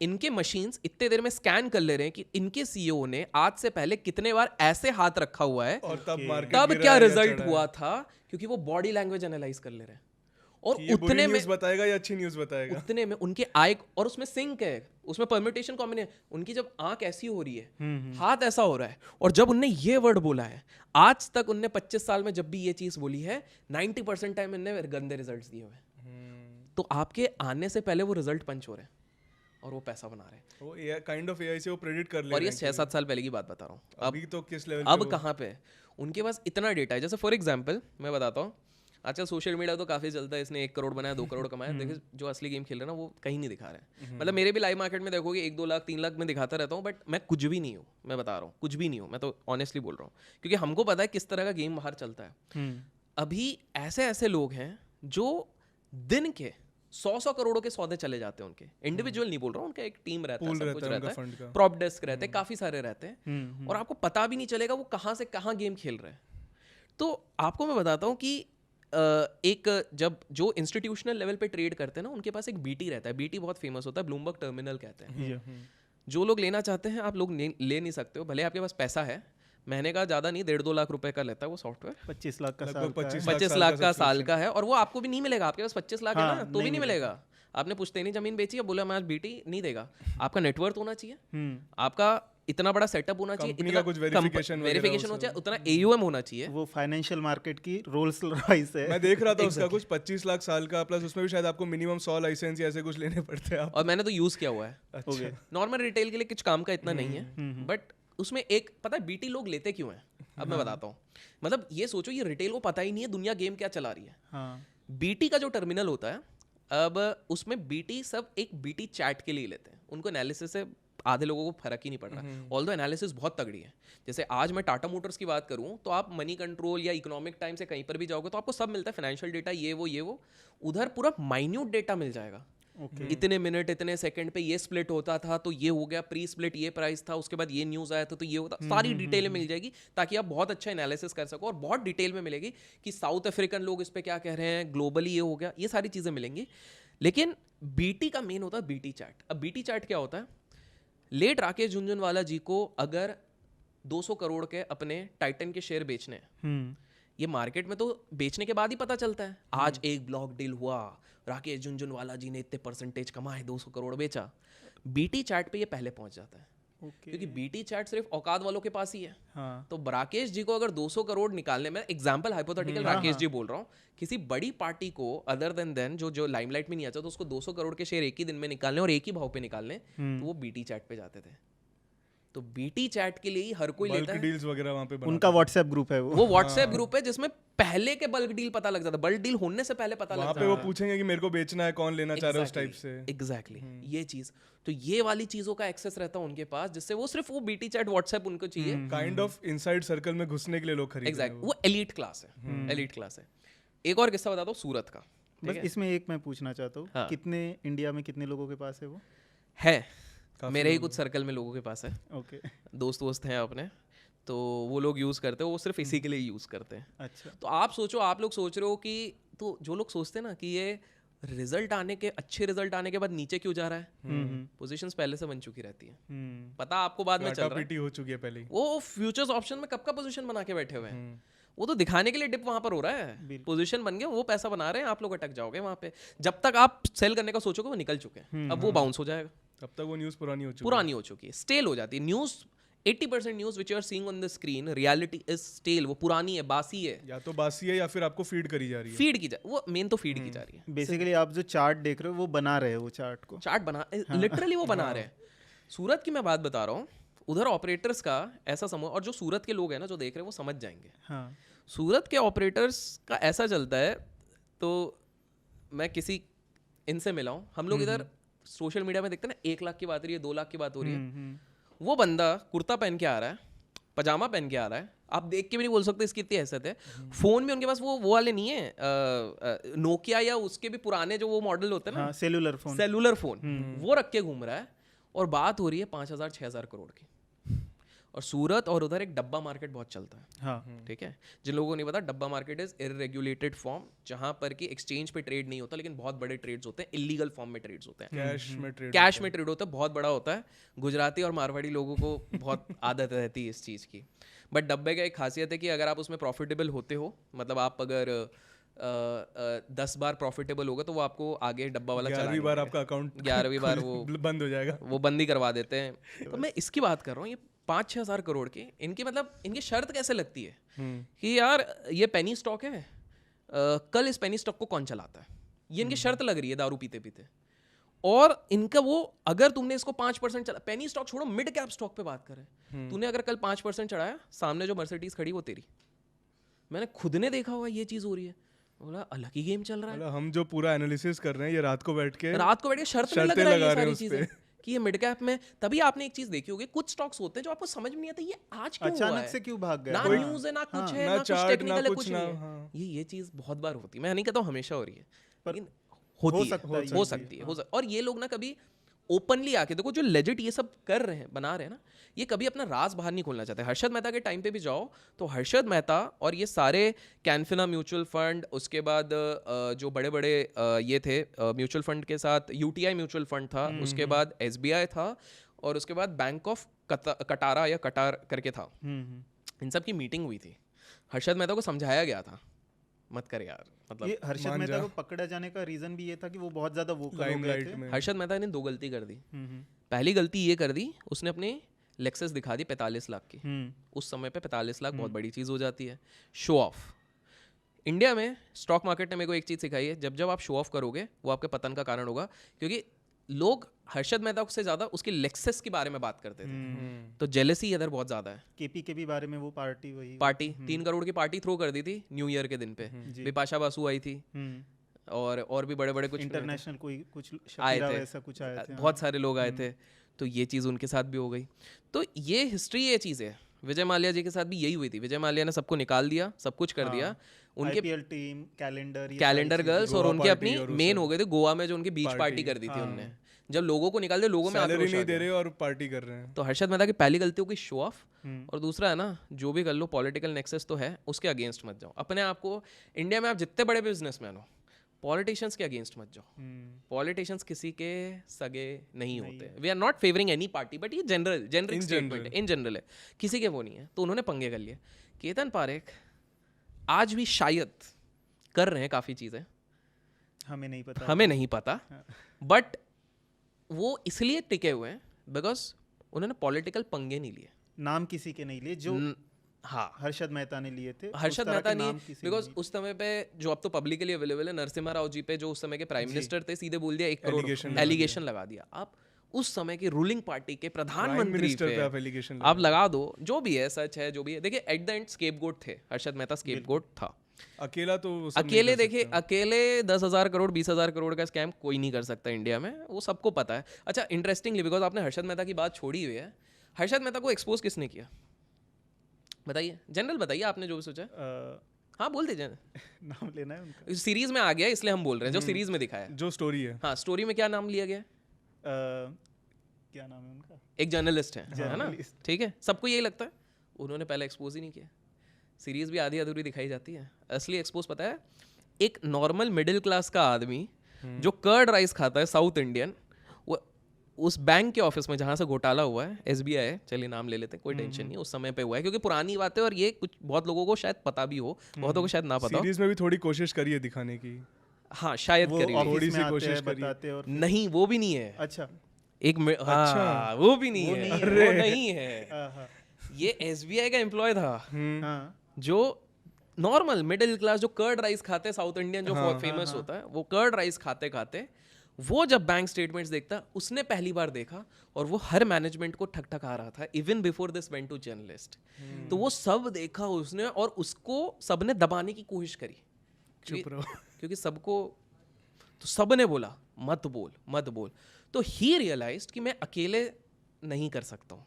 इनके मशीन्स इतने देर में स्कैन कर ले रहे हैं कि इनके सीईओ ने आज से पहले कितने बार ऐसे हाथ रखा हुआ है और तब क्या रिजल्ट हुआ था, क्योंकि वो बॉडी लैंग्वेज एनालाइज कर ले रहे हैं। और उतने में बताएगा या अच्छी न्यूज़ बताएगा, उतने में उनके आय, और उसमें सिंक है, उसमें परम्यूटेशन कॉम्बिनेशन, उनकी जब आंख ऐसी हो रही है, हाथ ऐसा हो रहा है, और जब उनने ये वर्ड बोला है, आज तक उनने 25 साल में जब भी ये चीज बोली है 90% टाइम इनने गंदे रिजल्ट्स दिए हुए। तो आपके आने से पहले वो रिजल्ट पंच हो रहे हैं और वो पैसा बना रहे हैं। वो काइंड ऑफ एआई से वो प्रेडिक्ट कर ले रहे और ये हैं 6-7 साल पहले की बात बता रहा हूँ। अभी तो किस लेवल अब कहाँ पे उनके पास इतना डेटा है। जैसे फॉर एग्जाम्पल मैं बताता हूँ, आजकल सोशल मीडिया तो काफी चलता है, इसने 1 करोड़ बनाया, 2 करोड़ कमाया। देखिए जो असली गेम खेल रहे हैं ना, वो कहीं नहीं दिखा रहे हैं। मतलब मेरे भी लाइव मार्केट में देखोगे 1-2 लाख 3 लाख में दिखाता रहता हूँ, बट मैं कुछ भी नहीं हूँ, मैं बता रहा हूँ, कुछ भी नहीं हूँ। मैं तो ऑनेस्टली बोल रहा हूँ, क्योंकि हमको पता है किस तरह का गेम बाहर चलता है। अभी ऐसे ऐसे लोग हैं जो दिन के 100 करोड़ों के सौदे चले जाते हैं उनके। इंडिविजुअल नहीं बोल रहा हूँ, उनका एक टीम रहता है, सब कुछ रहता है, प्रॉप डेस्क रहते हैं, काफी सारे रहते हैं, और आपको पता भी नहीं चलेगा वो कहाँ से कहाँ गेम खेल रहे हैं। तो आपको मैं बताता हूँ कि एक जब जो इंस्टीट्यूशनल लेवल पे ट्रेड करते हैं ना, उनके पास एक बीटी रहता है। बीटी बहुत फेमस होता है, ब्लूमबर्ग टर्मिनल कहते हैं। जो लोग लेना चाहते हैं आप लोग ले नहीं सकते हो, भले आपके पास पैसा है। महीने का ज़्यादा नहीं, 1.5-2 लाख रुपए का लेता है वो सॉफ्टवेयर। 25 लाख का 25 लाख का साल का है, और वो आपको भी नहीं मिलेगा। आपके पास 25 लाख है ना, तो भी नहीं मिलेगा। आपने पुश्तैनी जमीन बेची है, बोला मैं आज बीटी नहीं देगा। आपका नेटवर्थ होना चाहिए, आपका इतना बड़ा सेटअप होना चाहिए, इतना कुछ वेरिफिकेशन हो जाए, उतना AUM होना चाहिए। वो फाइनेंशियल मार्केट की रोल्स रॉयस है। मैं देख रहा था उसका कुछ 25 लाख साल का, प्लस उसमें भी शायद आपको मिनिमम 100 लाइसेंस या ऐसे कुछ लेने पड़ते हैं। और मैंने तो यूज किया हुआ है। अच्छा, नॉर्मल रिटेल के लिए कुछ काम का इतना नहीं है, बट उसमें एक पता है बीटी लोग लेते क्यों हैं, अब मैं बताता हूँ। मतलब ये सोचो, ये रिटेल को पता ही नहीं है दुनिया गेम क्या चला रही है। बीटी का जो टर्मिनल होता है, अब उसमें बीटी सब एक बीटी चैट के लिए लेते हैं। उनको एनालिसिस से आधे लोगों को फर्क ही नहीं पड़ रहा, ऑल्दो एनालिसिस बहुत तगड़ी है। जैसे आज मैं टाटा मोटर्स की बात करूं तो आप मनी कंट्रोल या इकोनॉमिक टाइम से कहीं पर भी जाओगे तो आपको सब मिलता है, फाइनेंशियल डेटा, ये वो उधर पूरा माइन्यूट डेटा मिल जाएगा। इतने मिनट इतने सेकंड पे ये स्प्लिट होता था तो ये हो गया, प्री स्प्लिट ये प्राइस था, उसके बाद ये न्यूज़ आया था तो ये होता, सारी डिटेल मिल जाएगी, ताकि आप बहुत अच्छा एनालिसिस कर सको। और बहुत डिटेल में मिलेगी कि साउथ अफ्रीकन लोग इस पे क्या कह रहे हैं, ग्लोबली ये हो गया, ये सारी चीज़ें मिलेंगी। लेकिन बीटी का मेन होता है बीटी चैट। अब बीटी चैट क्या होता है, लेट राकेश झुनझुनवाला जी को अगर 200 करोड़ के अपने टाइटन के शेयर बेचने हैं, ये मार्केट में तो बेचने के बाद ही पता चलता है। आज एक ब्लॉक डील हुआ, राकेश झुनझुनवाला जी ने इतने परसेंटेज कमाए, 200 करोड़ बेचा। बीटी चैट पे ये पहले पहुंच जाता है, क्योंकि बीटी चैट सिर्फ औकात वालों के पास ही है। तो राकेश जी को अगर 200 करोड़ निकालने में, एग्जांपल हाइपोथेटिकल राकेश जी बोल रहा हूँ, किसी बड़ी पार्टी को अदर देन जो लाइमलाइट में नहीं आता, तो उसको 200 करोड़ के शेयर एक ही दिन में निकालने और एक ही भाव पे निकालने, तो वो बीटी चैट पे जाते थे। तो बीटी चैट के लिए ही हर कोई लेता है। डील्स वगैरह वहाँ पे उनका व्हाट्सएप ग्रुप है, वो व्हाट्सएप ग्रुप है जिसमें पहले के बल्क डील पता लग जाता है, बल्क डील होने से पहले पता लग जाता है। वहाँ पे वो पूछेंगे कि मेरे को बेचना है, कौन लेना चाह रहा है, उस टाइप से। एग्जैक्टली ये चीज, तो ये वाली चीजों का एक्सेस रहता है उनके पास, जिससे वो सिर्फ वो बीटी चैट व्हाट्सएप उनको चाहिए। काइंड ऑफ इनसाइड सर्कल में घुसने के लिए लोग खरीद रहे हैं। वो एलीट क्लास है, एलीट क्लास है। एक और किस्सा बताता हूँ सूरत का। बस इसमें एक मैं पूछना चाहता हूँ, कितने इंडिया में कितने लोगों के पास है वो? है मेरे ही कुछ सर्कल में लोगों के पास है। ओके, दोस्त हैं अपने, तो वो लोग यूज़ करते हैं, वो सिर्फ इसी के लिए यूज़ करते हैं। अच्छा, तो आप सोचो, आप लोग सोच रहे हो कि, तो जो लोग सोचते हैं ना कि ये रिजल्ट आने के, अच्छे रिजल्ट आने के बाद नीचे क्यों जा रहा है, पोजीशंस पहले से बन चुकी रहती है, पता आपको बाद में चल रहा है, हो चुकी है पहले। वो फ्यूचर्स ऑप्शन में कब का पोजीशन बना के बैठे हुए हैं, वो तो दिखाने के लिए डिप वहां पर हो रहा है, पोजीशन बन गया, वो पैसा बना रहे हैं, आप लोग अटक जाओगे वहां पे। जब तक आप सेल करने का सोचोगे वो निकल चुके हैं, अब वो बाउंस हो जाएगा, तब तक वो न्यूज़ पुरानी हो चुकी है, स्टेल हो जाती है news. 80% news which you are seeing on the screen, reality is stale, वो पुरानी है, बासी है, या तो बासी है या फिर आपको फीड करी जा रही है, वो मेन तो फीड की जा रही है। बेसिकली आप जो चार्ट देख रहे हो वो बना रहे हो, वो चार्ट को चार्ट बना लिटरली वो बना रहे हैं। सूरत की मैं बात बता रहा हूँ, उधर ऑपरेटर्स का ऐसा समूह, और जो सूरत के लोग हैं ना जो देख रहे हैं वो समझ जाएंगे, हाँ सूरत के ऑपरेटर्स का ऐसा चलता है। तो मैं किसी इनसे मिला हूँ, हम लोग इधर सोशल मीडिया में देखते हैं ना 1 लाख की बात हो रही है, 2 लाख की बात हो रही है, वो बंदा कुर्ता पहन के आ रहा है, पजामा पहन के आ रहा है, आप देख के भी नहीं बोल सकते इसकी इतनी हैसियत है। फोन में उनके पास वो वाले नहीं है नोकिया या उसके भी पुराने जो वो मॉडल होते हैं ना, हाँ सेलुलर फोन। सेलुलर फोन, वो रख के घूम रहा है, और बात हो रही है 5,000 6,000 करोड़ की। और सूरत और उधर एक डब्बा मार्केट बहुत चलता है, हाँ ठीक है। जिन लोगों को नहीं पता, डब्बा मार्केट इज इररेगुलेटेड फॉर्म, जहां पर कि एक्सचेंज पे ट्रेड नहीं होता, लेकिन बहुत बड़े ट्रेड्स होते हैं, इलीगल फॉर्म में ट्रेड्स होते हैं, कैश में ट्रेड होता है, बहुत बड़ा होता है। गुजराती और मारवाड़ी लोगों को बहुत आदत रहती है इस चीज़ की। बट डब्बे का एक खासियत है कि अगर आप उसमें प्रॉफिटेबल होते हो, मतलब आप अगर 10 बार प्रॉफिटेबल होगा तो वो आपको आगे डब्बा वाला 11वीं बार आपका अकाउंट 11वीं बार वो बंद हो जाएगा, वो बंद ही करवा देते हैं। तो मैं इसकी बात कर रहा हूँ, ये 5-6 हज़ार करोड़ की इनकी, मतलब इनकी शर्त कैसे लगती है कि यार ये पेनी स्टॉक है, कल इस पेनी स्टॉक को कौन चलाता है, ये इनकी शर्त लग रही है दारू पीते पीते। और इनका वो, अगर तुमने इसको 5% चला, पेनी स्टॉक छोड़ो, मिड कैप स्टॉक पे बात करें, तूने अगर कल 5% चढ़ाया, सामने जो मर्सिडीज खड़ी वो तेरी। मैंने खुद ने देखा हुआ ये चीज हो रही है, बोला अलग ही गेम चल रहा है। मतलब हम जो पूरा एनालिसिस कर रहे हैं ये रात को बैठ के शर्त में लग रहा है ये सारी उस पे। चीजें कि ये मिड कैप में। तभी आपने एक चीज देखी होगी, कुछ स्टॉक्स होते हैं जो आपको समझ में नहीं आता ये आज क्यों हुआ अचानक है, से क्यों भाग गया, ना हाँ, न्यूज़ है ना कुछ हाँ, है ना ना कुछ चार्ट, टेक्निकल ना है, कुछ कुछ ना, नहीं है। हाँ। ये चीज बहुत बार होती है, मैं नहीं कहता हूँ हमेशा हो रही है, पर लेकिन होती है, सकता हो सकती है, और ये लोग ना कभी ओपनली आके देखो, जो लेजिट ये सब कर रहे हैं, बना रहे हैं ना, ये कभी अपना राज बाहर नहीं खोलना चाहते। हर्षद मेहता के टाइम पे भी जाओ तो हर्षद मेहता और ये सारे कैनफिना म्यूचुअल फंड, उसके बाद जो बड़े बड़े ये थे म्यूचुअल फंड के साथ, यूटीआई म्यूचुअल फंड था, उसके बाद एसबीआई था, और उसके बाद बैंक ऑफ कटारा या कटार करके था, इन सब की मीटिंग हुई थी। हर्षद मेहता को समझाया गया था मत कर यार, मतलब ये हर्षद मेहता को पकड़ा जाने का रीजन भी ये था कि वो बहुत ज्यादा वोकल हो गए थे। हर्षद मेहता ने 2 गलती कर दी। पहली गलती ये कर दी, उसने अपने लेक्सस दिखा दी 45 लाख की। उस समय पे 45 लाख बहुत बड़ी चीज़ हो जाती है, शो ऑफ। इंडिया में स्टॉक मार्केट ने मेरे को एक चीज़ सिखाई है, जब जब आप शो ऑफ करोगे वो आपके पतन का कारण होगा, क्योंकि लोग हर्षद मेहता से ज़्यादा उसके लेक्सस के बारे में बात करते थे, तो जेलसी इधर बहुत ज़्यादा है। केपी के भी बारे में वो पार्टी 3 करोड़ की पार्टी थ्रो कर दी थी न्यू ईयर के दिन पे, बिपाशा बासु आई थी, और भी बड़े बड़े कुछ इंटरनेशनल कोई कुछ आए थे, ऐसा कुछ आए थे, बहुत सारे लोग आए थे, तो ये चीज़ उनके साथ भी हो गई। तो ये हिस्ट्री, ये चीज़ है। विजय माल्या जी के साथ भी यही हुई थी, विजय माल्या ने सबको निकाल दिया, सब कुछ कर दिया, उनके आईपीएल टीम, कैलेंडर गर्ल्स, और उनके अपनी मेन हो गए थे गोवा में जो उनकी बीच पार्टी कर दी थी उनने, जब लोगों को निकाल दिया, लोगों में सैलरी नहीं दे रहे और पार्टी कर रहे हैं। तो हर्षद मेहता की पहली गलती हो गई शो ऑफ, और दूसरा है ना, जो भी कर लो पॉलिटिकल नेक्सस तो है, उसके अगेंस्ट मत जाओ। अपने आप को, इंडिया में आप जितने बड़े बिजनेसमैन हो, पॉलिटिशियंस के अगेंस्ट मत जाओ। पॉलिटिशियंस किसी के सगे नहीं होते। We are not favouring any party, but ये जेनरिक स्टेटमेंट है, इन जनरल है, किसी के वो नहीं है, तो उन्होंने पंगे कर लिए। केतन पारेख आज भी शायद कर रहे हैं काफ़ी चीज़ें, हमें नहीं पता, बट वो इसलिए टिके हुए हैं बिकॉज उन्होंने पॉलिटिकल पंगे नहीं लिए, नाम किसी के नहीं लिए, जो हाँ हर्षद मेहता ने लिए थे। हर्षद मेहता नहीं, बिकॉज उस समय पे जो अब तो पब्लिकली अवेलेबल है, नरसिम्हा राव जी पे जो उस समय के प्राइम मिनिस्टर थे, सीधे बोल दिया 1 करोड़ एलिगेशन लगा दिया। आप उस समय की रूलिंग पार्टी के प्रधानमंत्री पे आप लगा दो, जो भी है सच है, जो भी है। देखिए एट द एंड स्केपगोट थे, हर्षद मेहता स्केपगोट था। अकेला तो अकेले देखिए, अकेले 10,000 करोड़ 20,000 करोड़ का स्कैम कोई नहीं कर सकता इंडिया में, वो सबको पता है। अच्छा, इंटरेस्टिंगली, बिकॉज आपने हर्षद मेहता की बात छोड़ी हुई है, हर्षद मेहता को एक्सपोज किसने किया बताइए, जनरल बताइए, आपने जो भी सोचा। हाँ बोल दीजिए, नाम लेना है उनका, सीरीज में आ गया इसलिए हम बोल रहे हैं, जो सीरीज में दिखाया, जो स्टोरी है। हाँ, स्टोरी में क्या नाम लिया गया, क्या नाम है उनका, एक जर्नलिस्ट है ना, ठीक है, सबको यही लगता है। उन्होंने पहले एक्सपोज ही नहीं किया, सीरीज भी आधी अधूरी दिखाई जाती है। असली एक्सपोज पता है, एक नॉर्मल मिडिल क्लास का आदमी जो कर्ड राइस खाता है, साउथ इंडियन, वो उस बैंक के ऑफिस में जहाँ से घोटाला हुआ है, एसबीआई है, चलिए नाम ले लेते हैं, कोई टेंशन नहीं, उस समय पे हुआ है, क्योंकि पुरानी बात है और ये कुछ बहुत लोगों को शायद पता भी हो, बहुतों को शायद ना पता हो। सीरीज में भी थोड़ी कोशिश करी है दिखाने की, हाँ शायद करी, थोड़ी सी कोशिश बताते और नहीं, वो भी नहीं है। अच्छा, एक हाँ, वो भी नहीं है, वो नहीं है। ये एसबीआई का एम्प्लॉय था जो नॉर्मल मिडिल क्लास, जो कर्ड राइस खाते, साउथ इंडियन जो फेमस होता है, वो कर्ड राइस खाते खाते वो जब बैंक स्टेटमेंट्स देखता, उसने पहली बार देखा और वो हर मैनेजमेंट को ठक ठक आ रहा था, even before this went to journalist. तो वो सब देखा उसने और उसको सबने दबाने की कोशिश करी, चुप रहो। क्योंकि सबको, तो सबने बोला मत बोल मत बोल। तो ही रियलाइज्ड कि मैं अकेले नहीं कर सकता हूँ,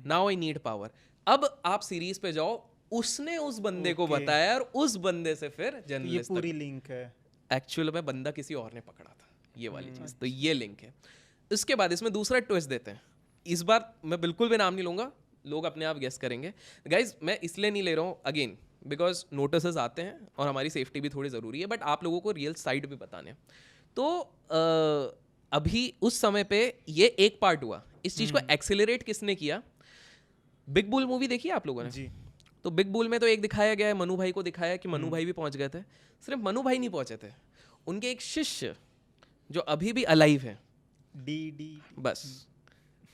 नाउ आई नीड पावर। अब आप सीरीज पे जाओ, उसने उस बंदे को बताया और उस बंदे से फिर ये जर्नलिस्ट पूरी लिंक है। एक्चुअल में बंदा किसी और ने पकड़ा था, ये वाली चीज। तो ये लिंक है। इसके बाद इसमें दूसरा ट्विस्ट देते हैं। इस बार मैं बिल्कुल भी नाम नहीं लूंगा, लोग अपने आप गेस करेंगे। गाइज मैं इसलिए नहीं ले रहा हूँ, अगेन बिकॉज नोटिस आते हैं और हमारी सेफ्टी भी थोड़ी ज़रूरी है, बट आप लोगों को रियल साइड भी बताने हैं। तो अभी उस समय पे ये एक पार्ट हुआ। इस चीज़ को एक्सेलरेट किसने किया? बिग बुल मूवी देखी है आप लोगों ने? जी। तो बिग बुल में तो एक दिखाया गया है, मनु भाई को दिखाया कि मनु भाई भी पहुंच गए थे। सिर्फ मनु भाई नहीं पहुंचे थे, उनके एक शिष्य जो अभी भी अलाइव है, डी बस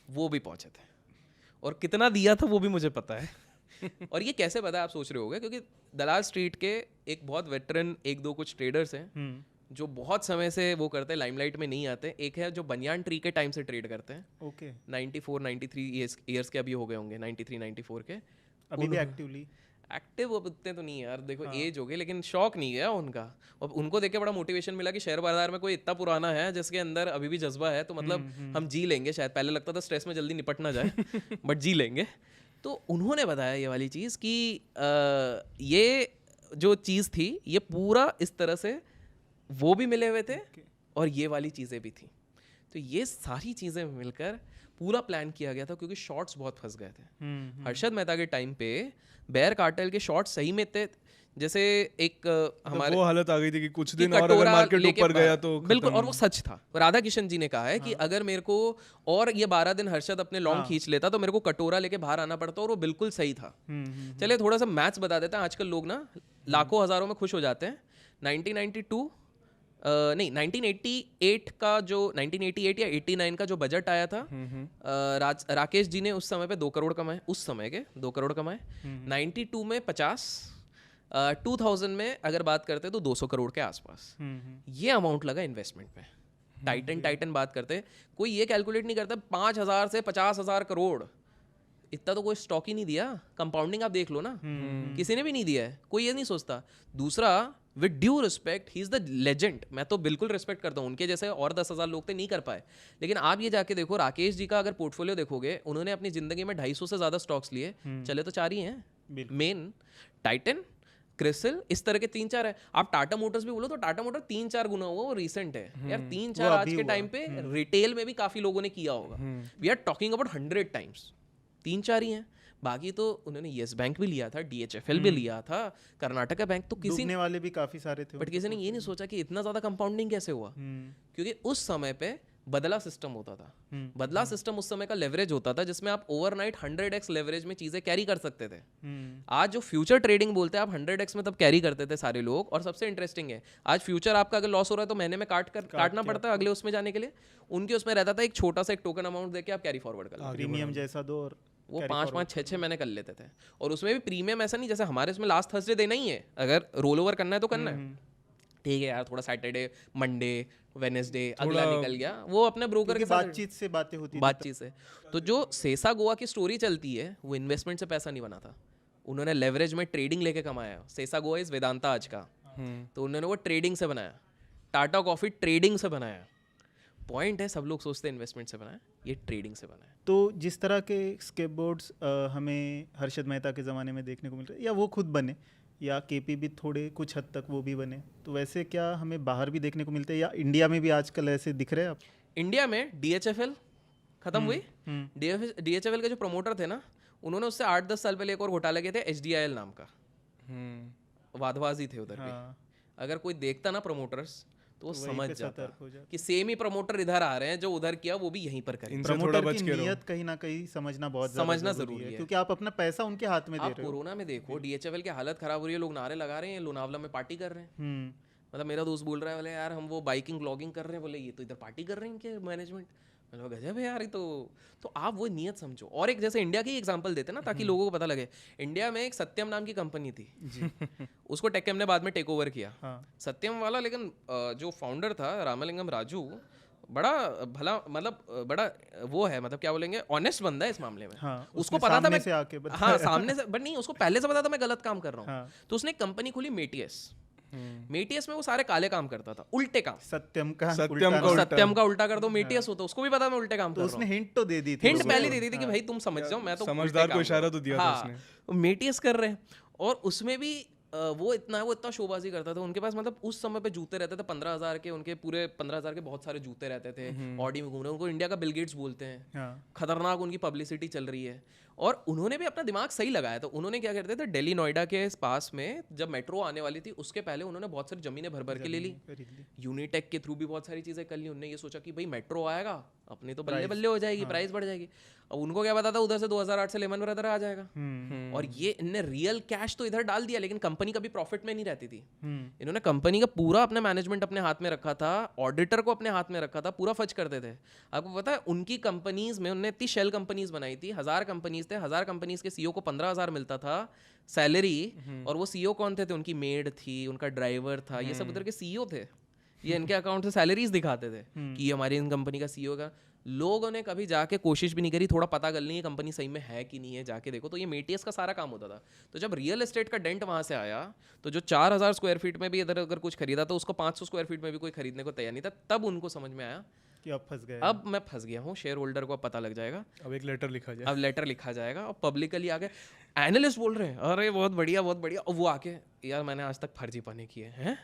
वो भी पहुंचे थे। और कितना दिया था वो भी मुझे पता है। और ये कैसे पता है आप सोच रहे होगे, क्योंकि दलाल स्ट्रीट के एक बहुत वेटरन एक दो कुछ ट्रेडर्स हैं जो बहुत समय से वो करते हैं, लाइमलाइट में नहीं आते। एक है जो बनियान ट्री के टाइम से ट्रेड करते हैं, ओके 94 93 ईयर्स के अभी हो गए होंगे, 93 94 के। अभी भी एक्टिवली एक्टिव वो उतने तो नहीं है यार, देखो एज हो गई, लेकिन शौक नहीं गया उनका। और उनको देख के बड़ा मोटिवेशन मिला कि शेयर बाजार में कोई इतना पुराना है जिसके अंदर अभी भी जज्बा है, तो मतलब हम जी लेंगे शायद। पहले लगता था स्ट्रेस में जल्दी निपट ना जाए बट जी लेंगे। तो उन्होंने बताया ये वाली चीज़ कि ये जो चीज़ थी, ये पूरा इस तरह से वो भी मिले हुए थे और ये वाली चीज़ें भी थी। तो ये सारी चीज़ें मिलकर पूरा प्लान किया गया था, क्योंकि शॉर्ट्स बहुत फंस गए थे। हर्षद मेहता के टाइम पे बेयर कार्टेल के शॉर्ट्स सही में थे, जैसे एक हमारे वो हालत आ गई थी कि कुछ कि दिन और अगर कटोरा मार्केट लेके ऊपर गया तो बिल्कुल। खत्म। और वो सच था। राधा किशन जी ने कहा है कि अगर मेरे को और ये 12 दिन हर्षद अपने लॉन्ग खींच लेता तो मेरे को कटोरा लेके बाहर आना पड़ता, और वो बिल्कुल सही था। चलिए थोड़ा सा मैथ्स बता देता है। आजकल लोग ना लाखों हजारों में खुश हो जाते हैं। 1992 नहीं 1988 का जो 1988 या 89 का जो बजट आया था, राकेश जी ने उस समय पे 2 करोड़ कमाए, उस समय के 2 करोड़ कमाए। 92 में 50, 2000 में अगर बात करते तो 200 करोड़ के आसपास ये अमाउंट लगा इन्वेस्टमेंट पे। टाइटन बात करते, कोई ये कैलकुलेट नहीं करता 5000 से 50,000 करोड़, इतना तो कोई स्टॉक ही नहीं दिया। कंपाउंडिंग आप देख लो ना, किसी ने भी नहीं दिया है, कोई ये नहीं सोचता। दूसरा, with due respect, he is the legend. मैं तो बिल्कुल रिस्पेक्ट करता हूँ, उनके जैसे और 10,000 लोग थे नहीं कर पाए। लेकिन आप ये जाके देखो, राकेश जी का अगर पोर्टफोलियो देखोगे, उन्होंने अपनी जिंदगी में 250 से ज्यादा स्टॉक्स लिए, चले तो 4 ही हैं मेन, टाइटन, क्रिसिल, इस तरह के 3-4 है। आप टाटा मोटर्स भी बोलो तो टाटा मोटर 3-4 गुना हुआ, वो रिसेंट है यार। 3-4 आज के टाइम पे रिटेल में भी काफी लोगों ने किया होगा। We are talking about 100 times. 3-4 ही हैं, बाकी तो उन्होंने येस बैंक भी लिया था, DHFL भी लिया था, कर्नाटका बैंक, तो किसी डूबने वाले भी काफी सारे थे। बट किसी ने ये नहीं सोचा कि इतना ज्यादा कंपाउंडिंग कैसे हुआ, क्योंकि उस समय पे बदला सिस्टम होता था। बदला सिस्टम उस समय का लेवरेज होता था, जिसमें आप ओवरनाइट 100x लेवरेज में चीजें कैरी कर सकते थे। आज जो फ्यूचर ट्रेडिंग बोलते हैं, आप 100x में तब कैरी करते थे सारे लोग। और सबसे इंटरेस्टिंग है, आज फ्यूचर आपका अगर लॉस हो रहा है तो महीने में काटना पड़ता है अगले उसमें जाने के लिए। उनके उसमें रहता था एक छोटा सा एक टोकन अमाउंट देके आप कैरी फॉरवर्ड कर लो, प्रीमियम जैसा दो, और वो 5-5 6-6 महीने कर लेते थे। और उसमें भी प्रीमियम ऐसा नहीं जैसे हमारे इसमें लास्ट थर्सडे देना ही है, अगर रोल ओवर करना है तो करना है, ठीक है यार, थोड़ा सैटरडे, मंडे, वेनेसडे अगला निकल गया, वो अपने ब्रोकर के साथ बातचीत से बातें होती बातचीत से। तो जो सेसा गोवा की स्टोरी चलती है, वो इन्वेस्टमेंट से पैसा नहीं बना था, उन्होंने लेवरेज में ट्रेडिंग लेके कमाया। सेसा गोवा इज वेदांता आज का, तो उन्होंने वो ट्रेडिंग से बनाया। टाटा कॉफी ट्रेडिंग से बनाया। पॉइंट है, सब लोग सोचते हैं इन्वेस्टमेंट से बनाया, ये ट्रेडिंग से बनाया। तो जिस तरह के स्केपबोर्ड्स हमें हर्षद मेहता के ज़माने में देखने को मिल रहे, या वो खुद बने, या केपी भी थोड़े कुछ हद तक वो भी बने, तो वैसे क्या हमें बाहर भी देखने को मिलते हैं, या इंडिया में भी आजकल ऐसे दिख रहे हैं आप? इंडिया में DHFL खत्म हुई। DHFL के जो प्रमोटर थे ना, उन्होंने उससे 8-10 साल पहले एक और घोटाला किया था, HDIL नाम का। वादवाजी थे उधर भी। अगर कोई देखता ना प्रमोटर्स, तो समझ जाता कि सेम ही प्रमोटर इधर आ रहे हैं, जो उधर किया वो भी यहीं पर करें। प्रमोटर की नियत कहीं ना कहीं समझना बहुत जरूरी है, क्योंकि आप अपना पैसा उनके हाथ में दे रहे हो। कोरोना में देखो, DHFL की हालत खराब हो रही है, लोग नारे लगा रहे हैं, लोनावला में पार्टी कर रहे हैं। मतलब मेरा दोस्त बोल रहा है, बोले यार हम वो बाइकिंग ब्लॉगिंग कर रहे हैं, बोले ये तो इधर पार्टी कर रहे हैं इनके मैनेजमेंट। मतलब गजब है यार ये तो आप वो नियत समझो। और एक जैसे इंडिया की एग्जांपल देते ना, ताकि लोगों को पता लगे। इंडिया में एक सत्यम नाम की कंपनी थी उसको टेकएम ने बाद में टेक ओवर किया। सत्यम वाला, लेकिन जो फाउंडर था रामलिंगम राजू, बड़ा भला, मतलब बड़ा वो है, मतलब क्या बोलेंगे, ऑनेस्ट बंदा है इस मामले में। हाँ, उसको उसने पता था सामने मैं से आके बताया। हाँ सामने से, बट नहीं, उसको पहले से पता था मैं गलत काम कर रहा हूँ। हाँ। तो उसने कंपनी खोली मेटियस। मेटियस में वो सारे काले काम करता था, उल्टे काम। सत्यम का सत्यम उल्टा का नाम। उल्टा। सत्यम का उल्टा कर दो, मेटियस होता, उसको भी पता मैं उल्टे काम तो कर रहा उसने हूँ। हिंट तो दे दी थी हिंट उसको। पहले दे दी थी कि भाई तुम समझ जाओ, मैं तो समझदार उल्टे को काम इशारा कर तो दिया रहा था हूँ। उसने। हाँ, मेटियस कर रहे हैं, और उसमें भी वो इतना शोबाजी करता था। उनके पास मतलब उस समय पे जूते रहते थे 15,000 के, उनके पूरे 15,000 के बहुत सारे जूते रहते थे, ऑडी में घूम रहे, उनको इंडिया का बिल गेट्स बोलते हैं। हाँ। खतरनाक उनकी पब्लिसिटी चल रही है, और उन्होंने भी अपना दिमाग सही लगाया। तो उन्होंने क्या करते थे, दिल्ली नोएडा के पास में जब मेट्रो आने वाली थी उसके पहले उन्होंने बहुत सारी जमीनें भर के ले ली। खरीद ली। यूनिटेक के थ्रू भी बहुत सारी चीजें कर ली। उन्होंने ये सोचा कि भाई मेट्रो आएगा, अपनी तो बल्ले बल्ले हो जाएगी, प्राइस बढ़ जाएगी। अब उनको क्या पता था उधर से 2008 से लेमन ब्रदर आ जाएगा, और ये इनने रियल कैश तो इधर डाल दिया, लेकिन कंपनी कभी प्रॉफिट में नहीं रहती थी। इन्होंने कंपनी का पूरा अपना मैनेजमेंट अपने हाथ में रखा था, ऑडिटर को अपने हाथ में रखा था, पूरा फच करते थे। आपको पता है उनकी कंपनीज में उन्होंने इतनी शेल कंपनीज बनाई थी, 1000 कंपनीज थे, 1000 कंपनीज के सीईओ को 15,000 मिलता था सैलरी, और वो सीईओ कौन थे? उनकी मेड थी, उनका ड्राइवर था, ये सब उधर के सीईओ थे। ये इनके अकाउंट से सैलरीज दिखाते थे कि ये हमारी इन कंपनी का सीईओ का। लोगों ने कभी जाके कोशिश भी नहीं करी थोड़ा पता कर ली कंपनी सही में है कि नहीं है, जाके देखो। तो ये मेटियस का सारा काम होता था। तो जब रियल एस्टेट का डेंट वहां से आया, तो जो 4,000 स्क्वायर फीट में भी इधर अगर कुछ खरीदा तो उसको 500 स्क्वायर फीट में भी कोई खरीदने को तैयार नहीं था। तब उनको समझ में आया कि अब फंस गए। अब मैं फंस गया हूँ, शेयर होल्डर को अब पता लग जाएगा, अब एक लेटर लिखा जाए। अब लेटर लिखा जाएगा। और पब्लिकली आके एनालिस्ट बोल रहे हैं अरे बहुत बढ़िया बहुत बढ़िया, और वो आके यार मैंने आज तक फर्जी पाने किए हैं।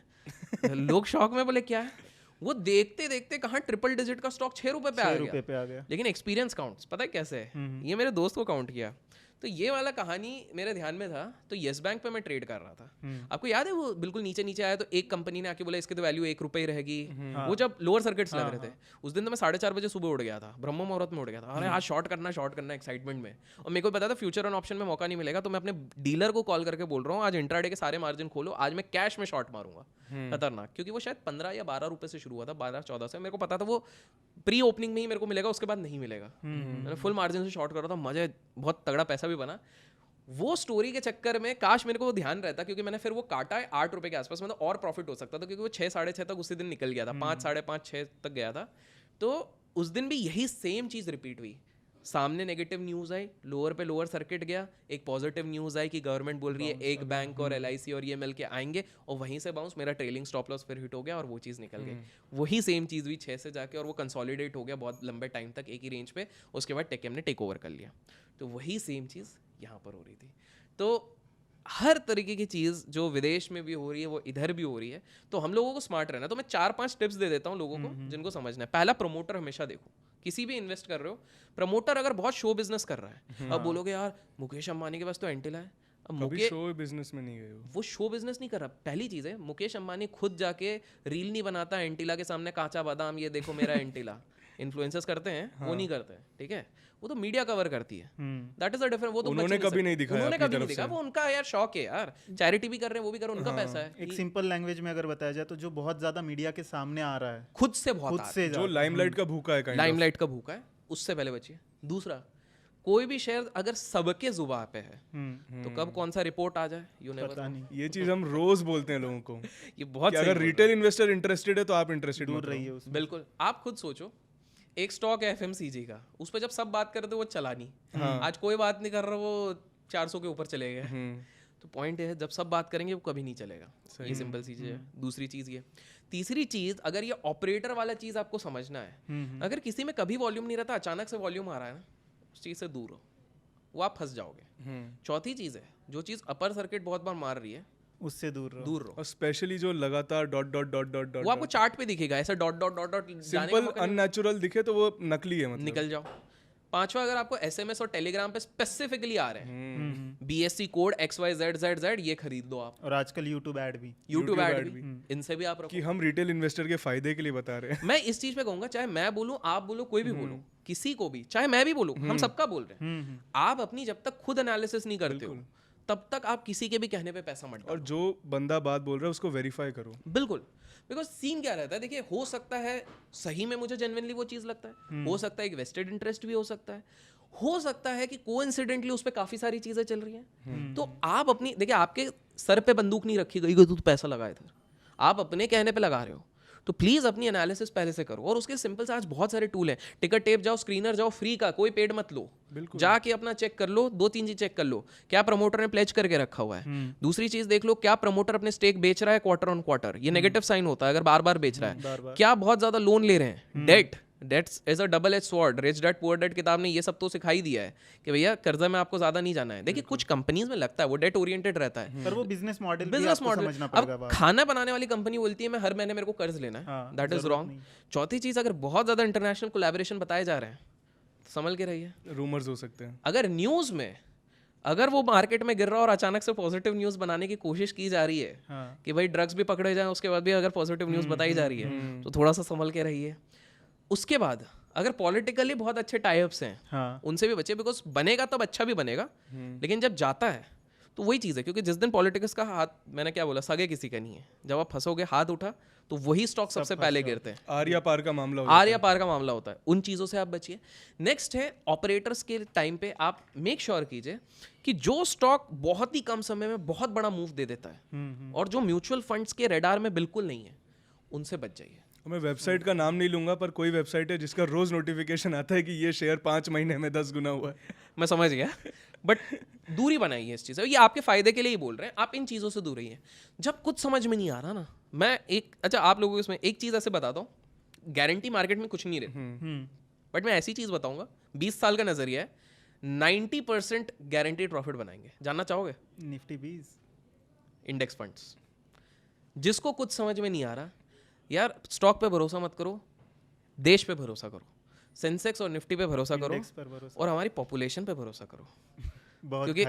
लोग शौक में बोले क्या है, वो देखते देखते कहाँ ट्रिपल डिजिट का स्टॉक 6 रुपए पे आ रुपए पे आ गया। गया। लेकिन एक्सपीरियंस काउंट्स, पता है कैसे है? ये मेरे दोस्त को काउंट किया, तो ये वाला कहानी मेरे ध्यान में था। तो येस बैंक पे मैं ट्रेड कर रहा था। आपको याद है वो बिल्कुल नीचे नीचे आया तो एक कंपनी ने आके बोला इसकी तो वैल्यू 1 रुपए ही रहेगी। वो जब लोअर सर्किट्स लग रहे थे उस दिन, तो मैं 4:30 बजे सुबह उठ गया था, ब्रह्म मुहूर्त में उठ गया था। अरे आज शॉर्ट करना एक्साइटमेंट में, और मेरे को पता था फ्यूचर एंड ऑप्शन में मौका नहीं मिलेगा। तो मैं अपने डीलर को कॉल करके बोल रहा हूँ आज इंट्राडे के सारे मार्जिन खोलो, आज मैं कैश में शॉर्ट मारूंगा खतरनाक। क्योंकि वो शायद 15 या 12 रुपए से शुरू हुआ था, 12-14 से। मेरे को पता था वो प्री ओपनिंग में ही मेरे को मिलेगा, उसके बाद नहीं मिलेगा। मैंने फुल मार्जिन से शॉर्ट कर रहा था, मजे, बहुत तगड़ा पैसा भी बना। वो स्टोरी के चक्कर में काश मेरे को वो ध्यान रहता, क्योंकि मैंने फिर वो काटा है 8 रुपए के आसपास, मतलब और प्रॉफिट हो सकता था, क्योंकि वो 6-6:30 तक उसी दिन निकल गया था, 5-5:30-6 तक गया था। तो उस दिन भी यही सेम चीज़ रिपीट हुई। सामने नेगेटिव न्यूज़ आई, लोअर पे लोअर सर्किट गया, एक पॉजिटिव न्यूज़ आई कि गवर्नमेंट बोल रही है एक बैंक और LIC और ये मिल के आएंगे, और वहीं से बाउंस, मेरा ट्रेलिंग स्टॉप लॉस फिर हिट हो गया और वो चीज़ निकल गई। वही सेम चीज़ हुई 6 से जाके, और वो कंसोलिडेट हो गया बहुत लंबे टाइम तक एक ही रेंज पे। उसके बाद टेकएम ने टेक ओवर कर लिया। तो वही सेम चीज़ यहाँ पर हो रही थी। तो हर तरीके की चीज़ जो विदेश में भी हो रही है वो इधर भी हो रही है। तो हम लोगों को स्मार्ट रहना। तो मैं 4-5 टिप्स दे देता हूँ लोगों को जिनको समझना है। पहला, प्रमोटर हमेशा देखो। किसी भी इन्वेस्ट कर रहे हो, प्रमोटर अगर बहुत शो बिजनेस कर रहा है, अब बोलोगे यार मुकेश अंबानी के पास तो एंटिला है, अब कभी शो बिजनेस में नहीं गए वो शो बिजनेस नहीं कर रहा। पहली चीज़ है, मुकेश अंबानी खुद जाके रील नहीं बनाता एंटिला के सामने, कांचा बादाम ये देखो मेरा एंटिला। इन्फ्लुएंसर्स करते हैं, वो नहीं करते हैं, ठीक है? वो तो मीडिया कवर करती है। That is the difference. वो तो उन्होंने कभी नहीं दिखाया, उन्होंने कभी नहीं दिखा। वो उनका यार शौक है यार, चैरिटी भी कर रहे हैं, वो भी कर रहे हैं, उनका पैसा है। एक सिंपल लैंग्वेज में अगर बताया जाए तो जो बहुत ज्यादा मीडिया के सामने आ रहा है, खुद से बहुत खुद से जो लाइमलाइट का भूखा है, लाइमलाइट का भूखा है, उससे पहले बचिए। दूसरा, कोई भी शेयर अगर सबके जुबान पे है तो कब कौन सा रिपोर्ट आ जाए यू नेवर पता नहीं। ये चीज हम रोज बोलते हैं लोगों को। ये बहुत अगर रिटेल इन्वेस्टर इंटरेस्टेड है तो आप इंटरेस्टेड दूर रहिए उसमें। बिल्कुल। आप खुद सोचो, एक स्टॉक है FMCG का, उस पर जब सब बात करते वो चला नहीं। आज कोई बात नहीं कर रहा, वो 400 के ऊपर चले गए। तो पॉइंट है, जब सब बात करेंगे वो कभी नहीं चलेगा। ये सिंपल चीज है। दूसरी चीज ये। तीसरी चीज, अगर ये ऑपरेटर वाला चीज आपको समझना है, अगर किसी में कभी वॉल्यूम नहीं रहता, अचानक से वॉल्यूम आ रहा है ना, उस चीज से दूर हो, वो आप फंस जाओगे। चौथी चीज है, जो चीज अपर सर्किट बहुत बार मार रही है उससे दूर रहो। दूर रहो। और स्पेशली जो लगातार dot dot dot dot dot वो आपको चार्ट पे दिखेगा, ऐसा dot dot dot dot simple unnatural दिखे तो वो नकली है, मतलब निकल जाओ। पांचवा, अगर आपको SMS और टेलीग्राम पे स्पेसिफिकली आ रहे हैं BSC कोड XYZZZ, ये खरीद दो आप। और आजकल यूट्यूब ऐड भी, यूट्यूब ऐड भी, इनसे भी आप रखो। कि हम रिटेल इन्वेस्टर के फायदे के लिए बता रहे हैं। मैं इस चीज पे कहूंगा, चाहे मैं बोलूं, आप बोलो, कोई भी बोलो, किसी को भी, चाहे मैं भी बोलूं, हम सबका बोल रहे हैं। आप अपनी जब तक खुद एनालिसिस नहीं करते हो तब तक आप किसी के भी कहने पे पैसा मत डालो। और जो बंदा बात बोल रहा है उसको वेरीफाई करो। बिल्कुल। बिकॉज सीन क्या रहता है, देखिए, हो सकता है सही में मुझे जेन्युइनली वो चीज लगता है, हो सकता है एक वेस्टेड इंटरेस्ट भी हो सकता है, हो सकता है कि कोइंसिडेंटली उस पर काफी सारी चीजें चल रही हैं। तो आप अपनी, देखिए, आपके सर पे बंदूक नहीं रखी गई कि तू पैसा लगा इधर, आप अपने कहने पे लगा रहे हो। तो प्लीज अपनी एनालिसिस पहले से करो। और उसके सिंपल से आज बहुत सारे टूल हैं, टिकट टेप जाओ, स्क्रीनर जाओ, फ्री का, कोई पेड मत लो, जाके अपना चेक कर लो, 2-3 चीज चेक कर लो, क्या प्रमोटर ने प्लेज करके रखा हुआ है। दूसरी चीज देख लो, क्या प्रमोटर अपने स्टेक बेच रहा है क्वार्टर ऑन क्वार्टर, ये नेगेटिव साइन होता है अगर बार बार बेच रहा है। क्या बहुत ज्यादा लोन ले रहे हैं, debts is a double edge sword, rich dad poor dad किताब ने ये सब तो सिखाई दिया है कि भैया कर्जा में आपको ज्यादा नहीं जाना है। देखिए कुछ कंपनीज में लगता है वो डेट ओरिएंटेड रहता है, पर वो बिजनेस मॉडल समझना पड़ेगा। अब खाना बनाने वाली कंपनी बोलती है मैं हर महीने मेरे को कर्ज लेना है, दैट इज रॉन्ग। चौथी चीज, अगर बहुत ज्यादा इंटरनेशनल कोलैबोरेशन बताए जा रहे हैं तो संभल के रहिए, रूमर्स हो सकते हैं। अगर न्यूज में अगर वो मार्केट में गिर रहा है और अचानक से पॉजिटिव न्यूज बनाने की कोशिश की जा रही है कि भाई ड्रग्स भी पकड़े जाएं, उसके बाद भी अगर पॉजिटिव न्यूज बताई जा रही है तो थोड़ा सा संभल के रहिए। उसके बाद अगर पॉलिटिकली बहुत अच्छे टाइप्स हैं उनसे भी बचे, बिकॉज बनेगा तब अच्छा भी बनेगा, लेकिन जब जाता है तो वही चीज़ है, क्योंकि जिस दिन पॉलिटिक्स का हाथ, मैंने क्या बोला, सगे किसी का नहीं है, जब आप फंसोगे हाथ उठा तो वही स्टॉक सबसे पहले गिरते हैं। आर्या पार का मामला होता है, उन चीज़ों से आप बचिए। नेक्स्ट है ऑपरेटर्स के टाइम पे आप मेक श्योर कीजिए कि जो स्टॉक बहुत ही कम समय में बहुत बड़ा मूव दे देता है और जो म्यूचुअल फंड्स के रडार में बिल्कुल नहीं है, उनसे बच जाइए। मैं वेबसाइट का नाम नहीं लूंगा, पर कोई वेबसाइट है जिसका रोज नोटिफिकेशन आता है कि ये शेयर 5 महीने में 10 गुना हुआ है। मैं समझ गया, बट दूरी बनाइए इस चीज़ से, ये आपके फायदे के लिए ही बोल रहे हैं, आप इन चीज़ों से दूर रहिए। जब कुछ समझ में नहीं आ रहा ना, मैं आप लोगों को इसमें एक चीज़ ऐसे बताता हूँ, गारंटी मार्केट में कुछ नहीं रहती, बट मैं ऐसी चीज़ बताऊंगा, 20 साल का नजरिया है, 90% गारंटीड प्रॉफिट बनाएंगे। जानना चाहोगे? Nifty 20 index funds. जिसको कुछ समझ में नहीं आ रहा यार, स्टॉक पे भरोसा मत करो, देश पे भरोसा करो, सेंसेक्स और निफ्टी पे भरोसा करो और हमारी पॉपुलेशन पे भरोसा करो, क्योंकि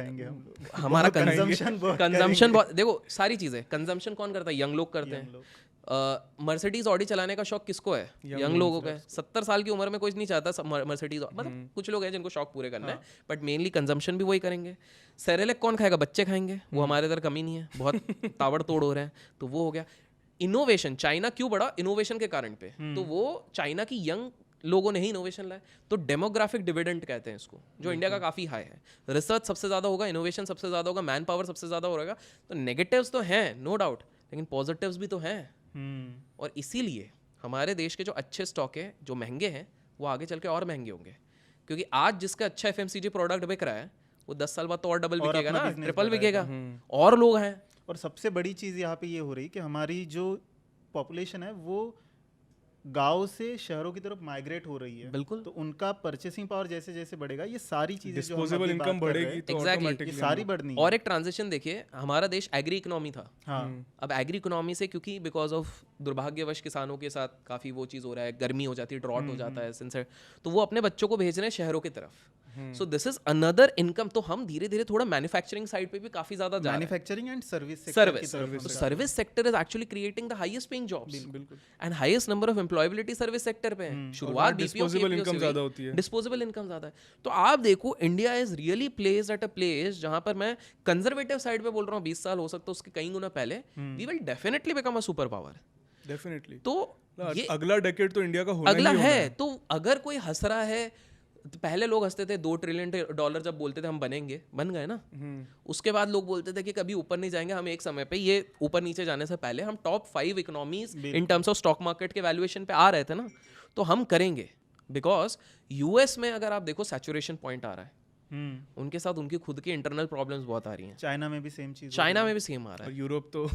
हमारा कंजम्पशन बहुत, देखो सारी चीजें कंजम्पशन कौन करता है? यंग लोग करते हैं। मर्सिडीज ऑडी चलाने का शौक किसको है? यंग लोगों का है। 70 साल की उम्र में कोई नहीं चाहता मर्सिडीज, मतलब कुछ लोग हैं जिनको शौक पूरे करना है, बट मेनली कंजम्पशन भी वही करेंगे। सेरेलेक कौन खाएगा? बच्चे खाएंगे, वो हमारे इधर कमी नहीं है, बहुत ताबड़तोड़ हो रहे हैं, तो वो हो गया। इनोवेशन, चाइना क्यों बढ़ा? इनोवेशन के कारण पे, तो वो चाइना की यंग लोगों ने ही इनोवेशन लाया, तो डेमोग्राफिक डिविडेंड कहते हैं इसको, जो इंडिया का काफी हाई है। रिसर्च सबसे ज्यादा होगा, इनोवेशन सबसे ज्यादा होगा, मैन पावर सबसे ज्यादा हो रहेगा, तो नेगेटिव्स तो हैं नो डाउट, लेकिन पॉजिटिव्स भी तो हैं। और इसीलिए हमारे देश के जो अच्छे स्टॉक है, जो महंगे हैं, वो आगे चल के और महंगे होंगे, क्योंकि आज जिसका अच्छा एफएमसीजी प्रोडक्ट बिक रहा है वो 10 साल बाद तो और डबल बिकेगा ना, ट्रिपल बिकेगा, और लोग हैं। और सबसे बड़ी चीज़ यहाँ पे ये हो रही कि हमारी जो पॉपुलेशन है वो गांव से शहरों की तरफ माइग्रेट हो रही है, बिल्कुल। तो उनका परचेसिंग पावर जैसे जैसे बढ़ेगा, ये सारी चीजें डिस्पोजेबल इनकम बढ़ेगी तो ऑटोमेटिकली ये सारी बढ़नी है। और एक ट्रांजिशन देखिए, हमारा देश एग्री इकोनॉमी था, अब एग्री इकोनॉमी से, क्योंकि बिकॉज ऑफ दुर्भाग्यवश किसानों के साथ काफी वो चीज हो रहा है, गर्मी हो जाती है, ड्रॉट हो जाता है सिंसियर, तो वो अपने बच्चों को भेज रहे हैं शहरों की तरफ। So this is another income. तो हम धीरे धीरे थोड़ा मैन्युफैक्चरिंग साइड पे भी काफी ज्यादा जा रहे हैं, manufacturing and service service sector is actually creating the highest paying jobs and highest number of employability service sector पे है। शुरुआत डिस्पोजेबल इनकम ज्यादा होती है, डिस्पोजेबल इनकम ज्यादा है। तो आप देखो, India is really placed at a place जहां पर, मैं कंजर्वेटिव साइड पे बोल रहा हूँ, 20 साल हो सकता है उसके कई गुना पहले, we will definitely become a superpower. Definitely. तो ये अगला डेकेड तो इंडिया का होना अगला ही होना है। तो अगर कोई हंस रहा है, तो पहले लोग हंसते थे $2 ट्रिलियन जब बोलते थे हम बनेंगे, बन गए ना। उसके बाद लोग बोलते थे कि कभी ऊपर नहीं जाएंगे, हम एक समय पे, ये ऊपर नीचे जाने से पहले हम top 5 economies in terms of stock market के वैल्यूएशन पे आ रहे थे ना, तो हम करेंगे। बिकॉज यूएस में अगर आप देखो सैचुरेशन पॉइंट आ रहा है, उनके साथ उनकी खुद की इंटरनल प्रॉब्लम्स बहुत आ रही हैं। चाइना में भी सेम चीज, चाइना में भी सेम आ रहा है, यूरोप तो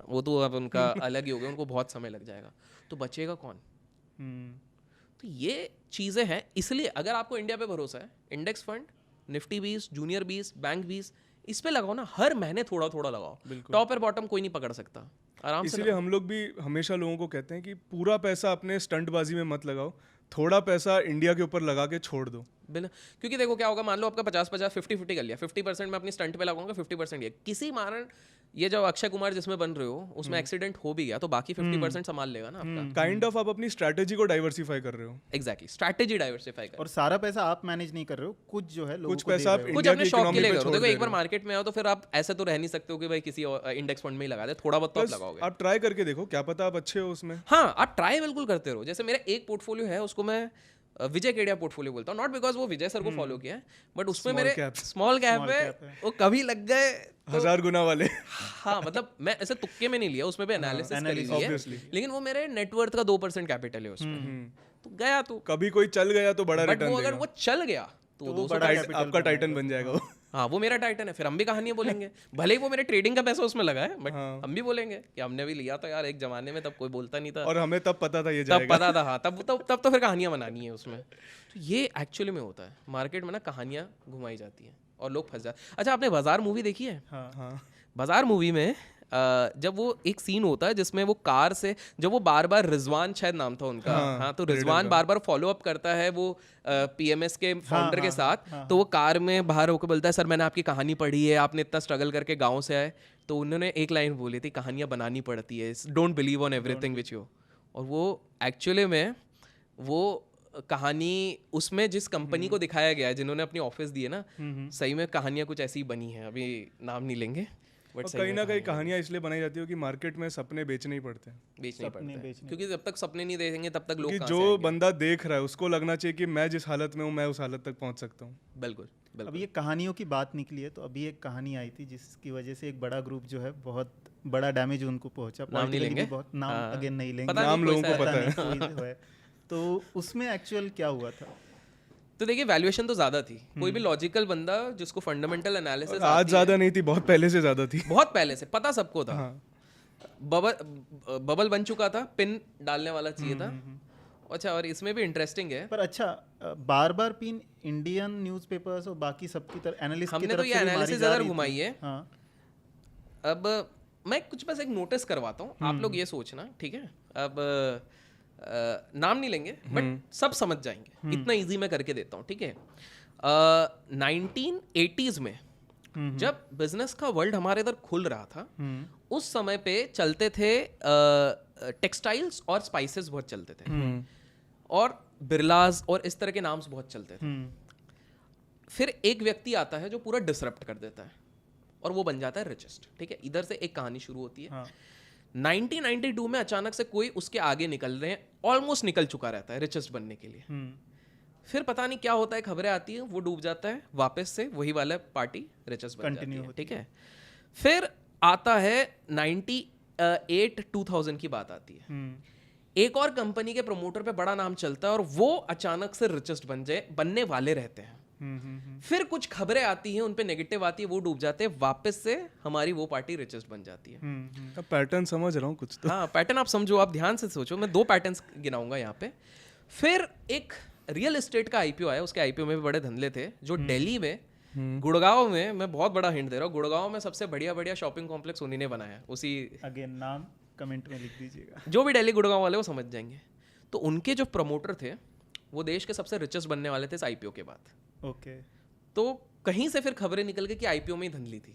वो तो अब उनका अलग ही हो गया, उनको बहुत समय लग जाएगा, तो बचेगा कौन? तो ये चीज़ें हैं। इसलिए अगर आपको इंडिया पे भरोसा है, index fund, Nifty 20, junior 20, bank 20, इस पे लगाओ ना, हर महीने थोड़ा थोड़ा लगाओ, टॉप और बॉटम कोई नहीं पकड़ सकता, आराम से। इसलिए हम लोग भी हमेशा लोगों को कहते हैं कि पूरा पैसा अपने स्टंटबाजी में मत लगाओ, थोड़ा पैसा इंडिया के ऊपर लगा के छोड़ दो। बिल्कुल, क्योंकि देखो क्या होगा, मान लो आपका 50-50 50-50 कर लिया, 50% मैं अपनी स्टंट पे लगाऊंगा, 50% ये, किसी कारण ये जो अक्षय कुमार जिसमें बन रहे हो उसमें एक्सीडेंट हो भी गया, तो बाकी 50% संभाल लेगा ना आपका। काइंड ऑफ आप अपनी स्ट्रैटेजी को डाइवर्सिफाई कर रहे हो। एग्जैक्टली, स्ट्रैटेजी डाइवर्सिफाई कर। और सारा पैसा आप मैनेज नहीं कर रहे हो, कुछ जो है कुछ पैसा आप कुछ अपने शौक के लिए करो। देखो एक बार मार्केट में आओ तो फिर आप ऐसे तो रह नहीं सकते हो कि भाई किसी इंडेक्स फंड में ही लगा दे, थोड़ा बहुत तो आप लगाओगे। आप ट्राई करके देखो, क्या पता आप अच्छे हो उसमें। हाँ, आप ट्राई बिल्कुल करते रहो। जैसे मेरा एक पोर्टफोलियो है, उसको मैं विजय केडिया पोर्टफोलियो बोलता हूँ, नॉट बिकॉज वो विजय सर को फॉलो किया है, बट उसमें मेरे cap. स्मॉल कैप Small है, cap है। वो कभी लग गए 1000 गुना वाले। हाँ मतलब मैं ऐसे तुक्के में नहीं लिया, उसमें भी एनालिसिस करी हुई है, obviously. लेकिन वो मेरे नेटवर्थ का 2% कैपिटल है उसमें, तो गया तो, कभी कोई चल गया तो बड़ा बट रिटर्न वो अगर देगा। वो चल गया तो वो आपका टाइटन बन जाएगा वो। हाँ वो मेरा टाइटन है, फिर हम भी कहानियां बोलेंगे, भले ही वो मेरे ट्रेडिंग का पैसा उसमें लगा है, बट हम भी बोलेंगे कि हमने भी लिया था यार एक जमाने में, तब कोई बोलता नहीं था, और हमें तब पता था ये तब जाएगा। पता था, हाँ तब तो फिर कहानियां बनानी है उसमें। तो ये एक्चुअली में होता है मार्केट में ना, कहानियां घुमाई जाती हैं और लोग फंस जाते। अच्छा आपने बाजार मूवी देखी है? हाँ। बाजार मूवी में जब वो एक सीन होता है जिसमें वो कार से, जब वो बार बार रिजवान शायद नाम था उनका, हाँ तो रिजवान बार बार फॉलो अप करता है वो पीएमएस के फाउंडर के साथ, तो वो कार में बाहर होकर बोलता है सर मैंने आपकी कहानी पढ़ी है, आपने इतना स्ट्रगल करके गाँव से आए, तो उन्होंने एक लाइन बोली थी, कहानियाँ बनानी पड़ती है, don't believe on everything which you, और वो एक्चुअली में वो कहानी उसमें जिस कंपनी को दिखाया गया है, जिन्होंने अपनी ऑफिस दी है ना, सही में कहानियाँ कुछ ऐसी बनी है, अभी नाम नहीं लेंगे, और कहीं ना कहीं कहानियां इसलिए बनाई जाती है कि मार्केट में सपने बेचने ही पड़ते हैं। बेचने पड़ते हैं, क्योंकि जब तक सपने नहीं देखेंगे तब तक लोग क्योंकि कहाँ जो से आएंगे? बंदा देख रहा है उसको लगना चाहिए कि मैं जिस हालत में हूँ मैं उस हालत तक पहुंच सकता हूँ। बिल्कुल बिल्कुल। अब ये कहानियों की बात निकली है, तो अभी एक कहानी आई थी जिसकी वजह से एक बड़ा ग्रुप जो है बहुत बड़ा डैमेज उनको पहुंचा, नाम नहीं लेंगे, बहुत नाम अगेन नहीं लेंगे, पता नाम नहीं लोगों कोई को सा पता है। नहीं कोई है। तो उसमें एक्चुअल क्या हुआ था? तो देखिए वैल्यूएशन तो ज्यादा थी, कोई भी लॉजिकल बंदा जिसको फंडामेंटल एनालिसिस आज ज्यादा नहीं थी, बहुत पहले से ज्यादा थी। बहुत पहले से पता सबको था, बबल बन चुका था, पिन डालने वाला चाहिए था। अच्छा और इसमें भी इंटरेस्टिंग है, पर अच्छा बार बार पिन इंडियन न्यूज़पेपर्स और बाकी सबकी तरफ एनालिस्ट की हमने तरफ तो ये से भी मारी एनालिसिस जा अगर रही थी। घुमाई है। हाँ अब मैं कुछ बस एक नोटिस करवाता हूँ, आप लोग ये सोचना, ठीक है? अब नाम नहीं लेंगे बट सब समझ जाएंगे, इतना इजी मैं करके देता हूँ, ठीक है? 1980s में जब बिजनेस का वर्ल्ड हमारे इधर खुल रहा था, उस समय पे चलते थे टेक्सटाइल्स और स्पाइसेस बहुत चलते थे, और बिरलाज और इस तरह के नाम्स बहुत चलते थे। फिर एक व्यक्ति आता है जो पूरा डिसरप्ट कर देता है और वो बन जाता है रिचेस्ट, ठीक है? इधर से एक कहानी शुरू होती है। 1992 में अचानक से कोई उसके आगे निकल रहे हैं, ऑलमोस्ट निकल चुका रहता है रिचेस्ट बनने के लिए। फिर पता नहीं क्या होता है, खबरें आती है, वो डूब जाता है, वापस से वही वाला पार्टी रिचेस्ट बन जाती है, ठीक है? फिर आता है 98-2000 की बात आती है, एक और कंपनी के प्रमोटर पे बड़ा नाम चलता है और वो अचानक से रिचेस्ट बनने वाले रहते हैं। फिर कुछ खबरें आती हैं, उन पे नेगेटिव आती है, वो डूब जाते हैं, वापस से हमारी वो पार्टी रिचेस्ट बन जाती है। अब पैटर्न समझ रहा हूँ कुछ तो। हाँ पैटर्न आप समझो, आप ध्यान से सोचो, मैं 2 पैटर्न्स गिनाऊंगा यहाँ पे। फिर एक रियल एस्टेट का आईपीओ आया, उसके आईपीओ में भी बड़े धंधले थे, जो दिल्ली में गुड़गांव में, मैं बहुत बड़ा हिंट दे रहा हूँ, गुड़गांव में सबसे बढ़िया शॉपिंग कॉम्प्लेक्स उन्हीं ने बनाया, उसी अगेन नाम कमेंट में लिख दीजिएगा, जो भी दिल्ली गुड़गांव वाले वो समझ जाएंगे। तो उनके जो प्रमोटर थे वो देश के सबसे रिचेस्ट बनने वाले थे इस आईपीओ के बाद। ओके। तो कहीं से फिर खबरें निकल गई कि आईपीओ में ही धंधली थी,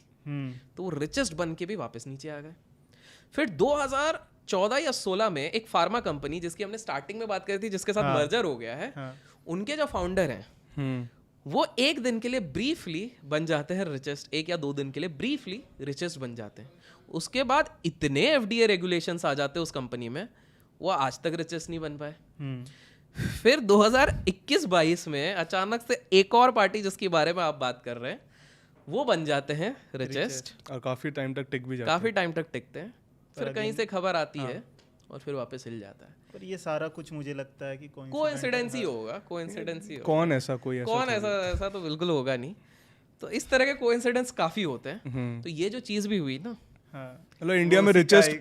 तो वो रिचेस्ट बन के भी वापस नीचे आ गए। फिर 2014 या 16 में एक फार्मा कंपनी जिसकी हमने स्टार्टिंग में बात करी थी, जिसके साथ मर्जर हो गया है, उनके जो फाउंडर हैं वो एक दिन के लिए ब्रीफली बन जाते हैं रिचेस्ट, 1 या 2 दिन के लिए ब्रीफली रिचेस्ट बन जाते हैं। उसके बाद इतने एफडीए रेगुलेशंस आ जाते हैं उस कंपनी में, वो आज तक रिचेस्ट नहीं बन पाए। फिर 2021-22 में अचानक से एक और पार्टी जिसके बारे में आप बात कर रहे हैं, वो बन जाते हैं रिचेस्ट, और काफी टाइम तक टिक भी जाते काफी टाइम तक टिकते हैं। फिर कहीं से खबर आती है और फिर वापस हिल जाता है। पर ये सारा कुछ मुझे लगता है कि कोइंसिडेंस ही होगा, कोइंसिडेंस ही होगा। कौन ऐसा कोई ऐसा कौन ऐसा तो बिल्कुल होगा नहीं। तो इस तरह के कोइंसिडेंस काफी होते हैं। तो ये जो चीज भी हुई ना, मतलब इंडिया में रिचेस्ट,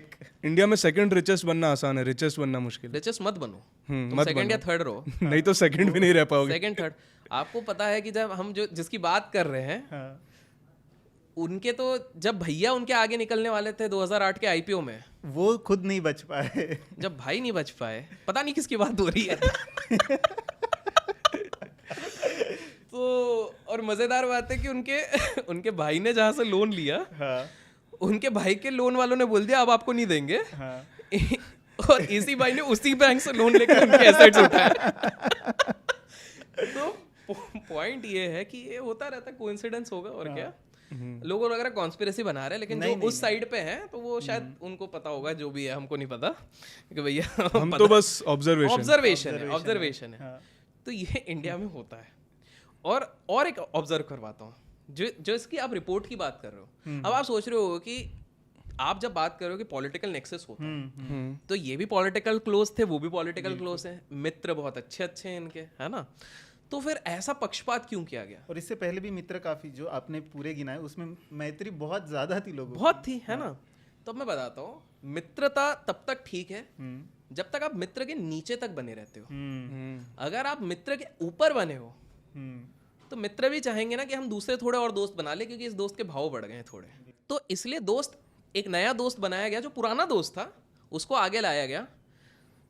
इंडिया में सेकंड रिचेस्ट बनना आसान है, रिचेस्ट बनना मुश्किल है। रिचेस्ट मत बनो, तुम मत सेकंड या थर्ड रहो। नहीं तो सेकंड भी नहीं रह पाओगे। सेकंड थर्ड, आपको पता है कि जब हम जो जिसकी बात कर रहे हैं, उनके तो जब भैया उनके आगे निकलने वाले थे 2008 के आईपीओ में, वो खुद नहीं बच पाए। जब भाई नहीं बच पाए, पता नहीं किसकी बात हो रही है। तो और मजेदार बात है कि उनके भाई ने जहां से लोन लिया, उनके भाई के लोन वालों ने बोल दिया अब आपको नहीं देंगे, और इसी भाई ने उसी बैंक से लोन लेकर उनके एसेट्स उठाए। तो पॉइंट ये है कि ये होता रहता है, कोइंसिडेंस होगा और क्या। लोगों वगैरह कॉन्स्पिरेसी बना रहे हैं, लेकिन जो उस साइड पे हैं तो वो शायद उनको पता होगा, जो भी है हमको नहीं पता कि भैया हम तो बस ऑब्जर्वेशन है। तो ये इंडिया में होता है। और एक ऑब्जर्व करवाता हूँ, जो इसकी आप रिपोर्ट की बात कर रहे हो। अब आप सोच रहे हो कि आप जब बात कर रहे हो कि पॉलिटिकल नेक्सस होता है, तो ये भी पॉलिटिकल क्लोज थे, वो भी पॉलिटिकल क्लोज हैं, मित्र बहुत अच्छे अच्छे हैं इनके, है ना। तो फिर ऐसा पक्षपात क्यों किया गया? और इससे पहले भी मित्र काफी जो आपने पूरे गिनाए उसमें मैत्री बहुत ज्यादा थी लोगों बहुत थी, है ना। तो अब मैं बताता हूँ, मित्रता तब तक ठीक है जब तक आप मित्र के नीचे तक बने रहते हो। अगर आप मित्र के ऊपर बने हो तो मित्र भी चाहेंगे ना कि हम दूसरे थोड़े और दोस्त बना ले, क्योंकि इस दोस्त के भाव बढ़ गए हैं थोड़े। तो इसलिए दोस्त, एक नया दोस्त बनाया गया, जो पुराना दोस्त था उसको आगे लाया गया।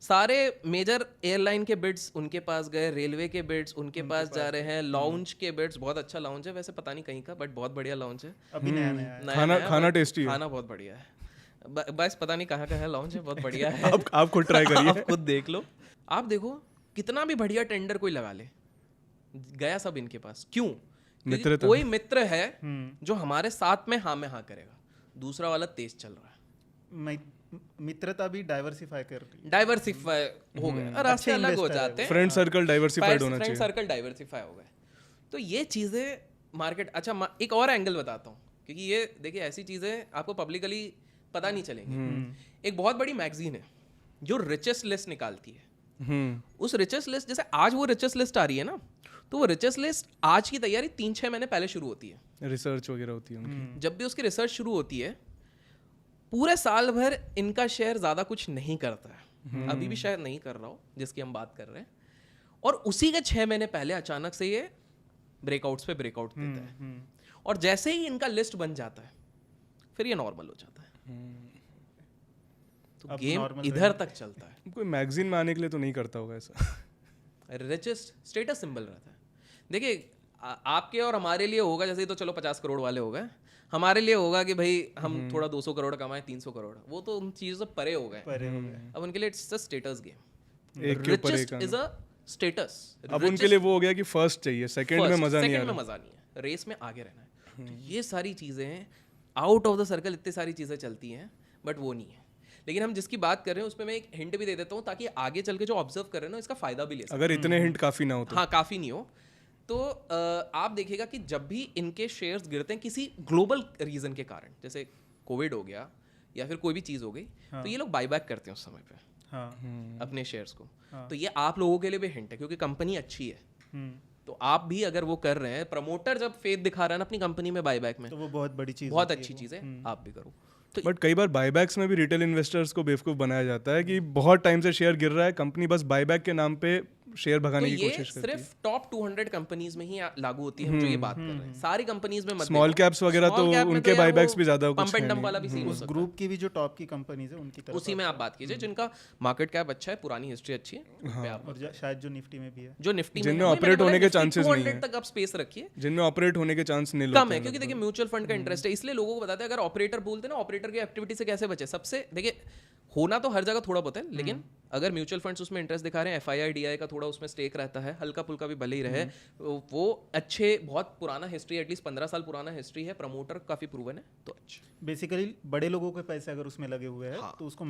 सारे मेजर एयरलाइन के बिड्स उनके पास गए, रेलवे के बिड्स उनके पास जा रहे हैं, लाउंज के बिड्स, बहुत अच्छा लाउंज है वैसे, पता नहीं कहीं का, बट बहुत बढ़िया लाउंज है। अभी नया नया है। खाना टेस्टी है, खाना बहुत बढ़िया है, बस पता नहीं कहाँ का है लाउंज है, बहुत बढ़िया है। आप खुद ट्राई करिए। आप खुद देख लो। आप देखो कितना भी बढ़िया टेंडर कोई लगा ले, गया सब इनके पास। क्यों? क्योंकि कोई मित्र है जो हमारे साथ में हाँ करेगा, दूसरा वाला तेज चल रहा है। मित्रता भी डाइवर्सिफाई कर रही है, डाइवर्सिफाई हो गए, रास्ते अलग हो जाते हैं, फ्रेंड सर्कल डाइवर्सिफाइड होना चाहिए, फ्रेंड सर्कल डाइवर्सिफाई हो गए। तो ये चीज़ें मार्केट, अच्छा एक और एंगल बताता हूँ, क्योंकि ये देखिए ऐसी चीज़ें आपको पब्लिकली पता नहीं चलेंगी। एक बहुत बड़ी मैगजीन है जो रिचेस्ट लिस्ट निकालती है। उस रिचेस्ट लिस्ट, जैसे आज वो रिचेस्ट लिस्ट आ रही है ना, तो वो रिचेस्ट लिस्ट आज की तैयारी 3-6 महीने पहले शुरू होती है, रिसर्च वगैरह होती है उनकी। जब भी उसकी रिसर्च शुरू होती है, पूरे साल भर इनका शेयर ज़्यादा कुछ नहीं करता है, अभी भी शायद नहीं कर रहा हो जिसकी हम बात कर रहे हैं, और उसी के 6 महीने पहले अचानक से ये ब्रेकआउट्स पे ब्रेकआउट देता है, और जैसे ही इनका लिस्ट बन जाता है फिर ये नॉर्मल हो जाता है। तो गेम इधर तक चलता है। कोई मैगजीन में आने के लिए तो नहीं करता होगा ऐसा। रिचेस्ट स्टेटस सिंबल रहता है। देखिए आपके और हमारे लिए होगा, जैसे तो चलो 50 करोड़ वाले हो गए, हमारे लिए होगा कि भाई हम थोड़ा 200 करोड़ कमाएं, 300 करोड़, वो तो उन चीज़ों से परे हो गए। अब उनके लिए इट्स अ स्टेटस गेम, एक के ऊपर एक रिचेस्ट इज अ स्टेटस। अब उनके लिए वो हो गया कि फर्स्ट चाहिए, सेकंड में मजा नहीं आ रहा, मजा नहीं है, रेस में आगे रहना है। तो ये सारी चीज़ें हैं, आउट ऑफ द सर्कल इतनी सारी चीज़ें चलती हैं, बट वो नहीं है। लेकिन हम जिसकी बात कर रहे हैं उसमें मैं एक हिंट भी दे देता हूँ, ताकि आगे चल के जो ऑब्जर्व कर रहे हैं ना इसका फायदा भी ले सकें। अगर इतने हिंट काफी ना हो तो। हाँ, काफ़ी नहीं हो तो आप देखिएगा कि जब भी इनके शेयर्स गिरते हैं किसी ग्लोबल रीजन के कारण, जैसे कोविड हो गया या फिर कोई भी चीज़ हो गई, तो ये लोग बाईबैक करते हैं उस समय पे अपने शेयर्स को। तो ये आप लोगों के लिए भी हिंट है, क्योंकि कंपनी अच्छी है, तो आप भी अगर वो कर रहे हैं, प्रमोटर जब फेथ दिखा रहा है ना अपनी कंपनी में बाईबैक में, तो वो बहुत बड़ी चीज़, बहुत अच्छी चीज़ है, आप भी करो। तो बट कई बार बायबैक्स में भी रिटेल इन्वेस्टर्स को बेवकूफ बनाया जाता है कि बहुत टाइम से शेयर गिर रहा है, कंपनी बस बायबैक के नाम पे शेयर भगाने की कोशिश करती है। सिर्फ टॉप 200 कंपनीज में ही लागू होती है, हम जो ये बात कर रहे हैं, सारी कंपनीज में मत। स्मॉल कैप्स वगैरह तो उनके बायबैक्स भी ज्यादा पंप एंड डंप वाला भी सीन हो सकता है। ग्रुप की भी जो टॉप की कंपनीज है उनकी तरफ, उसी में आप बात कीजिए जिनका मार्केट कैप अच्छा है, पुरानी हिस्ट्री अच्छी है, और शायद जो निफ्टी में भी है, जो निफ्टी जिनमें ऑपरेट होने के चांसेस नहीं है, तक आप स्पेस रखिए, जिनमें ऑपरेट होने के चांस नहीं कम है, क्योंकि देखिए म्यूचुअल फंड का इंटरेस्ट है, इसलिए लोगों को बताते हैं अगर ऑपरेटर बोलते हैं ना, ऑपरेटर की एक्टिविटी से कैसे बचे। सबसे देखिए, होना तो हर जगह थोड़ा बहुत है, लेकिन अगर म्यूचुअल फंड्स उसमें इंटरेस्ट दिखा रहे हैं, एफआईआई डीआई का थोड़ा उसमें स्टेक रहता है, हल्का फुल्का भी भले ही रहे, वो अच्छे, बहुत पुराना हिस्ट्री, एटलीस्ट 15 साल पुराना हिस्ट्री है, प्रमोटर काफी प्रूवन है, तो अच्छा। बेसिकली बड़े लोगों के पैसे अगर उसमें लगे हुए हैं तो उसको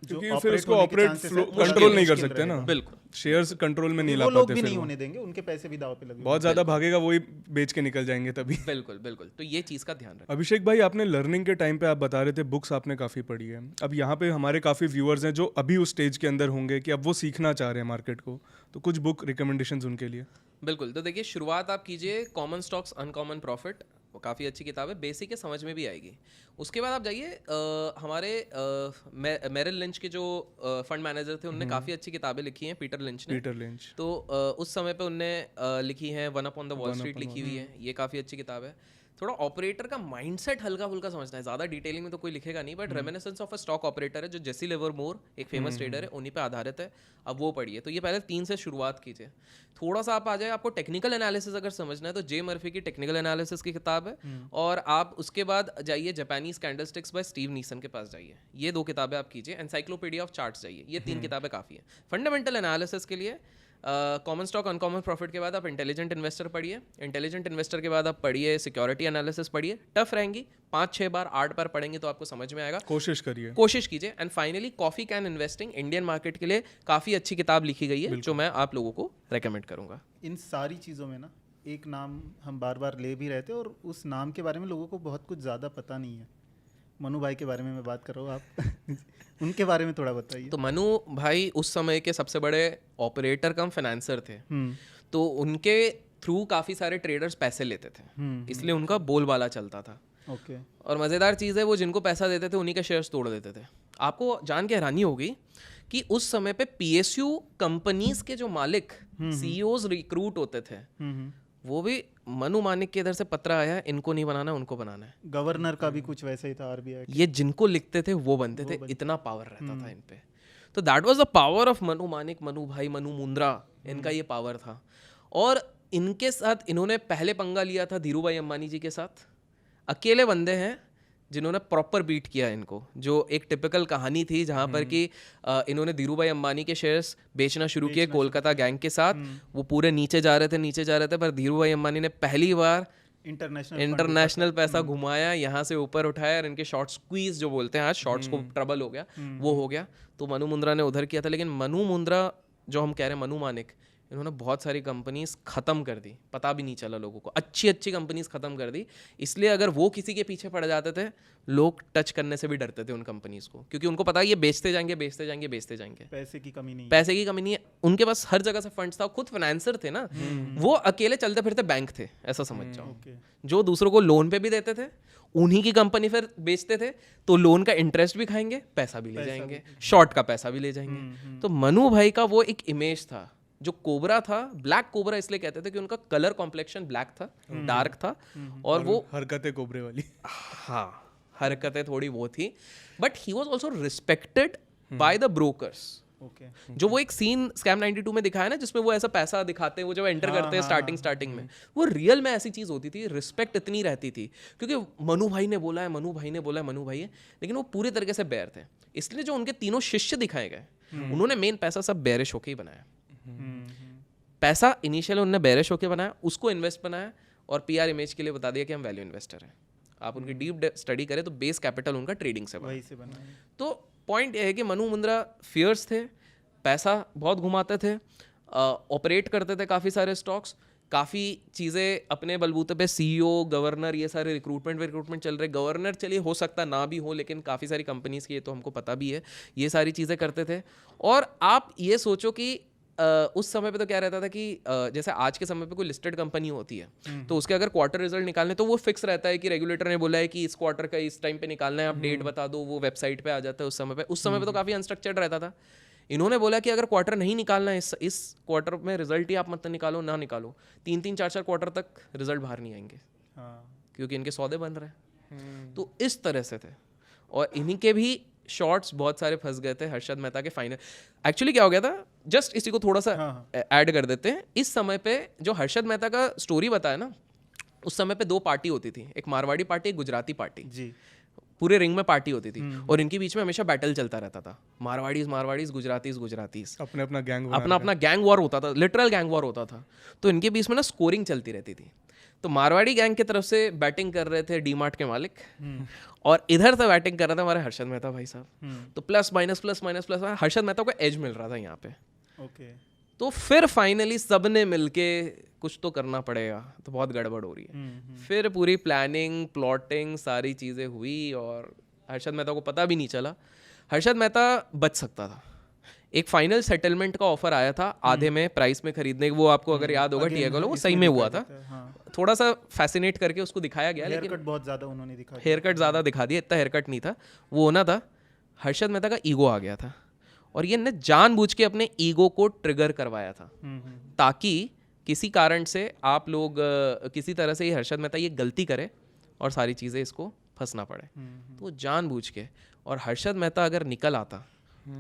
क्योंकि फिर उसको ऑपरेट कंट्रोल नहीं कर सकते ना, बिल्कुल शेयर्स कंट्रोल में नहीं ला वो लोग पाते, भी फिर नहीं वो होने देंगे, उनके पैसे भी दाव पे लगे, बहुत ज्यादा भागेगा, वही बेच के निकल जाएंगे तभी। बिल्कुल बिल्कुल, तो ये चीज़ का ध्यान रखें। अभिषेक भाई, आपने लर्निंग के टाइम पे आप बता रहे थे बुक्स आपने काफ़ी पढ़ी है, अब यहाँ पे हमारे काफ़ी व्यूअर्स हैं जो अभी उस स्टेज के अंदर होंगे कि अब वो सीखना चाह रहे हैं मार्केट को, तो कुछ बुक रिकमेंडेशंस उनके लिए। बिल्कुल, तो देखिए शुरुआत आप कीजिए कॉमन स्टॉक्स अनकॉमन प्रॉफिट, वो काफ़ी अच्छी किताब है, बेसिक है, समझ में भी आएगी। उसके बाद आप जाइए हमारे मेरिल लिंच के जो फंड मैनेजर थे, उनने काफ़ी अच्छी किताबें लिखी हैं, पीटर लिंच। तो उस समय पे उनने लिखी हैं, one up on the wall street लिखी हुई है, ये काफ़ी अच्छी किताब है। थोड़ा ऑपरेटर का माइंडसेट हल्का फुल्का समझना है, ज़्यादा डिटेलिंग में तो कोई लिखेगा नहीं, but reminiscence of a stock operator है जो जेसी लिवरमोर, एक फेमस ट्रेडर है, उन्हीं पे आधारित है। अब वो पढ़िए, तो ये पहले 3 से शुरुआत कीजिए। थोड़ा सा आप आ जाए, आपको टेक्निकल एनालिसिस अगर समझना है तो जे मर्फी की टेक्निकल एनालिसिस की किताब है, और आप उसके बाद जाइए Japanese candlesticks by Steve Nison के पास जाइए, ये 2 किताबें आप कीजिए। एनसाइक्लोपीडिया ऑफ चार्ट्स जाइए, ये 3 किताबें काफ़ी है। फंडामेंटल एनालिसिस के लिए कॉमन स्टॉक अनकॉमन प्रॉफिट के बाद आप इंटेलिजेंट इन्वेस्टर पढ़िए, इंटेलिजेंट इन्वेस्टर के बाद आप पढ़िए सिक्योरिटी एनालिसिस पढ़िए, टफ रहेंगी, 5-6 बार 8 बार पढ़ेंगे तो आपको समझ में आएगा, कोशिश करिए। कोशिश कीजिए। And finally coffee can investing Indian market के लिए काफ़ी अच्छी किताब लिखी गई है जो मैं आप लोगों को रेकमेंड करूंगा। इन सारी चीज़ों में ना एक नाम हम बार बार ले भी रहते हैं और उस नाम के बारे में लोगों को बहुत कुछ ज़्यादा पता नहीं है। मनु भाई के बारे में मैं बात कर रहा हूँ, आप उनके बारे में थोड़ा बताइए। तो मनु भाई उस समय के सबसे बड़े ऑपरेटर कम फाइनेंसर थे, तो उनके थ्रू काफ़ी सारे ट्रेडर्स पैसे लेते थे, इसलिए उनका बोलबाला चलता था। ओके। और मज़ेदार चीज़ है वो जिनको पैसा देते थे उन्हीं के शेयर्स तोड़ देते थे। आपको जान के हैरानी होगी कि उस समय पे पीएसयू कंपनीज के जो मालिक सीईओज रिक्रूट होते थे वो भी मनु मानिक के इधर से पत्र आया, इनको नहीं बनाना उनको बनाना है। गवर्नर का भी कुछ वैसा ही था आरबीआई। ये जिनको लिखते थे वो बनते थे, इतना पावर रहता था इन पे। तो that was the power of Manu Manik, Manu भाई, मनु मुंद्रा, इनका ये पावर था। और इनके साथ इन्होंने पहले पंगा लिया था धीरू भाई अंबानी जी के साथ। अकेले बंदे हैं जिन्होंने प्रॉपर बीट किया इनको, जो एक टिपिकल कहानी थी जहाँ पर कि इन्होंने धीरू भाई अंबानी के शेयर्स बेचना शुरू किए कोलकाता गैंग के साथ। वो पूरे नीचे जा रहे थे पर धीरू भाई अंबानी ने पहली बार इंटरनेशनल पैसा घुमाया, यहाँ से ऊपर उठाया और इनके शॉर्ट स्क्वीज जो बोलते हैं आज, शॉर्ट्स को ट्रबल हो गया, वो हो गया। तो मनु मुंद्रा ने उधर किया था। लेकिन मनु मुंद्रा जो हम कह रहे हैं, मनु मानिक, इन्होंने बहुत सारी कंपनीज ख़त्म कर दी, पता भी नहीं चला लोगों को, अच्छी अच्छी कंपनीज ख़त्म कर दी। इसलिए अगर वो किसी के पीछे पड़ जाते थे लोग टच करने से भी डरते थे उन कंपनीज को, क्योंकि उनको पता है ये बेचते जाएंगे बेचते जाएंगे बेचते जाएंगे, पैसे की कमी नहीं, पैसे की कमी नहीं है उनके पास, हर जगह से फंड्स था, खुद फाइनेंसर थे ना, वो अकेले चलते फिरते बैंक थे, ऐसा समझ जाओ। जो दूसरों को लोन पे भी देते थे, उन्हीं की कंपनी फिर बेचते थे, तो लोन का इंटरेस्ट भी खाएंगे, पैसा भी ले जाएंगे, शॉर्ट का पैसा भी ले जाएंगे। तो मनु भाई का वो एक इमेज था, जो कोबरा था, ब्लैक कोबरा इसलिए कहते थे कि उनका कलर कॉम्प्लेक्शन ब्लैक था, डार्क था, और वो हरकतें कोबरे वाली, हाँ हरकतें थोड़ी वो थी, but he was also respected by the brokers. जो वो एक सीन स्कैम 92 में दिखाया ना, जिसमें वो ऐसा पैसा दिखाते हैं, वो जब एंटर करते हैं स्टार्टिंग में, वो रियल में ऐसी चीज होती थी, रिस्पेक्ट इतनी रहती थी, क्योंकि मनु भाई ने बोला है, मनु भाई ने बोला है, मनु भाई है, लेकिन वो पूरी तरीके से बेयर थे। इसलिए जो उनके तीनों शिष्य दिखाए गए, उन्होंने मेन पैसा सब बेरिश होके ही बनाया। पैसा इनिशियल उन्होंने बेरिश होके बनाया, उसको इन्वेस्ट बनाया, और पीआर इमेज के लिए बता दिया कि हम वैल्यू इन्वेस्टर हैं। आप उनकी डीप स्टडी करें तो बेस कैपिटल उनका ट्रेडिंग से बना। तो पॉइंट ये है कि मनु मुंद्रा फियर्स थे, पैसा बहुत घुमाते थे, ऑपरेट करते थे काफ़ी सारे स्टॉक्स, काफ़ी चीज़ें अपने बलबूते पे, सीईओ, गवर्नर, ये सारे रिक्रूटमेंट चल रहे। गवर्नर चलिए हो सकता ना भी हो, लेकिन काफ़ी सारी कंपनीज की, ये तो हमको पता भी है, ये सारी चीज़ें करते थे। और आप ये सोचो कि उस समय पे तो क्या रहता था कि जैसे आज के समय पे कोई लिस्टेड कंपनी होती है तो उसके अगर क्वार्टर रिजल्ट निकालने, तो वो फिक्स रहता है कि रेगुलेटर ने बोला है कि इस क्वार्टर का इस टाइम पे निकालना है, आप डेट बता दो, वो वेबसाइट पे आ जाता है उस समय पे तो काफ़ी अनस्ट्रक्चर्ड रहता था। इन्होंने बोला कि अगर क्वार्टर नहीं निकालना है, इस क्वार्टर में रिजल्ट ही आप मत निकालो, ना निकालो, 3-3, 4-4 क्वार्टर तक रिजल्ट बाहर नहीं आएंगे, क्योंकि इनके सौदे बन रहे हैं। तो इस तरह से थे, और इन्हीं के भी शॉर्ट्स बहुत सारे फंस गए थे हर्षद मेहता के फाइनल। एक्चुअली क्या हो गया था, जस्ट इसी को थोड़ा सा ऐड कर देते हैं। इस समय पे जो हर्षद मेहता का स्टोरी बताया ना, उस समय पे 2 पार्टी होती थी, एक मारवाड़ी पार्टी, एक गुजराती पार्टी जी। पूरे रिंग में पार्टी होती थी, और इनके बीच में हमेशा बैटल चलता रहता था, मारवाड़ीज, गुजरातीज, अपना गैंग वॉर होता था, लिटरल गैंग वॉर होता था। तो इनके बीच में ना स्कोरिंग चलती रहती थी। तो मारवाड़ी गैंग की तरफ से बैटिंग कर रहे थे डीमार्ट के मालिक, और इधर से बैटिंग कर रहे थे हमारे हर्षद मेहता भाई साहब। तो प्लस माइनस हर्षद मेहता को एज मिल रहा था यहाँ पे। तो फिर फाइनली सबने मिलके कुछ तो करना पड़ेगा, तो बहुत गड़बड़ हो रही है। फिर पूरी प्लानिंग, प्लॉटिंग, सारी चीज़ें हुई, और हर्षद मेहता को पता भी नहीं चला। हर्षद मेहता बच सकता था। एक फाइनल सेटलमेंट का ऑफर आया था आधे में प्राइस में खरीदने, वो आपको अगर याद होगा टीएगोलो, वो सही में हुआ था। थोड़ा सा फैसिनेट करके उसको दिखाया गया, लेकिन बहुत ज़्यादा उन्होंने दिखाया, हेयर कट ज़्यादा दिखा दिया, इतना हेयर कट नहीं था वो होना था। हर्षद मेहता का ईगो आ गया था, और ये ने जानबूझ के अपने ईगो को ट्रिगर करवाया था, ताकि किसी कारण से आप लोग किसी तरह से ये हर्षद मेहता ये गलती करे और सारी चीज़ें इसको फंसना पड़े। तो जानबूझ के, और हर्षद मेहता अगर निकल आता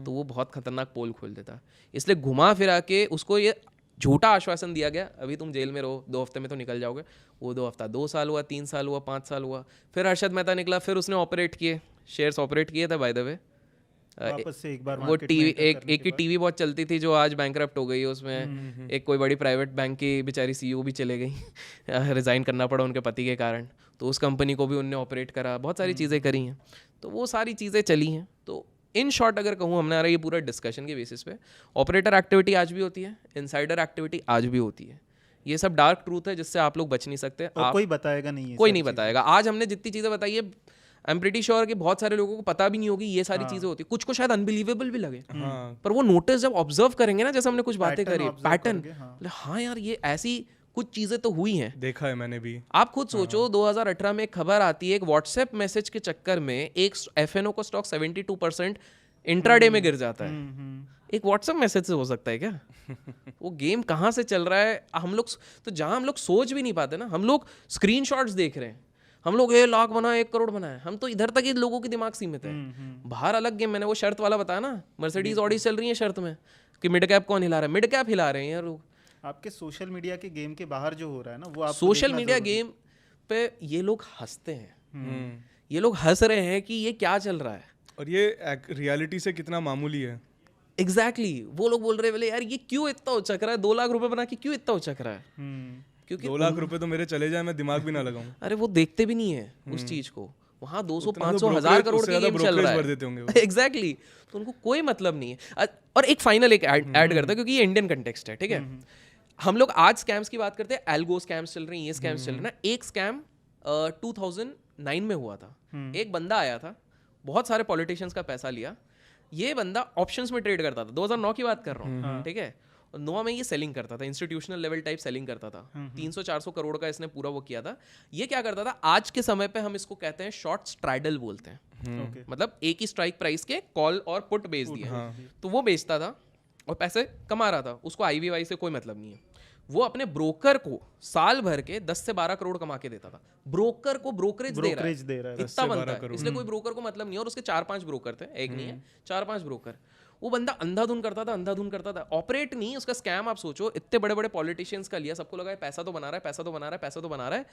तो वो बहुत खतरनाक पोल खोल देता। इसलिए घुमा फिरा के उसको ये झूठा आश्वासन दिया गया, अभी तुम जेल में रहो, 2 हफ्ते में तो निकल जाओगे। वो 2 हफ्ता 2 साल हुआ, 3 साल हुआ, 5 साल हुआ। फिर हर्षद मेहता निकला, फिर उसने ऑपरेट किए, शेयर्स ऑपरेट किए थे बाय द वे, वापस से एक बार वो market में टीवी enter एक करने एक के ही टीवी बहुत चलती थी जो आज बैंकरप्ट हो गई है, उसमें एक कोई बड़ी प्राइवेट बैंक की बेचारी सीईओ भी चले गई रिज़ाइन करना पड़ा उनके पति के कारण, तो उस कंपनी को भी उनने ऑपरेट करा, बहुत सारी चीज़ें करी हैं, तो वो सारी चीज़ें चली हैं। तो इन शॉर्ट अगर कहूँ हमने ये पूरा डिस्कशन के बेसिस पे, ऑपरेटर एक्टिविटी आज भी होती है, इनसाइडर एक्टिविटी आज भी होती है, ये सब डार्क ट्रूथ है जिससे आप लोग बच नहीं सकते। और कोई बताएगा नहीं, कोई नहीं बताएगा। आज हमने जितनी चीज़ें बताई है, आई एम प्रीटी श्योर कि बहुत सारे लोगों को पता भी नहीं होगी ये सारी चीज़ें होती, कुछ को शायद अनबिलीवेबल भी लगे, पर वो नोटिस जब ऑब्जर्व करेंगे ना, जैसे हमने कुछ बातें करी पैटर्न, हाँ यार ये ऐसी कुछ चीज़ें तो हुई हैं, देखा है मैंने भी। आप खुद सोचो 2018 में एक खबर आती है, एक व्हाट्सएप मैसेज के चक्कर में एक एफएनओ को स्टॉक 72% इंट्राडे में गिर जाता है। एक व्हाट्सएप मैसेज से हो सकता है क्या? वो गेम कहाँ से चल रहा है हम लोग, तो जहाँ हम लोग सोच भी नहीं पाते ना, हम लोग स्क्रीनशॉट्स देख रहे हैं, हम लोग 1 लाख बनाए 1 करोड़ बनाए, हम तो इधर तक ही लोगों के दिमाग सीमित है, बाहर अलग गेम। मैंने वो शर्त वाला बताया ना, मर्सिडीज ऑडी चल रही है शर्त में कि मिड कैप कौन हिला रहा है, मिड कैप हिला रहे हैं यार लोग। आपके सोशल मीडिया के गेम के बाहर जो हो रहा है ना, वो आप सोशल मीडिया गेम पे ये लोग हंसते हैं, ये लोग हंस रहे हैं कि ये क्या चल रहा है, और ये रियलिटी से कितना मामूली है। एग्जैक्टली वो लोग बोल रहे बोले यार ये क्यों इतना उछक रहा है, 2 लाख रुपए बना के क्यों इतना उछक रहा है, क्योंकि 2 लाख रुपए तो मेरे चले जाए, मैं दिमाग भी ना लगाऊं। अरे वो देखते भी नहीं है उस चीज को, वहाँ 200 500 1000 करोड़ का गेम चल रहा है, एग्जैक्टली तो उनको कोई मतलब नहीं है। और एक फाइनल एक ऐड करता है, क्योंकि ये इंडियन कंटेक्स्ट है, ठीक है। हम लोग आज स्कैम्स की बात करते हैं, एल्गो स्कैम्स चल रही हैं, ये स्कैम्स चल रहे हैं ना। एक स्कैम 2009 में हुआ था, एक बंदा आया था, बहुत सारे पॉलिटिशियंस का पैसा लिया, ये बंदा ऑप्शंस में ट्रेड करता था, 2009 की बात कर रहा हूँ, ठीक है। और 9 में ये सेलिंग करता था, इंस्टीट्यूशनल लेवल टाइप सेलिंग करता था, 300-400 करोड़ का इसने पूरा वो किया था। ये क्या करता था, आज के समय पे हम इसको कहते हैं शॉर्ट स्ट्रैडल बोलते हैं, मतलब एक ही स्ट्राइक प्राइस के कॉल और पुट बेच दिया, तो वो बेचता था और पैसे कमा रहा था, उसको IVY से कोई मतलब नहीं है। वो अपने ब्रोकर को साल भर के 10 से 12 करोड़ कमा के देता था, ब्रोकर को ब्रोकरेज दे रहा है, इतना बनता है, इसलिए कोई ब्रोकर को मतलब नहीं है। और उसके 4-5 ब्रोकर थे, एक नहीं है, 4-5 ब्रोकर। वो बंदा अंधाधुन करता था, ऑपरेट नहीं, उसका स्कैम आप सोचो, इतने बड़े बड़े पॉलिटिशियंस का लिया, सबको लगा पैसा तो बना रहा है,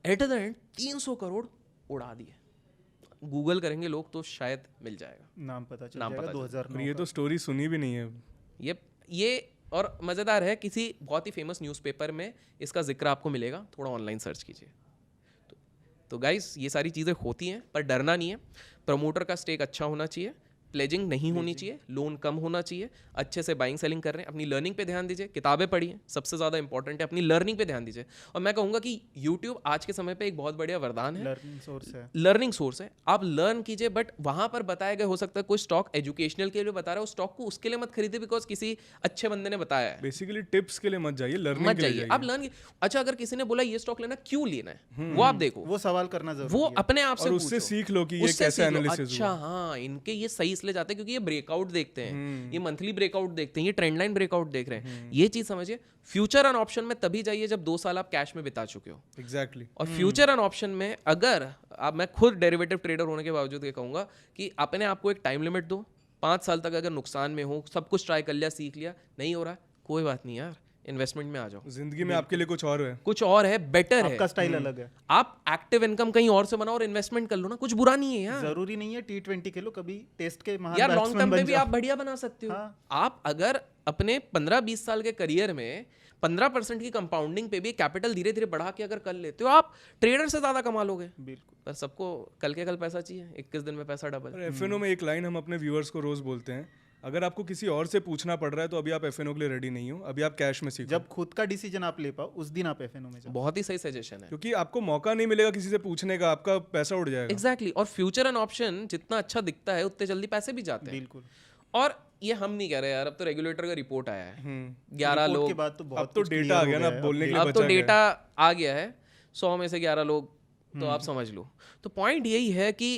एट द एंड 300 करोड़ उड़ा दिए। गूगल करेंगे लोग तो शायद मिल जाएगा, नाम पता चल जाएगा 2009। ये तो स्टोरी सुनी भी नहीं है ये और मज़ेदार है, किसी बहुत ही फेमस न्यूज़पेपर में इसका जिक्र आपको मिलेगा, थोड़ा ऑनलाइन सर्च कीजिए। तो गाइस ये सारी चीज़ें होती हैं, पर डरना नहीं है। प्रमोटर का स्टेक अच्छा होना चाहिए, प्लेजिंग नहीं होनी चाहिए, लोन कम होना चाहिए, अच्छे से बाइंग सेलिंग कर रहे हैं, अपनी लर्निंग पे ध्यान दीजिए, किताबें पढ़िए, सबसे ज़्यादा इंपॉर्टेंट है, अपनी लर्निंग पे ध्यान दीजिए। और मैं कहूँगा कि यूट्यूब आज के समय पे एक बहुत बढ़िया वरदान है, लर्निंग सोर्स है, आप लर्न कीजिए। बट वहाँ पर बताया गया, हो सकता है कोई स्टॉक एजुकेशनल के लिए बता रहा है, उस स्टॉक को उसके लिए मत खरीदे बिकॉज किसी अच्छे बंदे ने बताया है। बेसिकली टिप्स के लिए मत जाइए, लर्निंग मत जाइए, आप लर्न। अच्छा अगर किसी ने बोला ये स्टॉक लेना, क्यों लेना है, वो आप देखो, वो सवाल करना जरूरी वो अपने आप से उससे सीख लो कि ये कैसे एनालिसिस हुआ। अच्छा हाँ, इनके ये सही इसलिए जाते हैं क्योंकि ये ब्रेकआउट देखते हैं, ये मंथली ब्रेकआउट देखते हैं, ये ट्रेंड लाइन ब्रेकआउट देख रहे हैं। ये चीज समझिए। फ्यूचर एंड ऑप्शन में तभी जाइए जब 2 साल आप कैश में बिता चुके हो। एग्जैक्टली। और फ्यूचर एंड ऑप्शन में अगर आप, मैं खुद डेरिवेटिव ट्रेडर होने के बावजूद ये कहूंगा कि अपने आपको एक टाइम लिमिट दो, 5 साल तक अगर नुकसान में हो, सब कुछ ट्राई कर लिया, सीख लिया, नहीं हो रहा है, कोई बात नहीं यार, इन्वेस्टमेंट में आ जाओ। जिंदगी में आपके लिए कुछ और है, बेटर है, आपका स्टाइल अलग है, आप एक्टिव इनकम कहीं और से बनाओ और इन्वेस्टमेंट कर लो ना, कुछ बुरा नहीं है यार। जरूरी नहीं है T20 खेलो, कभी टेस्ट के महान यार, लॉन्ग टर्म पे भी आप बढ़िया बना सकते हो। हाँ। आप अगर अपने 15-20 साल के करियर में 15% की कंपाउंडिंग पे भी कैपिटल धीरे धीरे बढ़ा के अगर कर लेते हो, आप ट्रेडर से ज्यादा कमा लोगे। बिल्कुल। पर सबको कल के कल पैसा चाहिए, 21 दिन में पैसा डबल। एफएनओ में एक लाइन हम अपने व्यूअर्स को रोज बोलते हैं, अगर आपको किसी और से पूछना पड़ रहा है तो अभी आप एफएनओ के लिए रेडी नहीं हो, अभी आप कैश में सीखो। जब खुद का डिसीजन आप ले पाओ, उस दिन आप एफएनओ में जाओ। बहुत ही सही सजेशन है, क्योंकि आपको मौका नहीं मिलेगा किसी से पूछने का, आपका पैसा उड़ जाएगा। एग्जैक्टली। और फ्यूचर एंड ऑप्शन जितना अच्छा दिखता है उतने जल्दी पैसे भी जाते हैं। बिल्कुल। और ये हम नहीं कह रहे यार, अब तो रेगुलेटर का रिपोर्ट आया है, 11 लोग, के बाद तो बहुत अब तो डेटा आ गया ना, बोलने के लिए अब तो डेटा आ गया है, 100 में से 11 लोग, तो आप समझ लो। तो पॉइंट यही है कि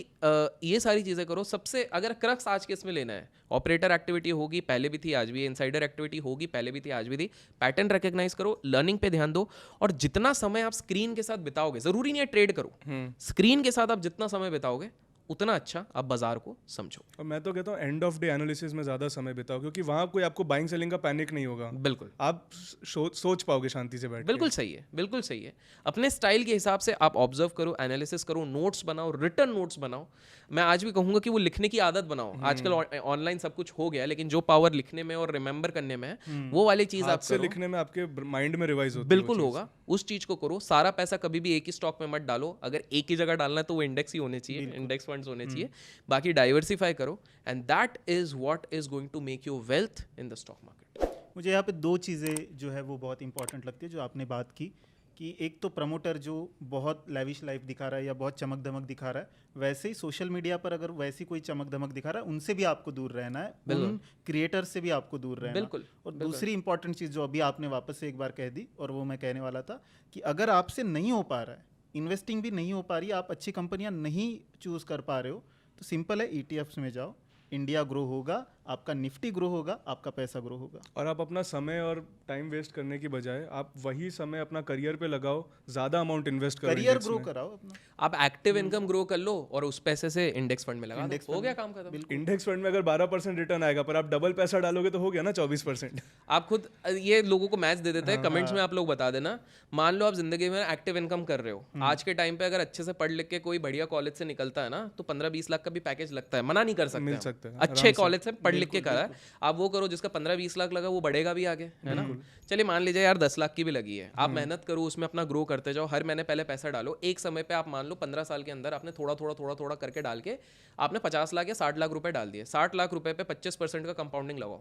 ये सारी चीज़ें करो। सबसे अगर क्रक्स आज के इसमें लेना है, ऑपरेटर एक्टिविटी होगी, पहले भी थी आज भी, इनसाइडर एक्टिविटी होगी, पहले भी थी आज भी थी, पैटर्न रिकग्नाइज करो, लर्निंग पे ध्यान दो, और जितना समय आप स्क्रीन के साथ बिताओगे, जरूरी नहीं है ट्रेड करो, स्क्रीन के साथ आप जितना समय बिताओगे उतना अच्छा आप बाजार को समझो। और मैं तो कहता हूँ एंड ऑफ डे एनालिसिस में ज़्यादा समय बिताओ, क्योंकि वहाँ कोई आपको बाइंग सेलिंग का पैनिक नहीं होगा। बिल्कुल आप सोच पाओगे शांति से बैठ बिल्कुल सही है, बिल्कुल सही है। अपने स्टाइल के हिसाब से आप ऑब्जर्व करो, एनालिसिस करो, नोट्स बनाओ, रिटर्न नोट्स बनाओ। मैं आज भी कहूंगा कि वो लिखने की आदत बनाओ। आजकल ऑनलाइन सब कुछ हो गया, लेकिन जो पावर लिखने में और रिमेंबर करने में है वो वाली चीज आप से करो। लिखने में आपके माइंड में रिवाइज होती है बिल्कुल होगा, उस चीज को करो। सारा पैसा कभी भी एक ही स्टॉक में मत डालो। अगर एक ही जगह डालना है तो वो इंडेक्स ही होने चाहिए, इंडेक्स फंड्स होने चाहिए। बाकी डाइवर्सिफाई करो, and that is what is going to make you wealth in the stock market. मुझे यहाँ पे दो चीज़ें जो है वो बहुत इंपॉर्टेंट लगती है जो आपने बात की, कि एक तो प्रमोटर जो बहुत लैविश लाइफ दिखा रहा है या बहुत चमक धमक दिखा रहा है, वैसे ही सोशल मीडिया पर अगर वैसी कोई चमक धमक दिखा रहा है उनसे भी आपको दूर रहना है, उन क्रिएटर से भी आपको दूर रहना है। बिल्कुल। और दूसरी इंपॉर्टेंट चीज़ जो अभी आपने वापस से एक बार कह दी, और वो मैं कहने वाला था कि अगर आपसे नहीं हो पा रहा है, इन्वेस्टिंग भी नहीं हो पा रही है, आप अच्छी कंपनियां नहीं चूज़ कर पा रहे हो, तो सिंपल है, ETFs में जाओ, इंडिया ग्रो होगा, आपका निफ्टी ग्रो होगा, आपका पैसा ग्रो होगा। और आप अपना समय और टाइम वेस्ट करने की बजाय आप वही समय अपना करियर पे लगाओ, ज़्यादा अमाउंट इन्वेस्ट करो, करियर index ग्रो में। कराओ अपना। आप एक्टिव इनकम ग्रो कर लो और उस पैसे से इंडेक्स फंड में लगा दो, हो गया काम खत्म। इंडेक्स फंड में अगर 12% रिटर्न आएगा पर आप डबल पैसा डालोगे तो हो गया ना 24%। आप खुद ये लोगों को मैच दे देते हैं। कमेंट्स में आप लोग बता देना। मान लो आप जिंदगी में एक्टिव इनकम कर रहे हो, आज के टाइम पे अगर अच्छे से पढ़ लिख के कोई बढ़िया कॉलेज से निकलता है ना, तो 15-20 लाख का भी पैकेज लगता है, मना नहीं कर सकते मिल हम। सकता है, अच्छे कॉलेज से पढ़ लिख के करा है, आप वो करो जिसका 15-20 लाख लगा, वो बढ़ेगा भी आगे, है ना। चलिए मान लीजिए यार 10 लाख की भी लगी है, आप मेहनत करो, उसमें अपना ग्रो करते जाओ, हर महीने पहले पैसा डालो। एक समय पे आप मान लो 15 साल के अंदर आपने थोड़ा थोड़ा थोड़ा थोड़ा करके डाल के आपने 50 लाख या 60 लाख रुपए डाल दिए। 60 लाख रुपए पे 25% का कंपाउंडिंग लगाओ।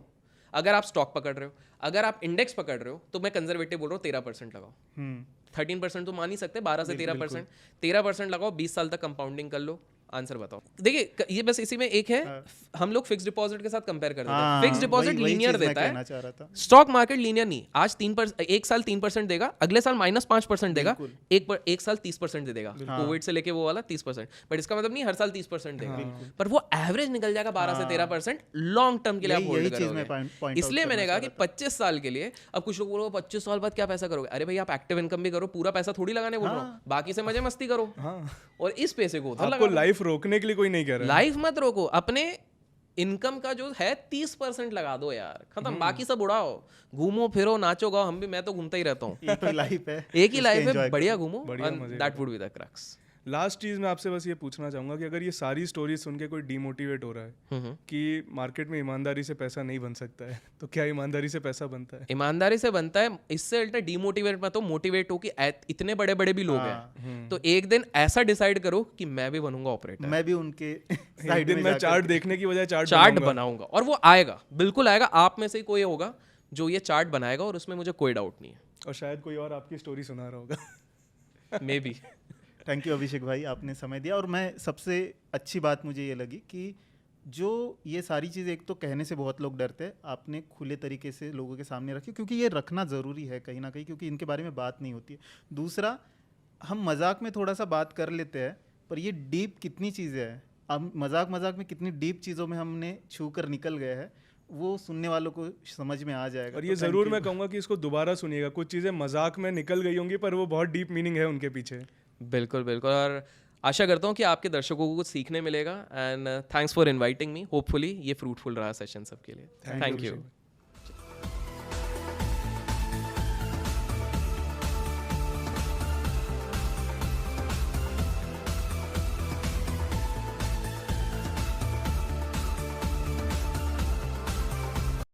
अगर आप स्टॉक पकड़ रहे हो, अगर आप इंडेक्स पकड़ रहे हो, तो मैं कंजर्वेटिव बोल रहा हूँ 13% लगाओ। 13% तो मान ही सकते, 12 से 13%, 13% लगाओ, 20 साल तक कंपाउंडिंग कर लो। आंसर बताओ। देखिए ये बस इसी में एक है, हम लोग फिक्स डिपॉजिट के साथ कंपेयर कर देते हैं। फिक्स डिपॉजिट लीनियर देता है, स्टॉक मार्केट लीनियर नहीं। आज 3%, एक साल 3% देगा, अगले साल -5% देगा, एक साल 30% दे देगा। कोविड से लेके वो वाला 30%, बट इसका मतलब नहीं हर साल 30% देगा, पर वो एवरेज निकल जाएगा 12 से 13% लॉन्ग टर्म के लिए आप होल्ड करोगे। इसलिए मैंने कहा कि 25 साल के लिए। अब कुछ लोग बोलोगे 25 साल बाद क्या पैसा करोगे? अरे भाई आप एक्टिव इनकम भी करो, पूरा पैसा थोड़ी लगाने बोल रहा हूँ, बाकी से मजे मस्ती करो, और इस पैसे को उधर आपको लाइफ रोकने के लिए कोई नहीं कह रहा है। लाइफ मत रोको, अपने इनकम का जो है 30% लगा दो यार, खत्म। बाकी सब उड़ाओ, घूमो फिरो, नाचो गाओ। मैं तो घूमता ही रहता हूँ। एक ही लाइफ है, एक ही लाइफ है, बढ़िया घूमो, that would be the crux. Last चीज मैं आपसे बस ये पूछना चाहूंगा कि अगर ये सारी स्टोरी सुन के कोई डिमोटिवेट हो रहा है कि मार्केट में ईमानदारी से पैसा नहीं बन सकता है, तो क्या ईमानदारी से पैसा बनता है? ईमानदारी से बनता है। इससे उल्टा डिमोटिवेट मत हो, मोटिवेट हो कि इतने बड़े बड़े भी लोग हैं, तो एक दिन ऐसा डिसाइड करो कि मैं भी बनूंगा ऑपरेटर, मैं भी उनके एक दिन मैं चार्ट देखने की बजाय चार्ट बनाऊंगा, और वो आएगा, बिल्कुल आएगा। आप में से ही कोई होगा जो ये चार्ट बनाएगा, और उसमें मुझे कोई डाउट नहीं है। और शायद कोई और आपकी स्टोरी सुना रहा होगा। May be. थैंक यू अभिषेक भाई, आपने समय दिया। और मैं सबसे अच्छी बात मुझे ये लगी कि जो ये सारी चीज़ें, एक तो कहने से बहुत लोग डरते हैं, आपने खुले तरीके से लोगों के सामने रखी, क्योंकि ये रखना ज़रूरी है कहीं ना कहीं, क्योंकि इनके बारे में बात नहीं होती है। दूसरा, हम मजाक में थोड़ा सा बात कर लेते हैं, पर ये डीप कितनी चीज़ें हैं, अब मजाक में कितनी डीप चीज़ों में हमने छू कर निकल गए हैं, वो सुनने वालों को समझ में आ जाएगा। और ये ज़रूर मैं कहूँगा कि इसको दोबारा सुनिएगा। कुछ चीज़ें मजाक में निकल गई होंगी, पर वो बहुत डीप मीनिंग है उनके पीछे। बिल्कुल बिल्कुल, और आशा करता हूँ कि आपके दर्शकों को कुछ सीखने मिलेगा। And thanks for inviting me. Hopefully ये फ्रूटफुल रहा सेशन सबके लिए। Thank you.